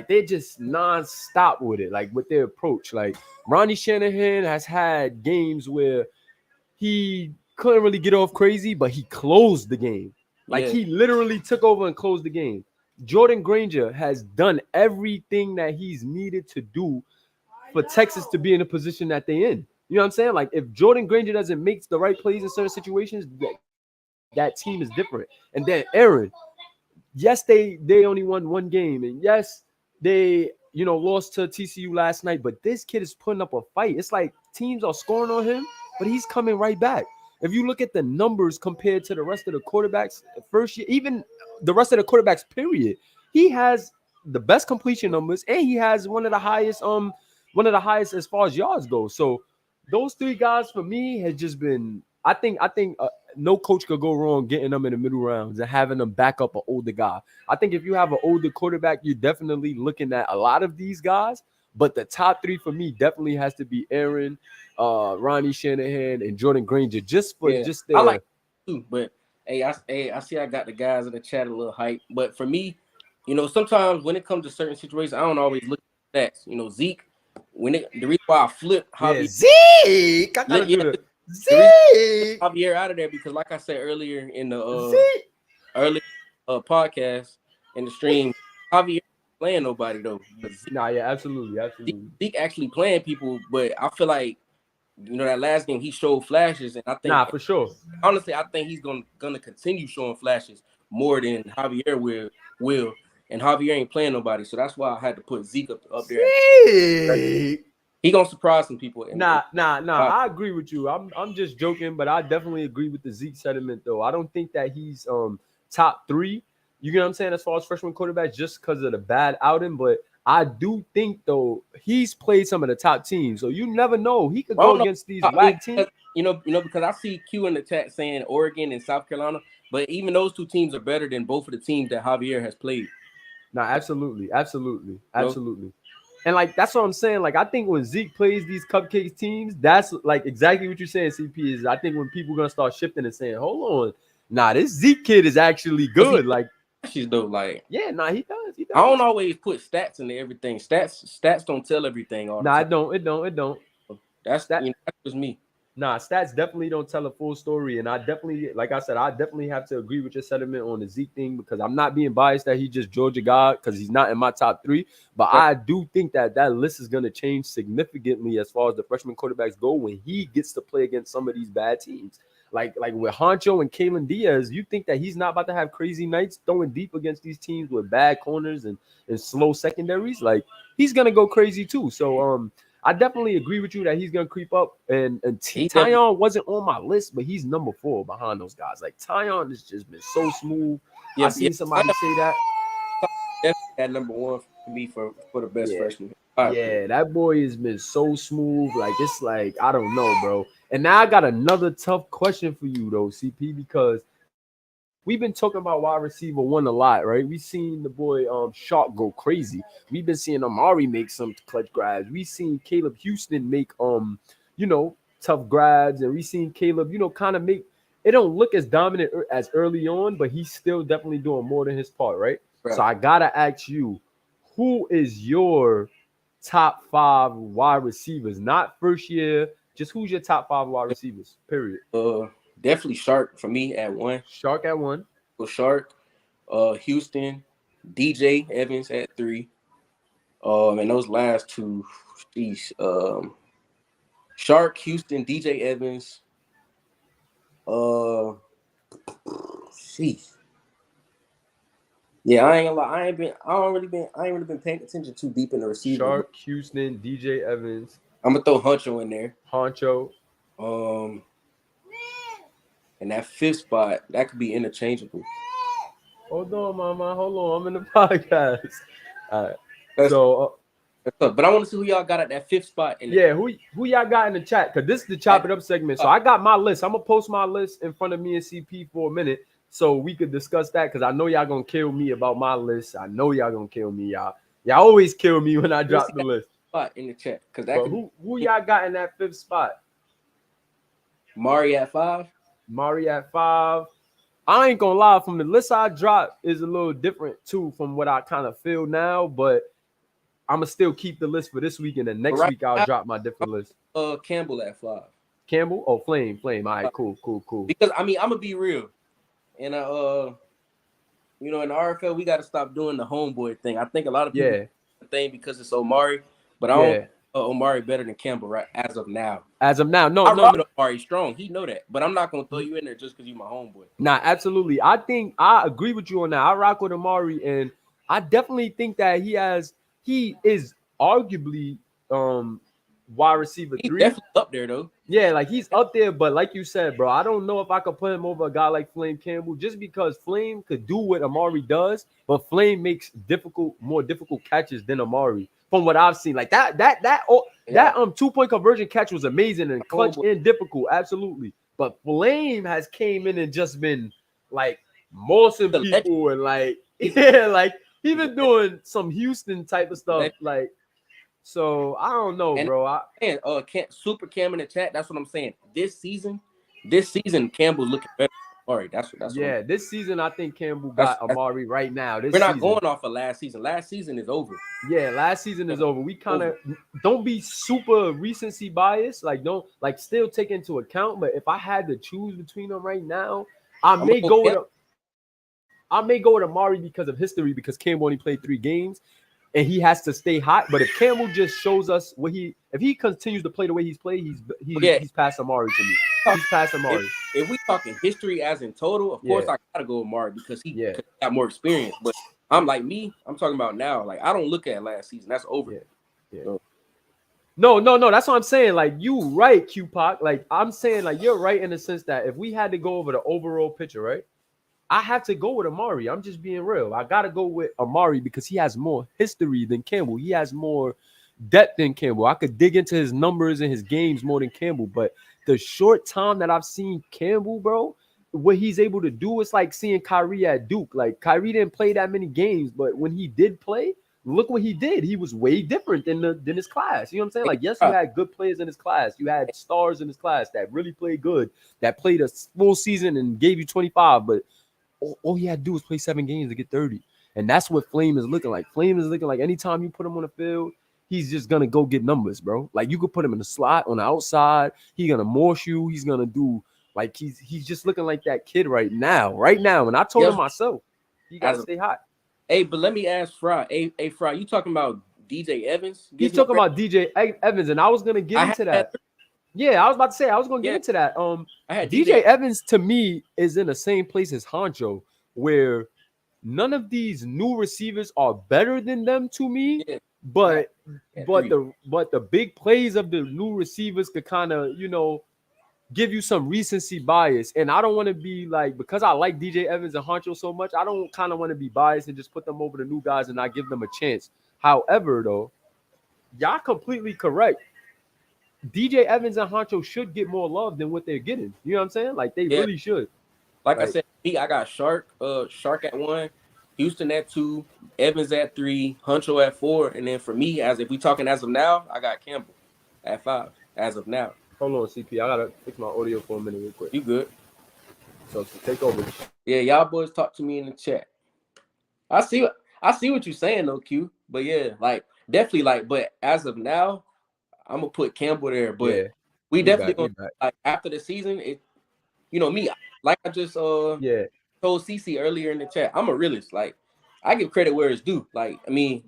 they're just nonstop with it, like with their approach. Like Ronnie Shanahan has had games where he couldn't really get off crazy, but he closed the game. Like he literally took over and closed the game. Jordan Granger has done everything that he's needed to do for Texas to be in the position that they're in. You know what I'm saying? Like if Jordan Granger doesn't make the right plays in certain situations, that team is different. And then Aaron, yes, they only won one game, and yes, they lost to TCU last night, but this kid is putting up a fight. It's like teams are scoring on him, but he's coming right back. If you look at the numbers compared to the rest of the quarterbacks first year, even the rest of the quarterbacks, period, he has the best completion numbers, and he has one of the highest as far as yards go. So those three guys for me has just been. I think no coach could go wrong getting them in the middle rounds and having them back up an older guy. I think if you have an older quarterback, you're definitely looking at a lot of these guys. But the top three for me definitely has to be Aaron, Ronnie Shanahan, and Jordan Granger. Just their. I like too, but I see I got the guys in the chat a little hype. But for me, sometimes when it comes to certain situations, I don't always look at stats. Zeke, the reason why I flip Zeke, Javier out of there because, like I said earlier in the early podcast in the stream, Javier playing nobody though. Absolutely. Zeke actually playing people, but I feel like that last game he showed flashes, and I think for sure. Honestly, I think he's gonna continue showing flashes more than Javier will. and Javier ain't playing nobody. So that's why I had to put Zeke up there. Zeke. He gonna surprise some people. Nah. I agree with you. I'm just joking, but I definitely agree with the Zeke sentiment, though. I don't think that he's top 3. You get what I'm saying? As far as freshman quarterbacks, just because of the bad outing, but I do think though he's played some of the top teams, so you never know. He could go against these whack teams. You know, because I see Q in the chat saying Oregon and South Carolina, but even those 2 teams are better than both of the teams that Javier has played. No, absolutely. And like that's what I'm saying. Like I think when Zeke plays these cupcake teams, that's like exactly what you're saying. CP is. I think when people gonna start shifting and saying, "Hold on, nah, this Zeke kid is actually good." Like she's though, like yeah, nah, he does. I don't always put stats into everything. Stats don't tell everything. All the time. It don't. That's that. That was me. Nah, stats definitely don't tell a full story, and I definitely, like I said, I definitely have to agree with your sentiment on the Zeke thing because I'm not being biased that he just Georgia God because he's not in my top 3, but I do think that list is going to change significantly as far as the freshman quarterbacks go when he gets to play against some of these bad teams. Like with Honcho and Kalen Diaz, you think that he's not about to have crazy nights throwing deep against these teams with bad corners and slow secondaries? Like he's gonna go crazy too. So I definitely agree with you that he's gonna creep up. And Tyon wasn't on my list, but he's number 4 behind those guys. Like Tyon has just been so smooth. I seen somebody say that. Definitely at number 1 for me for the best freshman. Yeah, that boy has been so smooth. Like it's like I don't know, bro. And now I got another tough question for you though, CP, because we've been talking about wide receiver 1 a lot, right? We've seen the boy Shark go crazy. We've been seeing Amari make some clutch grabs. We've seen Caleb Houston make tough grabs, and we've seen Caleb, kind of make it don't look as dominant as early on, but he's still definitely doing more than his part, right? So I gotta ask you, who is your top 5 wide receivers? Not first year, just who's your top 5 wide receivers, period? Definitely Shark for me at 1. Shark at 1. So Shark, Houston, DJ Evans at 3. And those last 2, Shark, Houston, DJ Evans. Yeah, I ain't gonna lie. I ain't really been paying attention too deep in the receiver. Shark, Houston, DJ Evans. I'm gonna throw Honcho in there. Honcho. And that 5th spot, that could be interchangeable. Hold on, mama. Hold on. I'm in the podcast. All right. But I want to see who y'all got at that 5th spot. Who y'all got in the chat? Because this is the Chop It Up segment. So I got my list. I'm going to post my list in front of me and CP for a minute so we could discuss that because I know y'all going to kill me about my list. I know y'all going to kill me, y'all. Y'all always kill me when I drop the list. Spot in the chat. Who y'all got in that 5th spot? Mari at 5. Mari at 5. I ain't gonna lie, from the list I dropped is a little different too from what I kind of feel now, but I'm gonna still keep the list for this week, and then next week I'll drop my different list. Campbell at 5. Campbell? Oh, Flame. All right, cool. Because I mean, I'm gonna be real, and in the RFL we got to stop doing the homeboy thing. I think a lot of people do the thing because it's Omari, but I don't. Omari better than Campbell right as of now. No. Omari strong. He know that, but I'm not gonna throw you in there just because you my homeboy. Nah, absolutely. I think I agree with you on that. I rock with Omari, and I definitely think that he is arguably wide receiver 3. He's definitely up there though. Yeah, like he's up there, but like you said, bro, I don't know if I could put him over a guy like Flame Campbell just because Flame could do what Amari does, but Flame makes more difficult catches than Amari. From what I've seen, like that 2-point conversion catch was amazing and clutch and difficult, absolutely. But Flame has came in and just been like mossing people and like like he been doing some Houston type of stuff, like. So I don't know, bro. Super Cam in the chat. That's what I'm saying. This season, Campbell's looking better. Amari. That's this season I think Campbell got Amari right now. We're not going off of last season. Last season is over. Yeah, last season is over. We kind of don't be super recency biased. Like don't still take into account. But if I had to choose between them right now, I may go with Amari because of history. Because Campbell only played 3 games. And he has to stay hot. But if Campbell just shows us if he continues to play the way he's played, he's past Amari to me. He's past Amari. If we talking history as in total, of course I gotta go with Amari because he got more experience. But I'm like me. I'm talking about now. Like I don't look at last season. That's over. Yeah. So, No. That's what I'm saying. Like you right, Q-Pac. Like I'm saying, like you're right in the sense that if we had to go over the overall picture, right? I have to go with Amari. I'm just being real. I gotta go with Amari because he has more history than Campbell. He has more depth than Campbell. I could dig into his numbers and his games more than Campbell. But the short time that I've seen Campbell, bro, what he's able to do is like seeing Kyrie at Duke. Like Kyrie didn't play that many games, but when he did play, look what he did. He was way different than his class. You know what I'm saying? Like, yes, you had good players in his class. You had stars in his class that really played good, that played a full season and gave you 25, but all he had to do was play 7 games to get 30. And that's what Flame is looking like. Flame is looking like anytime you put him on the field, he's just going to go get numbers, bro. Like, you could put him in the slot on the outside. He's going to morse you. He's going to do, like, he's just looking like that kid right now. And I told him myself, you got to stay hot. Hey, but let me ask Fry. Hey, Fry, you talking about DJ Evans? He's talking about DJ Evans, and I was going to get into that. Yeah, I was about to say I was going to get into that. DJ Evans to me is in the same place as Honcho, where none of these new receivers are better than them to me. Yeah. But the big plays of the new receivers could kind of, you know, give you some recency bias. And I don't want to be like, because I like DJ Evans and Honcho so much, I don't kind of want to be biased and just put them over the new guys and not give them a chance. However, though, y'all completely correct. DJ Evans and Honcho should get more love than what they're getting. You know what I'm saying? Like they really should. Like I said, I got Shark at 1, Houston at 2, Evans at 3, Honcho at 4, and then for me, as if we talking as of now, I got Campbell at 5 as of now. Hold on, CP. I gotta fix my audio for a minute real quick. You good? So take over. Yeah, y'all boys talk to me in the chat. I see what you're saying though, Q. But yeah, like definitely like, but as of now, I'm gonna put Campbell there, but we definitely gonna like after the season. It, you know me, like I just told CC earlier in the chat. I'm a realist. Like I give credit where it's due. Like I mean,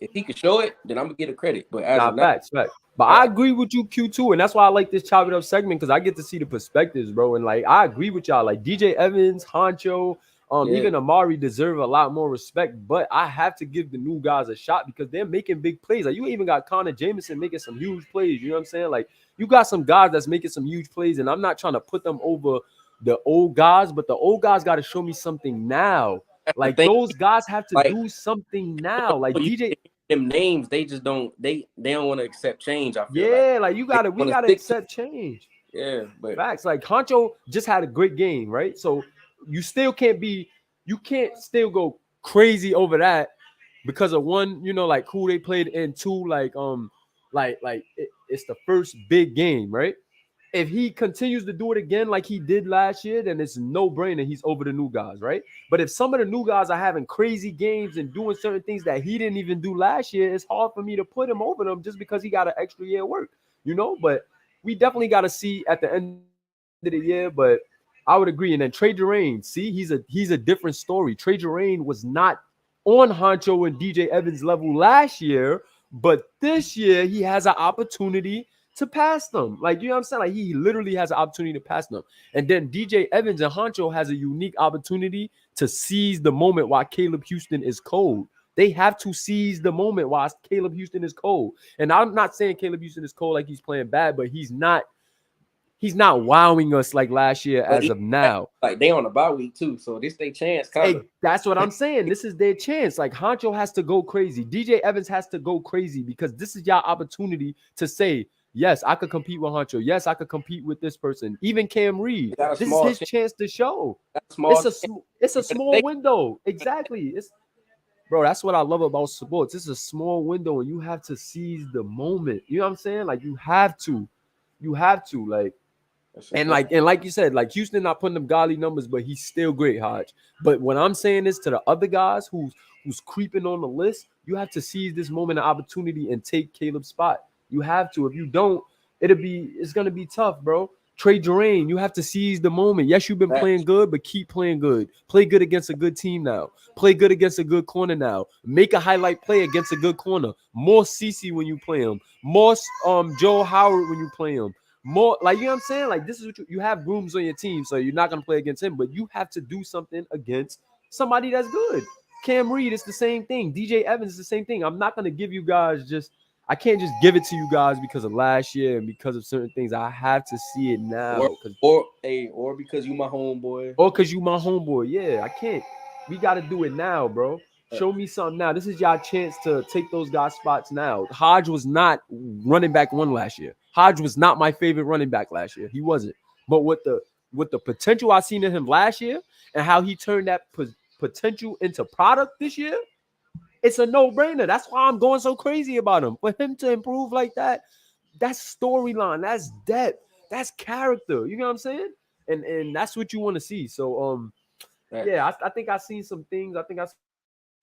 if he could show it, then I'm gonna get a credit. But as of now, facts. But I agree with you, Q2, and that's why I like this chop it up segment because I get to see the perspectives, bro. And like I agree with y'all. Like DJ Evans, Honcho. Even Amari deserve a lot more respect, but I have to give the new guys a shot because they're making big plays. Like you even got Connor Jameson making some huge plays. You know what I'm saying? Like you got some guys that's making some huge plays, and I'm not trying to put them over the old guys, but the old guys got to show me something now. Like those guys have to do something now. Like DJ, them names, they just don't. They don't want to accept change. I feel like we gotta accept change. Yeah, but facts. Like Honcho just had a great game, right? So. You can't still go crazy over that because of one, you know, like who they played in, two, it's the first big game, right? If he continues to do it again like he did last year, then it's no brainer he's over the new guys, right? But if some of the new guys are having crazy games and doing certain things that he didn't even do last year, it's hard for me to put him over them just because he got an extra year of work, you know? But we definitely got to see at the end of the year, but I would agree. And then Trey Durain, see, he's a different story. Trey Durain was not on Honcho and DJ Evans level last year, but this year he has an opportunity to pass them. Like, you know what I'm saying? Like, he literally has an opportunity to pass them. And then DJ Evans and Honcho has a unique opportunity to seize the moment while Caleb Houston is cold. They have to seize the moment while Caleb Houston is cold. And I'm not saying Caleb Houston is cold like he's playing bad, but he's not wowing us like last year as of now. Like they on a bye week too, so this their chance. Hey, that's what I'm saying. This is their chance. Like Honcho has to go crazy. DJ Evans has to go crazy because this is your opportunity to say, yes, I could compete with Honcho. Yes, I could compete with this person. Even Cam Reed. This is his chance to show. It's a small window. Exactly. Bro, that's what I love about sports. It's a small window and you have to seize the moment. You know what I'm saying? Like you have to. Like. And like you said, like Houston not putting them godly numbers, but he's still great, Hodge. But what I'm saying is to the other guys who's creeping on the list, you have to seize this moment of opportunity and take Caleb's spot. You have to. If you don't, it's gonna be tough, bro. Trey Durain, you have to seize the moment. Yes, you've been playing good, but keep playing good. Play good against a good team now. Play good against a good corner now. Make a highlight play against a good corner. More CC when you play him. More Joe Howard when you play him. More like, you know what I'm saying? Like this is what you have rooms on your team, so you're not gonna play against him, but you have to do something against somebody that's good. Cam Reed, it's the same thing. DJ Evans is the same thing. I'm not gonna give you guys I can't just give it to you guys because of last year and because of certain things. I have to see it now. Or because you my homeboy. Or because you my homeboy. Yeah, I can't. We got to do it now, bro. Show me something now. This is y'all chance to take those guys' spots now. Hodge was not running back one last year. Hodge was not my favorite running back last year. He wasn't. But with the potential I seen in him last year and how he turned that potential into product this year, it's a no-brainer. That's why I'm going so crazy about him. For him to improve like that, that's storyline. That's depth. That's character. You know what I'm saying? And that's what you want to see. So yeah, I think I seen some things. I think I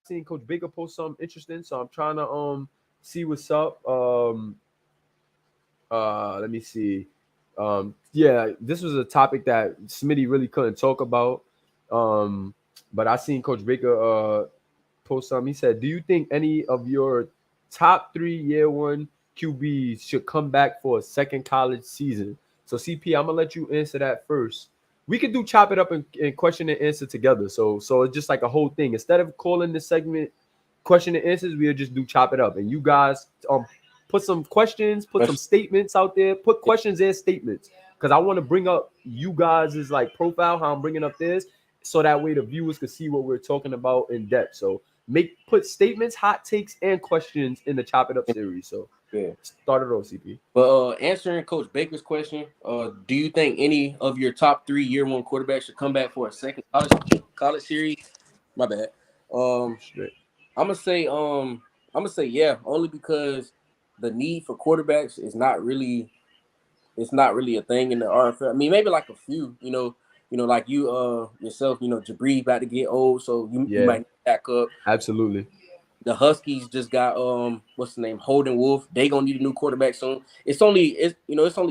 seen Coach Baker post something interesting. So I'm trying to see what's up. Let me see. Yeah, this was a topic that Smitty really couldn't talk about. But I seen Coach Baker post something. He said, "Do you think any of your top 3 year one QBs should come back for a second college season?" So CP, I'm gonna let you answer that first. We could do chop it up and question and answer together. So it's just like a whole thing. Instead of calling this segment question and answers, we'll just do chop it up. And you guys put some questions, put some statements out there, put questions and statements. Because I want to bring up you guys' like profile, how I'm bringing up this, so that way the viewers can see what we're talking about in depth. So put statements, hot takes, and questions in the chop it up series. So yeah, start it off, CP. But answering Coach Baker's question, do you think any of your top 3 year one quarterbacks should come back for a second college series? My bad. I'm gonna say yeah, only because the need for quarterbacks is not really a thing in the RFL. I mean, maybe like a few, like you yourself, Jabri about to get old, so you might back up. Absolutely. The Huskies just got what's the name? Holden Wolf. They gonna need a new quarterback soon. It's only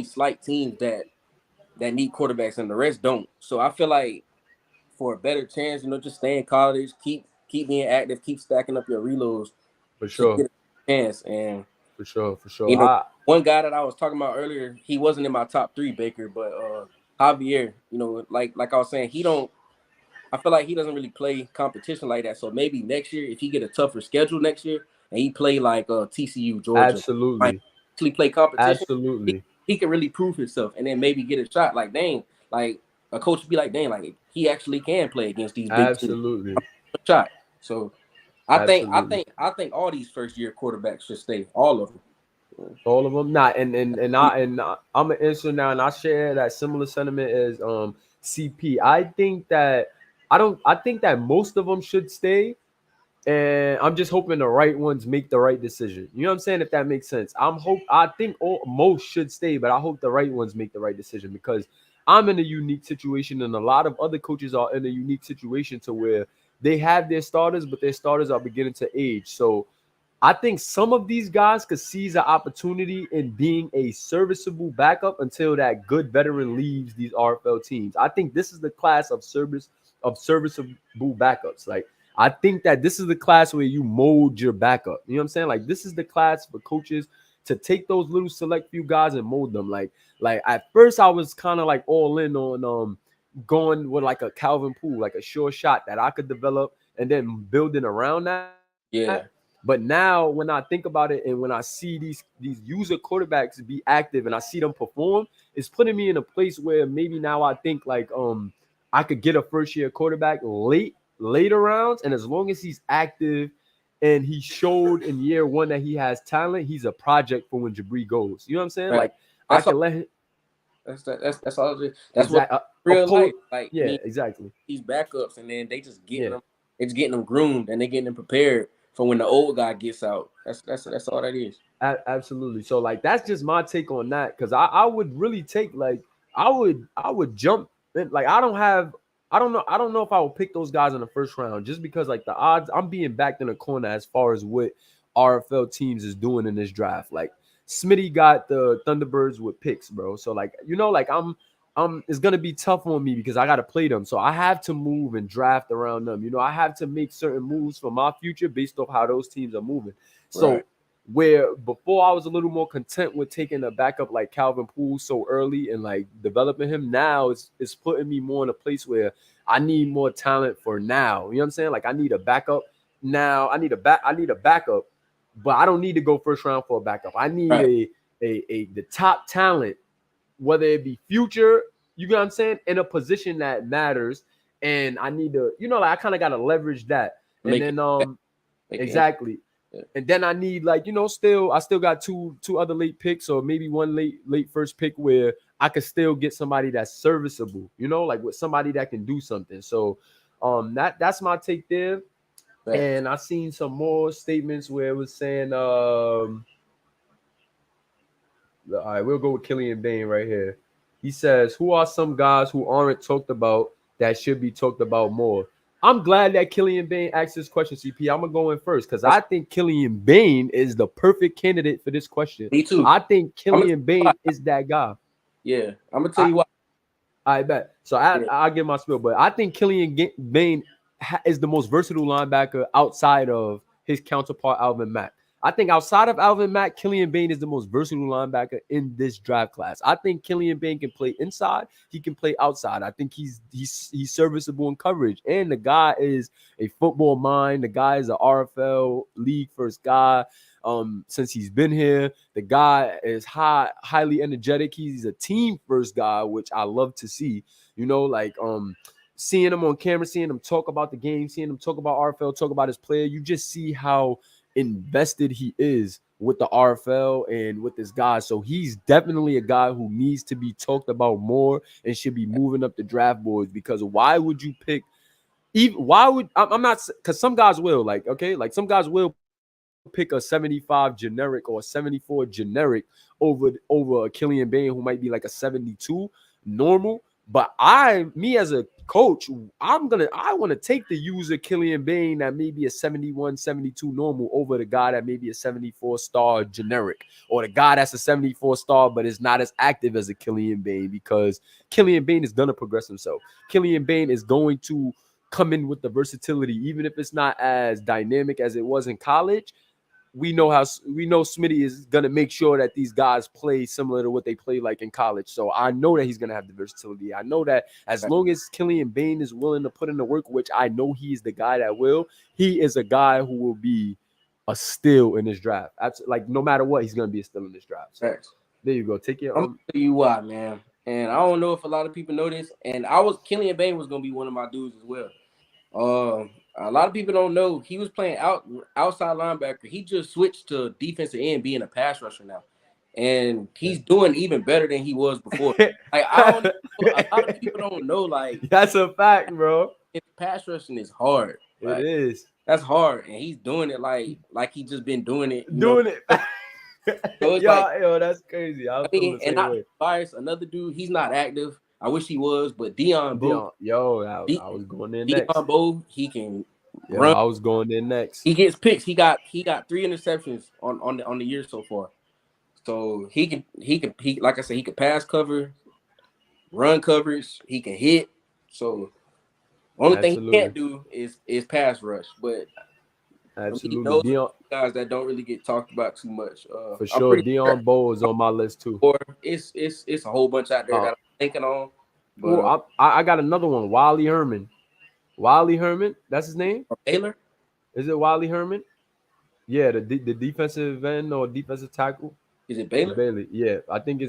slight teams that need quarterbacks and the rest don't. So I feel like for a better chance, just stay in college, keep being active, keep stacking up your reloads. For sure. Get a chance. And for sure. One guy that I was talking about earlier, he wasn't in my top 3, Baker, but Javier, like I was saying, I feel like he doesn't really play competition like that. So maybe next year, if he get a tougher schedule next year and he play like TCU, Georgia, absolutely, actually play competition, absolutely, he can really prove himself and then maybe get a shot. Like dang, like a coach would be like, dang, like he actually can play against these big absolutely teams. Shot. So I think all these first year quarterbacks should stay, all of them. All of them, not and I'm gonna answer now, and I share that similar sentiment as CP. I think that most of them should stay, and I'm just hoping the right ones make the right decision. You know what I'm saying? If that makes sense. I think most should stay, but I hope the right ones make the right decision because I'm in a unique situation, and a lot of other coaches are in a unique situation to where they have their starters, but their starters are beginning to age. So I think some of these guys could seize an opportunity in being a serviceable backup until that good veteran leaves these RFL teams. I think this is the class of serviceable backups. Like, I think that this is the class where you mold your backup. You know what I'm saying? Like, this is the class for coaches to take those little select few guys and mold them. Like at first I was kind of like all in on going with like a Calvin Poole, like a sure shot that I could develop and then building around that. Yeah. But now when I think about it and when I see these user quarterbacks be active and I see them perform, it's putting me in a place where maybe now I think like I could get a first year quarterback later rounds, and as long as he's active and he showed in year one that he has talent, he's a project for when Jabri goes. You know what I'm saying? Right. Like that's I can let him. That's all. That's what real life. Like yeah, exactly. These backups, and then they just getting them. It's getting them groomed, and they getting them prepared for when the old guy gets out. That's all that is. Absolutely. So like that's just my take on that, because I would really take like I would jump in, like I don't know if I would pick those guys in the first round just because like the odds, I'm being backed in a corner as far as what RFL teams is doing in this draft. Like Smitty got the Thunderbirds with picks, bro. So like like it's gonna be tough on me because I gotta play them. So I have to move and draft around them. I have to make certain moves for my future based off how those teams are moving. So where before I was a little more content with taking a backup like Calvin Poole so early and like developing him, now it's putting me more in a place where I need more talent for now. You know what I'm saying? Like I need a backup now I need a backup, but I don't need to go first round for a backup. I need the top talent, whether it be future, you know what I'm saying, in a position that matters. And I need to, like I kind of got to leverage that. And then exactly. Yeah. And then I need I still got two other late picks, or maybe one late first pick where I could still get somebody that's serviceable, like with somebody that can do something. So that's my take there. Right. And I seen some more statements where it was saying all right, we'll go with Killian Bain right here. He says, who are some guys who aren't talked about that should be talked about more? I'm glad that Killian Bain asked this question, CP. I'm going to go in first because I think Killian Bain is the perfect candidate for this question. Me too. I think Killian Bain is that guy. Yeah, I'm going to tell you why. I bet. So I'll give my spiel, but I think Killian Bain is the most versatile linebacker outside of his counterpart, Alvin Mack. I think outside of Alvin Mack, Killian Bain is the most versatile linebacker in this draft class. I think Killian Bain can play inside. He can play outside. I think he's serviceable in coverage. And the guy is a football mind. The guy is an RFL league first guy. Since he's been here, the guy is highly energetic. He's a team first guy, which I love to see. Seeing him on camera, seeing him talk about the game, seeing him talk about RFL, talk about his player, you just see how invested he is with the RFL and with this guy. So he's definitely a guy who needs to be talked about more and should be moving up the draft boards, because why would you pick I'm not, because some guys will some guys will pick a 75 generic or a 74 generic over a Killian Bain who might be like a 72 normal. But me as a coach, I want to take the user Killian Bain that may be a 71, 72 normal over the guy that may be a 74 star generic, or the guy that's a 74 star but is not as active as a Killian Bain, because Killian Bain is going to progress himself. Killian Bain is going to come in with the versatility, even if it's not as dynamic as it was in college. We know Smitty is going to make sure that these guys play similar to what they play like in college. So I know that he's going to have the versatility. I know that as long as Killian Bain is willing to put in the work, which I know he's the guy that will, he is a guy who will be a steal in this draft. No matter what, he's going to be a steal in this draft. So there you go. Take your I'm going to tell you why, man. And I don't know if a lot of people know this. And Killian Bain was going to be one of my dudes as well. A lot of people don't know he was playing outside linebacker. He just switched to defensive end, being a pass rusher now, and he's doing even better than he was before. I don't know, a lot of people don't know. That's a fact, bro. Pass rushing is hard. It is. That's hard, and he's doing it like he just been doing it. So yo, that's crazy. And not bias. Another dude, he's not active. I wish he was, but Dion Bowe. I was going in next. Dion Bowe, he can run. I was going in next. He gets picks. He got 3 interceptions on the year so far. So he can like I said, he can pass cover, run coverage. He can hit. So only thing he can't do is pass rush. But absolutely, those guys that don't really get talked about too much. For sure, Dion Bowe is on my list too. Or it's a whole bunch out there that I'm thinking on. But, I got another one, Wally Herman. Wally Herman, that's his name? Taylor? Is it Wally Herman? Yeah, the defensive end or defensive tackle. Is it Baylor? Bailey. Yeah, I think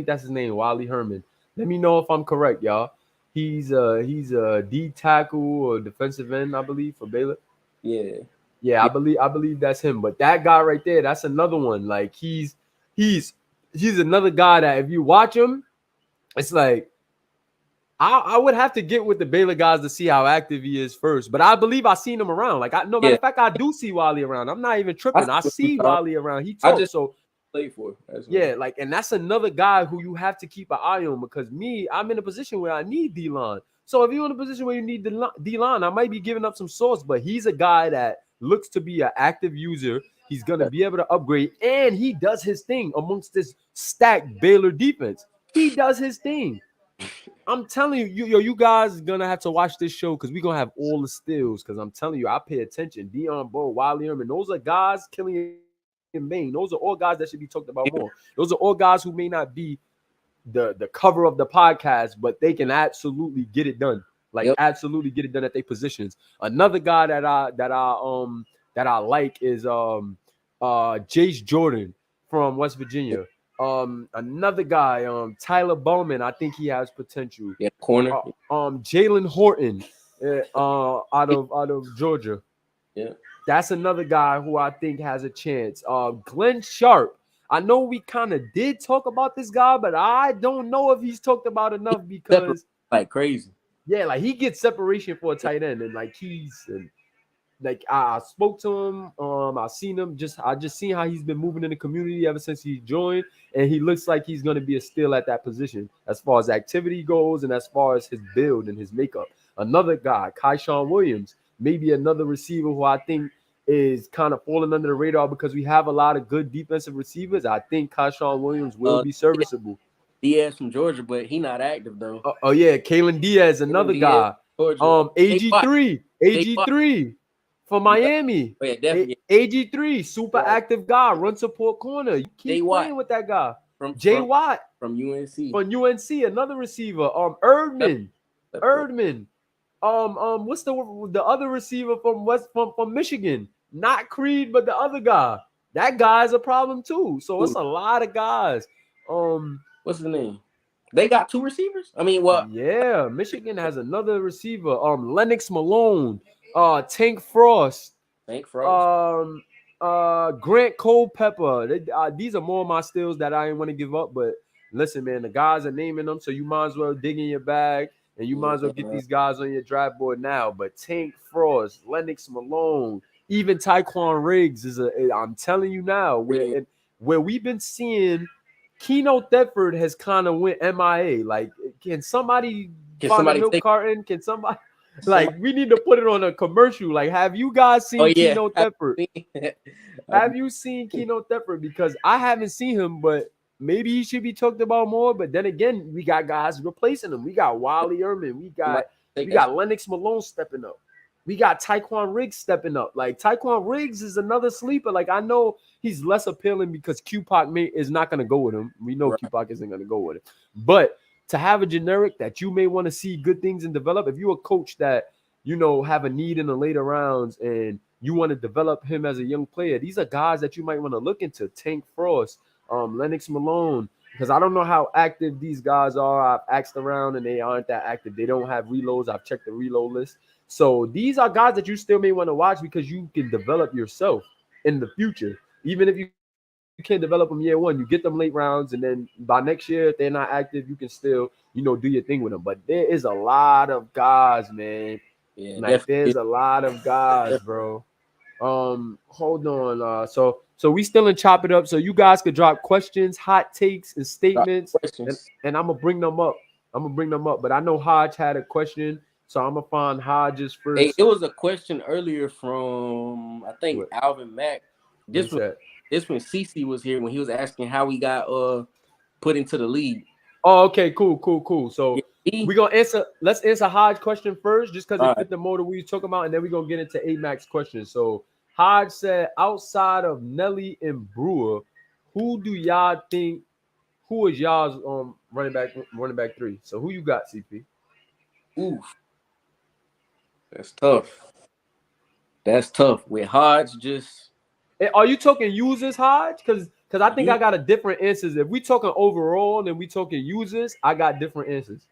that's his name, Wally Herman. Let me know if I'm correct, y'all. He's a D tackle or defensive end, I believe, for Baylor. Yeah, I believe that's him. But that guy right there, that's another one. Like he's another guy that if you watch him, it's like I would have to get with the Baylor guys to see how active he is first. But I believe I seen him around. Matter of fact, I do see Wally around. I'm not even tripping. I see Wally around. He talks. So play for. And that's another guy who you have to keep an eye on, because I'm in a position where I need D-line. So if you're in a position where you need D-line, I might be giving up some sauce, but he's a guy that looks to be an active user. He's going to be able to upgrade, and he does his thing amongst this stacked Baylor defense. He does his thing. I'm telling you guys are going to have to watch this show, because we're going to have all the steals, because I'm telling you, I pay attention. Dion Bowe, Wally Herman, those are guys, Killian Bain. Those are all guys that should be talked about more. Those are all guys who may not be the cover of the podcast, but they can absolutely get it done. Like absolutely get it done at their positions. Another guy that I like is Jace Jordan from West Virginia. Another guy, Tyler Bowman. I think he has potential. Yeah, corner. Jalen Horton, out of Georgia. Yeah, that's another guy who I think has a chance. Glenn Sharp. I know we kind of did talk about this guy, but I don't know if he's talked about enough because like crazy. Yeah, like he gets separation for a tight end, and like I spoke to him. I seen him. I just seen how he's been moving in the community ever since he joined, and he looks like he's going to be a steal at that position as far as activity goes and as far as his build and his makeup. Another guy, Kyshawn Williams, maybe another receiver who I think is kind of falling under the radar because we have a lot of good defensive receivers. I think Kyshawn Williams will be serviceable. Diaz from Georgia, but he not active though. Oh yeah, Kalen Diaz, another guy. AG3 from Miami. Yeah, definitely. AG3, super active guy, run support corner. You keep playing with that guy. Jay Watt from UNC. From UNC, another receiver. Erdman. What's the other receiver from Michigan? Not Creed, but the other guy. That guy's a problem too. So it's a lot of guys. What's the name? They got two receivers? I mean, what? Yeah, Michigan has another receiver. Lennox Malone, Tank Frost. Grant Culpepper. These are more of my steals that I ain't want to give up. But listen, man, the guys are naming them, so you might as well dig in your bag and you might as well get these guys on your draft board now. But Tank Frost, Lennox Malone, even Tyquan Riggs I'm telling you now, where we've been seeing Keno Thetford has kind of went MIA. Like, can somebody find a milk carton? Can somebody we need to put it on a commercial? Like, have you guys seen Keno Thetford? Have you seen Keno Thetford? Because I haven't seen him, but maybe he should be talked about more. But then again, we got guys replacing him. We got Wally Ehrman. We got Lennox Malone stepping up. We got Tyquan Riggs stepping up. Like, Tyquan Riggs is another sleeper. Like, I know he's less appealing because Q-Pac is not going to go with him. We know Q-Pac isn't going to go with it. But to have a generic that you may want to see good things and develop, if you're a coach that, have a need in the later rounds and you want to develop him as a young player, these are guys that you might want to look into. Tank Frost, Lennox Malone, because I don't know how active these guys are. I've asked around and they aren't that active. They don't have reloads. I've checked the reload list. So these are guys that you still may want to watch because you can develop yourself in the future. Even if you can't develop them year one, you get them late rounds, and then by next year, if they're not active, you can still, do your thing with them. But there is a lot of guys, man. Yeah, like there's a lot of guys, bro. Hold on. So we still in Chop It Up. So you guys could drop questions, hot takes, and statements, and I'm gonna bring them up. But I know Hodge had a question. So I'm gonna find Hodges first. Hey, it was a question earlier from I think Alvin Mack. This when CC was here when he was asking how we got put into the league. Oh, okay, cool. So we're gonna answer. Let's answer Hodge's question first, just because it fit the mode we were talking about, and then we're gonna get into A-Mac's question. So Hodge said, outside of Nelly and Brewer, who do y'all think? Who is y'all's running back 3? So who you got, CP? Oof. That's tough. With Hodge, just are you talking users, Hodge? Because I think I got a different answers. If we talking overall and we talking users, I got different answers.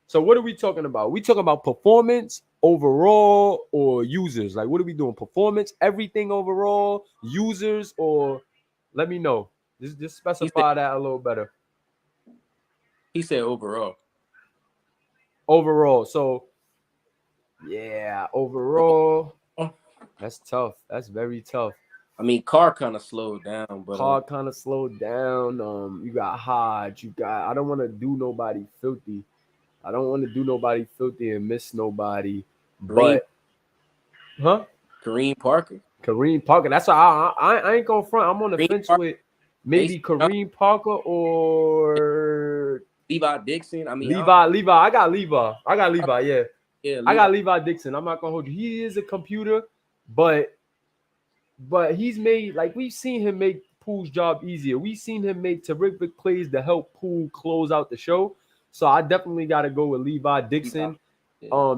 So what are we talking about? We talking about performance overall or users? Like, what are we doing? Performance, everything overall, users, or let me know. Just specify that a little better. He said overall. Overall. So yeah, overall, that's tough. That's very tough. I mean, Carr kind of slowed down, but You got Hodge. I don't want to do nobody filthy. And miss nobody. Kareem Parker. That's why I ain't gonna front. I'm on the fence with maybe Kareem Parker or Levi Dixon. I mean, Levi. I got Levi. Yeah. Yeah, I got Levi Dixon. I'm not gonna hold you. He is a computer, but he's made, like, we've seen him make Poole's job easier. We've seen him make terrific plays to help Poole close out the show. So I definitely got to go with Levi Dixon.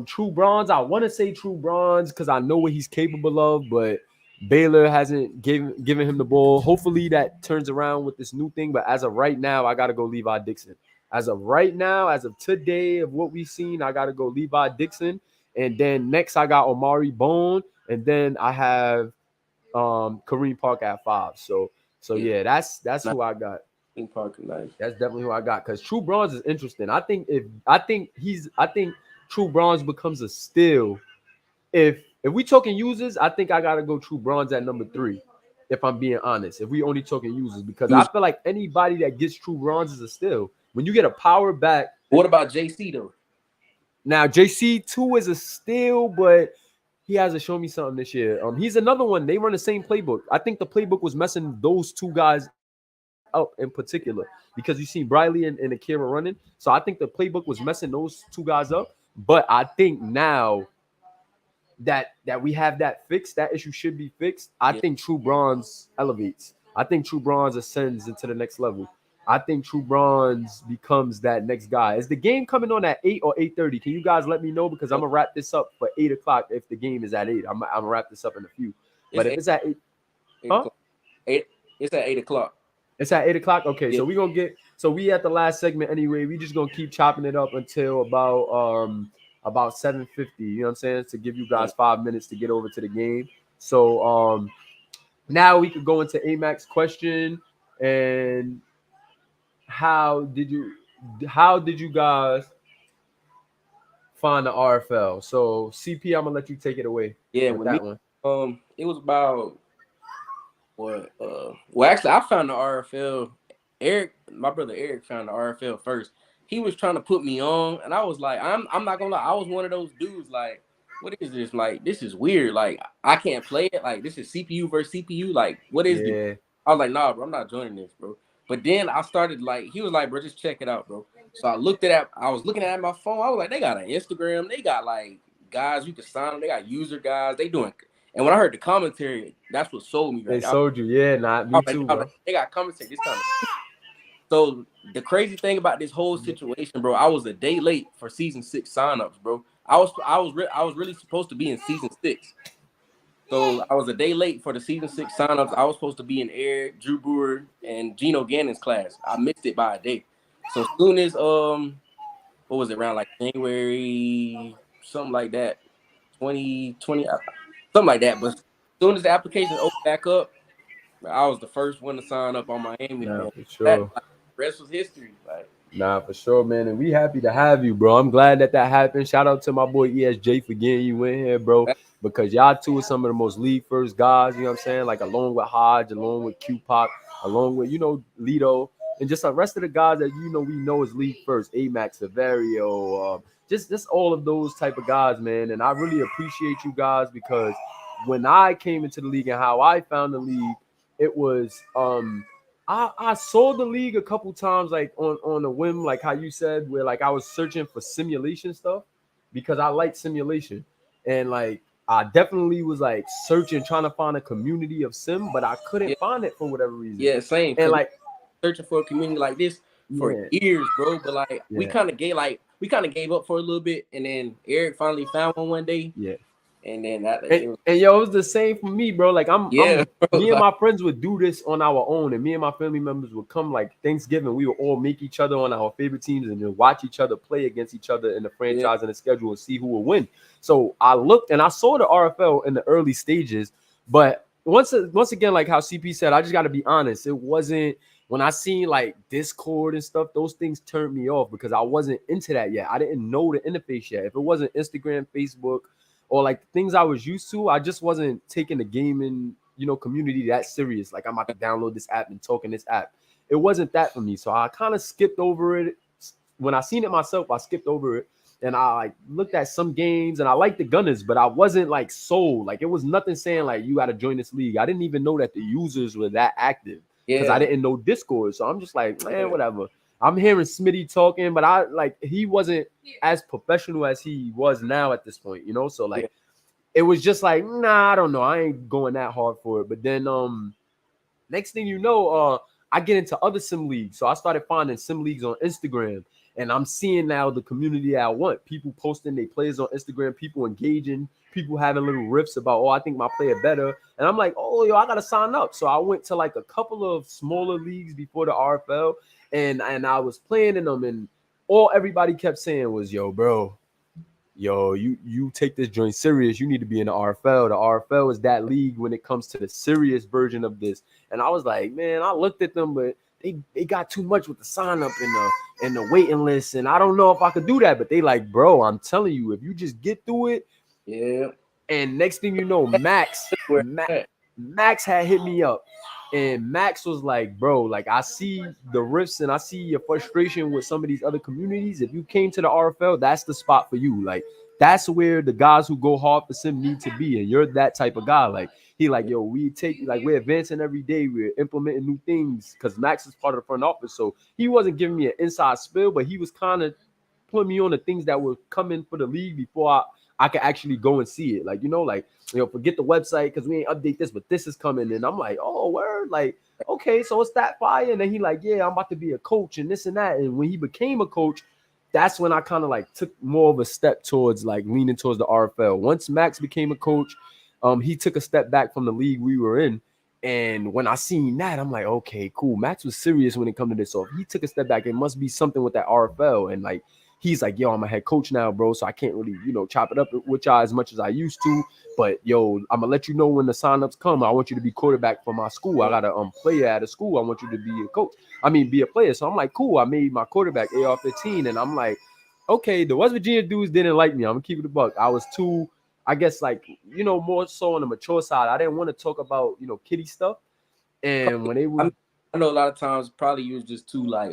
True Bronze, I want to say True Bronze because I know what he's capable of, but Baylor hasn't given him the ball. Hopefully that turns around with this new thing. But as of right now, I gotta go Levi Dixon. As of right now, as of today, of what we've seen, I gotta go Levi Dixon. And then next I got Omari Bone, and then I have Kareem Park at 5. So yeah, that's who I got. Parker, nice. That's definitely who I got because True Bronze is interesting. I think True Bronze becomes a steal. If we talking users, I think I gotta go True Bronze at number 3. If I'm being honest, if we only talking users, because I feel like anybody that gets True Bronze is a steal. When you get a power back. What about JC though? Now JC2 is a steal, but he hasn't shown me something this year. He's another one. They run the same playbook. I think the playbook was messing those two guys up in particular because you see Briley and Akira running. So I think the playbook was messing those two guys up. But I think now that we have that fixed, that issue should be fixed. I think True Bronze elevates. I think True Bronze ascends into the next level. I think True Bronze becomes that next guy. Is the game coming on at 8 or 8:30? Can you guys let me know? Because I'm going to wrap this up for 8 o'clock if the game is at 8. I'm going to wrap this up in a few. But if it's at 8, it's at 8 o'clock. It's at 8 o'clock? Okay, so we're going to get – so we at the last segment anyway. We just going to keep chopping it up until about 7:50, you know what I'm saying, to give you guys 5 minutes to get over to the game. So now we could go into Amax's question and – How did you guys find the RFL? So CP, I'm gonna let you take it away. Yeah, with that one. It was about what? Well, actually, I found the RFL. My brother Eric found the RFL first. He was trying to put me on, and I was like, I'm not gonna lie, I was one of those dudes like, what is this? Like, this is weird. Like, I can't play it. Like, this is CPU versus CPU. Like, what is this? I was like, nah, bro, I'm not joining this, bro. But then I started like, he was like, bro, just check it out, bro. So I was looking at my phone. I was like, they got an Instagram. They got like guys you can sign them. They got user guys. They doing. And when I heard the commentary, that's what sold me. They sold you, yeah, not me too, bro. They got commentary. This kind of. So the crazy thing about this whole situation, bro, I was a day late for season 6 signups, bro. I was really supposed to be in season 6. So I was a day late for the season 6 signups. I was supposed to be in Eric, Drew Brewer, and Gino Gannon's class. I missed it by a day. So as soon as what was it, around like January, something like that, 2020, something like that. But as soon as the application opened back up, I was the first one to sign up on Miami. Nah, for sure. The rest was history. Like, nah, for sure, man. And we happy to have you, bro. I'm glad that happened. Shout out to my boy ESJ for getting you in here, bro. Because y'all two are some of the most league first guys, you know what I'm saying? Like, along with Hodge, along with Q-Pop, along with, Lito, and just the rest of the guys that, we know is league first. Amax, Severio, just all of those type of guys, man. And I really appreciate you guys because when I came into the league and how I found the league, it was I saw the league a couple times, like on a whim, like how you said, where like I was searching for simulation stuff because I like simulation. And like I definitely was like searching, trying to find a community of sim, but I couldn't find it for whatever reason. Yeah, same. And like searching for a community like this for years, bro. But like we kind of gave up for a little bit, and then Eric finally found one day. Yeah. And then it was the same for me, bro. Like me and my friends would do this on our own, and me and my family members would come like Thanksgiving. We would all make each other on our favorite teams and then watch each other play against each other in the franchise and the schedule and see who will win. So I looked and I saw the RFL in the early stages, but once again, like how CP said, I just got to be honest. It wasn't when I seen like Discord and stuff. Those things turned me off because I wasn't into that yet. I didn't know the interface yet. If it wasn't Instagram, Facebook, or like things I was used to, I just wasn't taking the gaming, community that serious. Like I'm about to download this app and talk in this app. It wasn't that for me. So I kind of skipped over it. When I seen it myself, I skipped over it. And I like looked at some games and I liked the Gunners, but I wasn't like sold. Like it was nothing saying like you got to join this league. I didn't even know that the users were that active because I didn't know Discord. So I'm just like, man, whatever. I'm hearing Smitty talking, but he wasn't as professional as he was now at this point, So like, it was just like, nah, I don't know. I ain't going that hard for it. But then, next thing you know, I get into other sim leagues. So I started finding sim leagues on Instagram, And I'm seeing now the community I want. People posting their players on Instagram, people engaging, people having little riffs about, oh, I think my player better. And I'm like, oh, yo, I got to sign up. So I went to like a couple of smaller leagues before the RFL, and I was playing in them, and all everybody kept saying was, yo, bro, yo, you take this joint serious. You need to be in the RFL. The RFL is that league when it comes to the serious version of this. And I was like, man, I looked at them, but they got too much with the sign up and the waiting list. And I don't know if I could do that. But they like, bro, I'm telling you, if you just get through it. Yeah. And next thing you know, Max had hit me up. And Max was like, bro, like I see the rifts and I see your frustration with some of these other communities. If you came to the RFL, that's the spot for you. Like, that's where the guys who go hard for sim need to be. And you're that type of guy. Like, he like, yo, we're advancing every day. We're implementing new things because Max is part of the front office. So he wasn't giving me an inside spill, but he was kind of putting me on the things that were coming for the league before I could actually go and see it. Like, forget the website because we ain't update this, but this is coming. And I'm like, oh, word. Like, okay, so it's that fire. And then he like, yeah, I'm about to be a coach and this and that. And when he became a coach, that's when I kind of like took more of a step towards like leaning towards the RFL. Once Max became a coach, he took a step back from the league we were in. And when I seen that, I'm like, okay, cool. Max was serious when it come to this. So if he took a step back, it must be something with that RFL. And like, he's like, yo, I'm a head coach now, bro. So I can't really, chop it up with y'all as much as I used to. But yo, I'm gonna let you know when the signups come. I want you to be quarterback for my school. I got a player at a school. I want you to be a coach. Be a player. So I'm like, cool. I made my quarterback AR-15, and I'm like, okay, the West Virginia dudes didn't like me. I'm gonna keep it a buck. I was too, I guess, like, more so on the mature side. I didn't want to talk about, kiddie stuff. And when they were, I know a lot of times probably you was just too like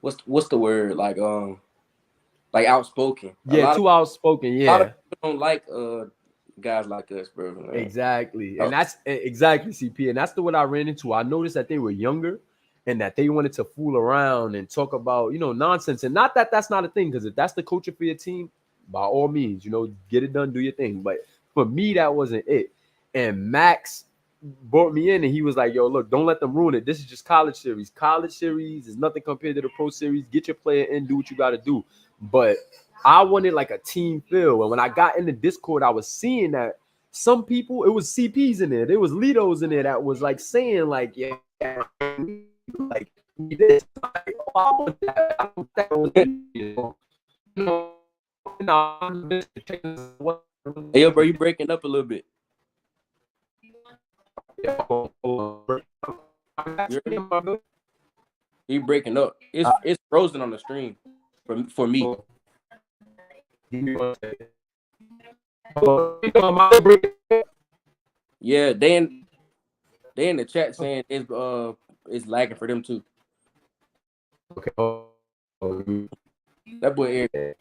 what's the word, like outspoken. Yeah, too outspoken. Yeah, a lot of people don't like guys like us, bro. Man. Exactly. And that's exactly CP. And that's what I ran into. I noticed that they were younger and that they wanted to fool around and talk about, nonsense. And not that that's not a thing, because if that's the culture for your team, by all means, get it done, do your thing. But for me, that wasn't it. And Max brought me in and he was like, yo, look, don't let them ruin it. This is just college series. College series is nothing compared to the pro series. Get your player in, do what you got to do. But I wanted like a team feel. And when I got in the Discord, I was seeing that some people, it was CPs in there. There was Litos in there that was like saying like, yeah, like this. Like, oh, I want that. I want that. Hey, yo, bro, you breaking up a little bit. You breaking up. It's frozen on the stream for me. Yeah, they in the chat saying it's lagging for them too. Okay. That boy Eric.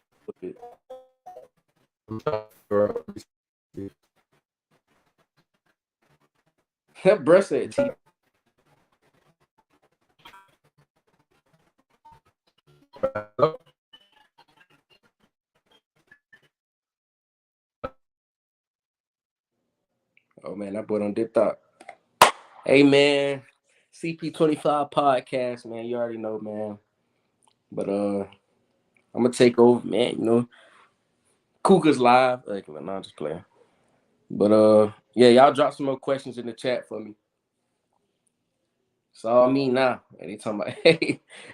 That bruh said T. Oh man, that boy done dipped out. Hey man, CP25 podcast, man. You already know, man. But I'm gonna take over, man. Cougars live. Like, no, I'm just playing. But yeah, y'all drop some more questions in the chat for me. It's all me now. And they talking about,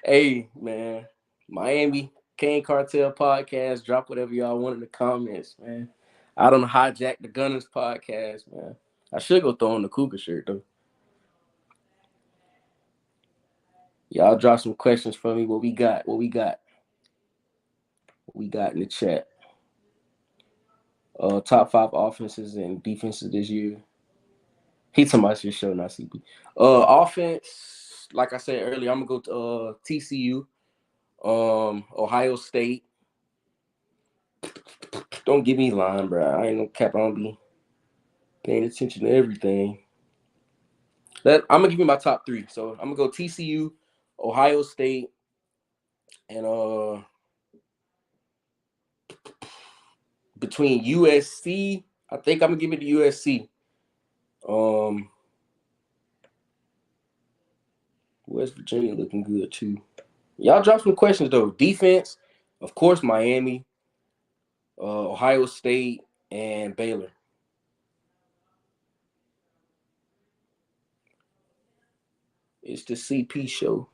hey, man, Miami Kane Cartel podcast. Drop whatever y'all want in the comments, man. I don't hijack the Gunners podcast, man. I should go throw on the Cougar shirt though. Y'all drop some questions for me. What we got in the chat. Top 5 offenses and defenses this year. He talking about your show, not CP. Offense, like I said earlier, I'm gonna go to TCU, Ohio State. Don't give me line, bro. I ain't no cap. I don't be paying attention to everything. I'm gonna give you my top 3. So I'm gonna go TCU, Ohio State, and between USC, I think I'm gonna give it to USC. West Virginia looking good too. Y'all drop some questions though. Defense, of course, Miami, Ohio State, and Baylor. It's the CP show.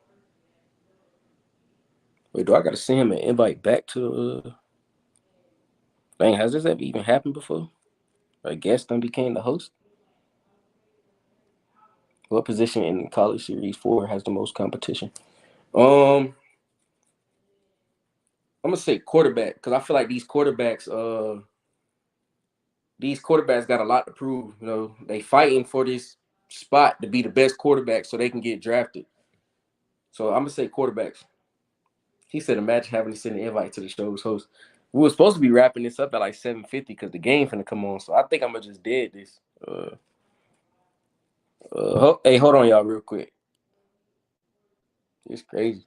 Wait, do I gotta send him an invite back to? Dang, has this ever even happened before? A guest then became the host. What position in College Series 4 has the most competition? I'm gonna say quarterback because I feel like these quarterbacks got a lot to prove. You know, they fighting for this spot to be the best quarterback so they can get drafted. So I'm gonna say quarterbacks. He said, imagine having to send an invite to the show's host. We were supposed to be wrapping this up at like 7:50 because the game finna come on. So I think I'm gonna just dead this. Hey, hold on, y'all, real quick. It's crazy.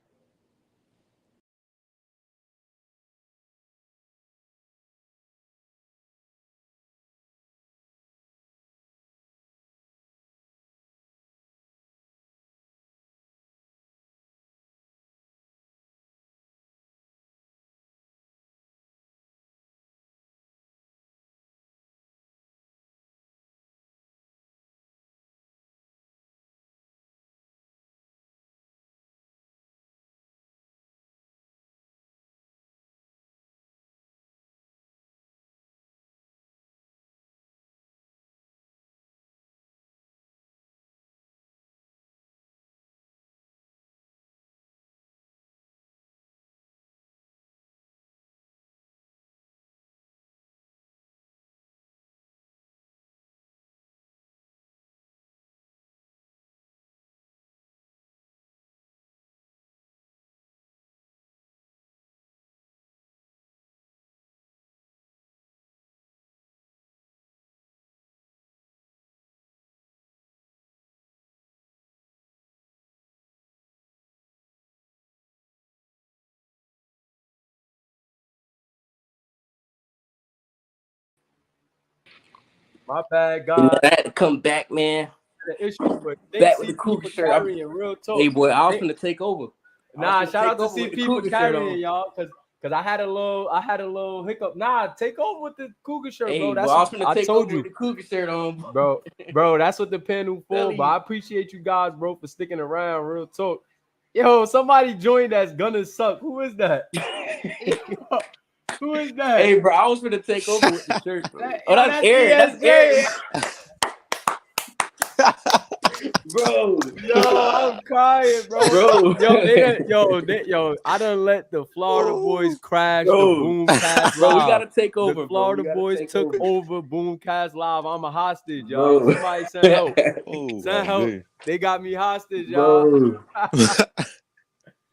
My bad, And guys. I had to come back, man. The issue, but Back with the Cougar shirt. carrying real talk. Hey, boy, I was finna take over. Nah, shout out to CP for carrying y'all, cause I had a little hiccup. Nah, take over with the Cougar shirt, Hey, bro. that's That's what I told you with the Cougar shirt on, bro. That's what the panel for. But I appreciate you guys, bro, for sticking around. Real talk. Yo, somebody joined that's gonna suck. Who is that? Who is that? Hey, bro, I was finna take over with the shirt, bro. That's Aaron. That's Aaron. Bro, I'm crying, bro. Yo, I done let the Florida boys crash the Boomcast. Bro, we gotta take over. The Florida boys took over Boomcast live. I'm a hostage, y'all. Bro. Somebody send help. Send help. Man. They got me hostage, y'all.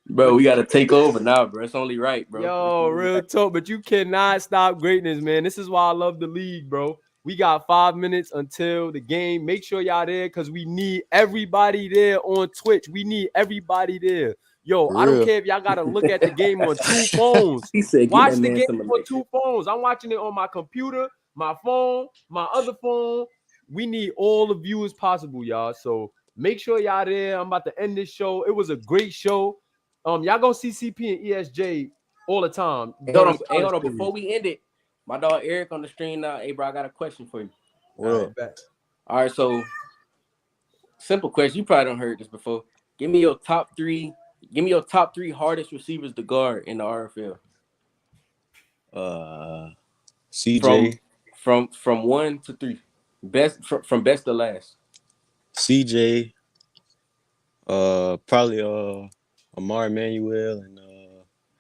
Bro, we gotta take over now, bro. It's only right, bro. Yo, real talk. But you cannot stop greatness, man. This is why I love the league, bro. We got 5 minutes until the game. Make sure y'all there because we need everybody there on Twitch. We need everybody there. Yo, I don't care if y'all got to look at the game on 2 phones. He said, watch the game on 2 phones. I'm watching it on my computer, my phone, my other phone. We need all the viewers possible, y'all. So make sure y'all there. I'm about to end this show. It was a great show. Y'all go see CP and ESJ all the time. Hey, hold on. Before we end it, my dog Eric on the stream now. Hey, bro, I got a question for you. What up? All right, so simple question. You probably don't heard this before. Give me your top 3 hardest receivers to guard in the RFL. CJ from 1 to 3. Best from best to last. CJ, probably Amar Emanuel and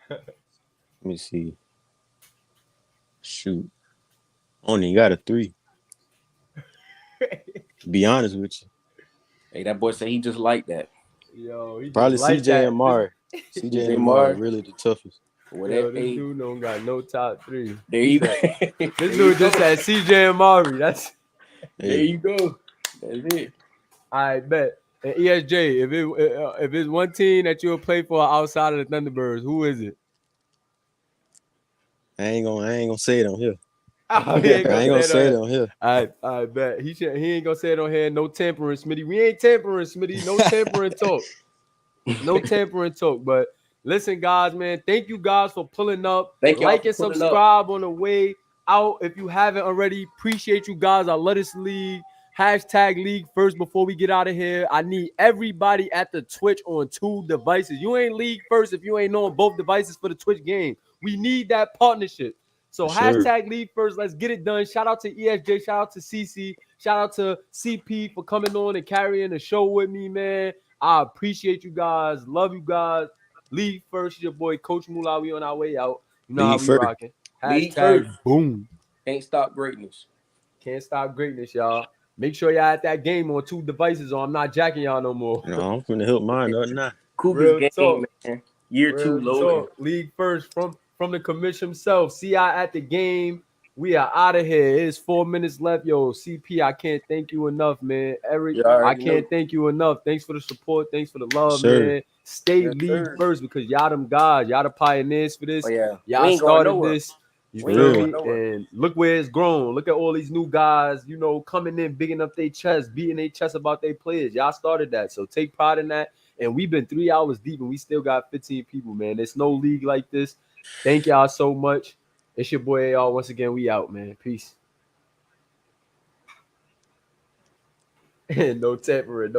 let me see. Shoot. Only got a 3. To be honest with you. Hey, that boy said he just like that. Yo, he probably like CJ that. and Amar. CJ and Amar really the toughest. Yo, this dude don't got no top 3. There you go. This dude just said CJ and Mari. There you go. That's it. I bet. And ESJ, if it's one team that you'll play for outside of the Thunderbirds, who is it? I ain't gonna say it on here. I ain't gonna say it on here. I bet he ain't gonna say it on here. No tampering, Smitty. We ain't tampering, Smitty. No tampering talk. No tampering talk. But Listen, guys, man. Thank you guys for pulling up. Thank y'all Like for and pulling subscribe on the way out. If you haven't already, appreciate you guys. I love this league. Hashtag league first before we get out of here. I need everybody at the Twitch on 2 devices. You ain't league first if you ain't on both devices for the Twitch game. We need that partnership. So hashtag league first. Let's get it done. Shout out to ESJ. Shout out to CC. Shout out to CP for coming on and carrying the show with me, man. I appreciate you guys. Love you guys. League first. Your boy Coach Moolah. We on our way out. You know how we rocking. League Hashtag first. boom. Can't stop greatness. Can't stop greatness, y'all. Make sure y'all at that game on 2 devices, or I'm not jacking y'all no more. No, I'm finna help mine up now. Cougars game, man. Year 2 loading. League first from the commission himself. See y'all at the game. We are out of here. It's 4 minutes left. Yo, CP, I can't thank you enough, man. I can't thank you enough. Thanks for the support. Thanks for the love, man. Stay league first because y'all them guys. Y'all the pioneers for this. Y'all started this. You feel me? And look where it's grown. Look at all these new guys, you know, coming in, bigging up their chest, beating their chest about their players. Y'all started that. So take pride in that. And we've been 3 hours deep and we still got 15 people, man. There's no league like this. Thank y'all so much. It's your boy AR. Once again, we out, man. Peace. No tampering.